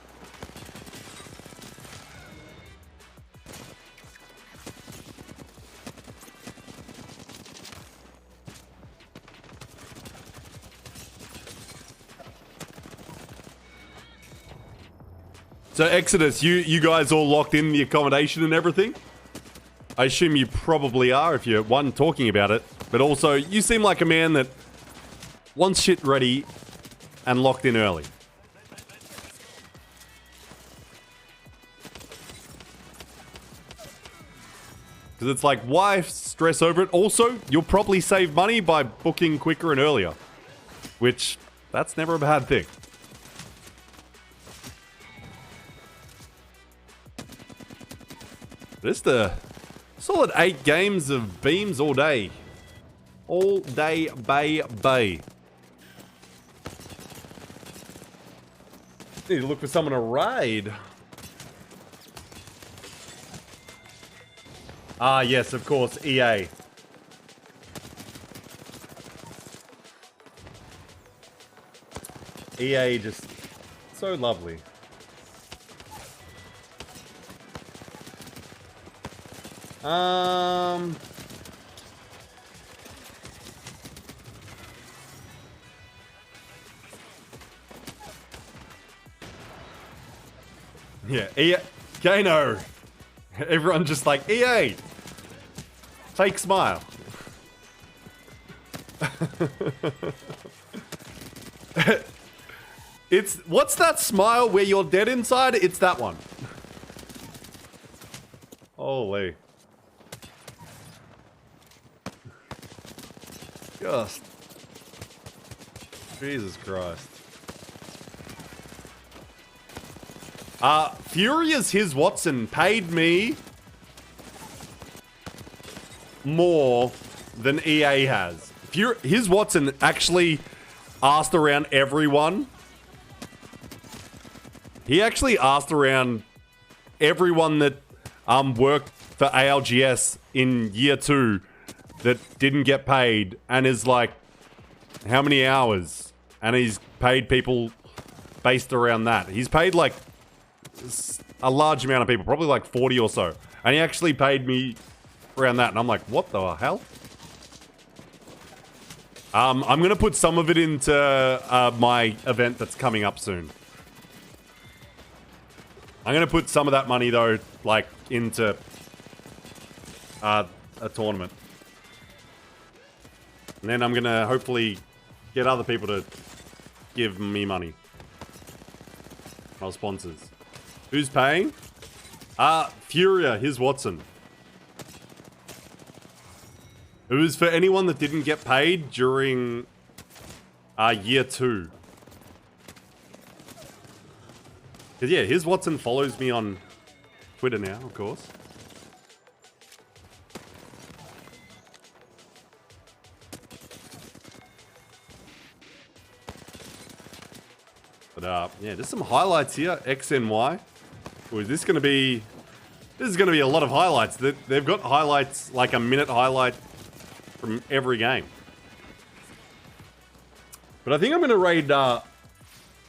So Exodus, you guys all locked in the accommodation and everything? I assume you probably are if you're, one, talking about it, but also you seem like a man that wants shit ready and locked in early. Because it's like, why stress over it? Also, you'll probably save money by booking quicker and earlier, which, that's never a bad thing. Just a solid 8 games of beams all day. All day, bay. Need to look for someone to raid. Ah, yes, of course, EA. EA just so lovely. Yeah, EA. Kano. Everyone just like, EA. Fake smile. It's, what's that smile where you're dead inside? It's that one. Holy. Just. Jesus Christ. Furious His Watson paid me more than EA has. His Watson actually asked around everyone. He actually asked around everyone that worked for ALGS in year 2 that didn't get paid and is like, how many hours? And he's paid people based around that. He's paid like a large amount of people, probably like 40 or so. And he actually paid me around that. And I'm like, what the hell? I'm going to put some of it into my event that's coming up soon. I'm going to put some of that money, though, like, into a tournament. And then I'm going to hopefully get other people to give me money. Our sponsors. Who's paying? Furia, here's Watson. It was for anyone that didn't get paid during year 2. Cause yeah, here's Watson follows me on Twitter now, of course. But yeah, there's some highlights here. XNY. Ooh, is this gonna be? This is gonna be a lot of highlights. They've got highlights, like a minute highlight from every game. But I think I'm gonna raid Limo.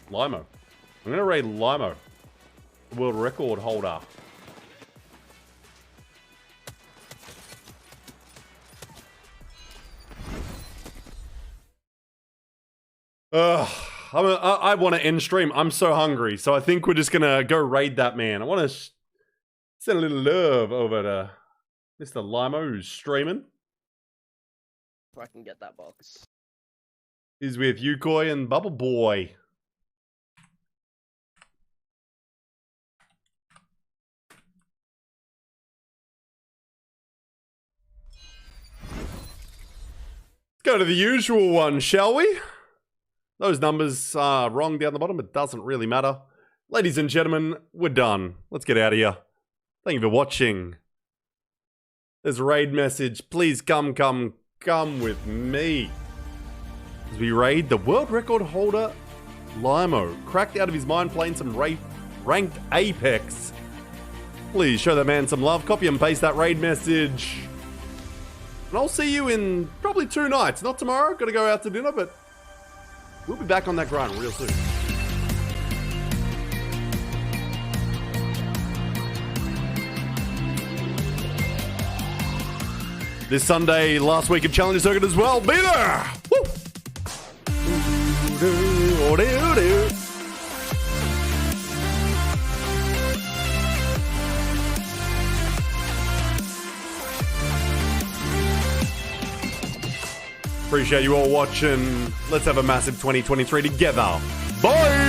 I'm gonna raid Limo, the world record holder. I want to end stream. I'm so hungry, so I think we're just gonna go raid that man. I want to send a little love over to Mr. Limo, who's streaming. If I can get that box. He's with Yukoi and Bubble Boy. Let's go to the usual one, shall we? Those numbers are wrong down the bottom. It doesn't really matter. Ladies and gentlemen, we're done. Let's get out of here. Thank you for watching. There's a raid message. Please come with me. As we raid the world record holder, Limo. Cracked out of his mind playing some ranked Apex. Please show that man some love. Copy and paste that raid message. And I'll see you in probably 2 nights. Not tomorrow. Gotta go out to dinner, but we'll be back on that grind real soon. This Sunday, last week of Challenger Circuit as well. Be there! Woo! Appreciate you all watching. Let's have a massive 2023 together. Bye!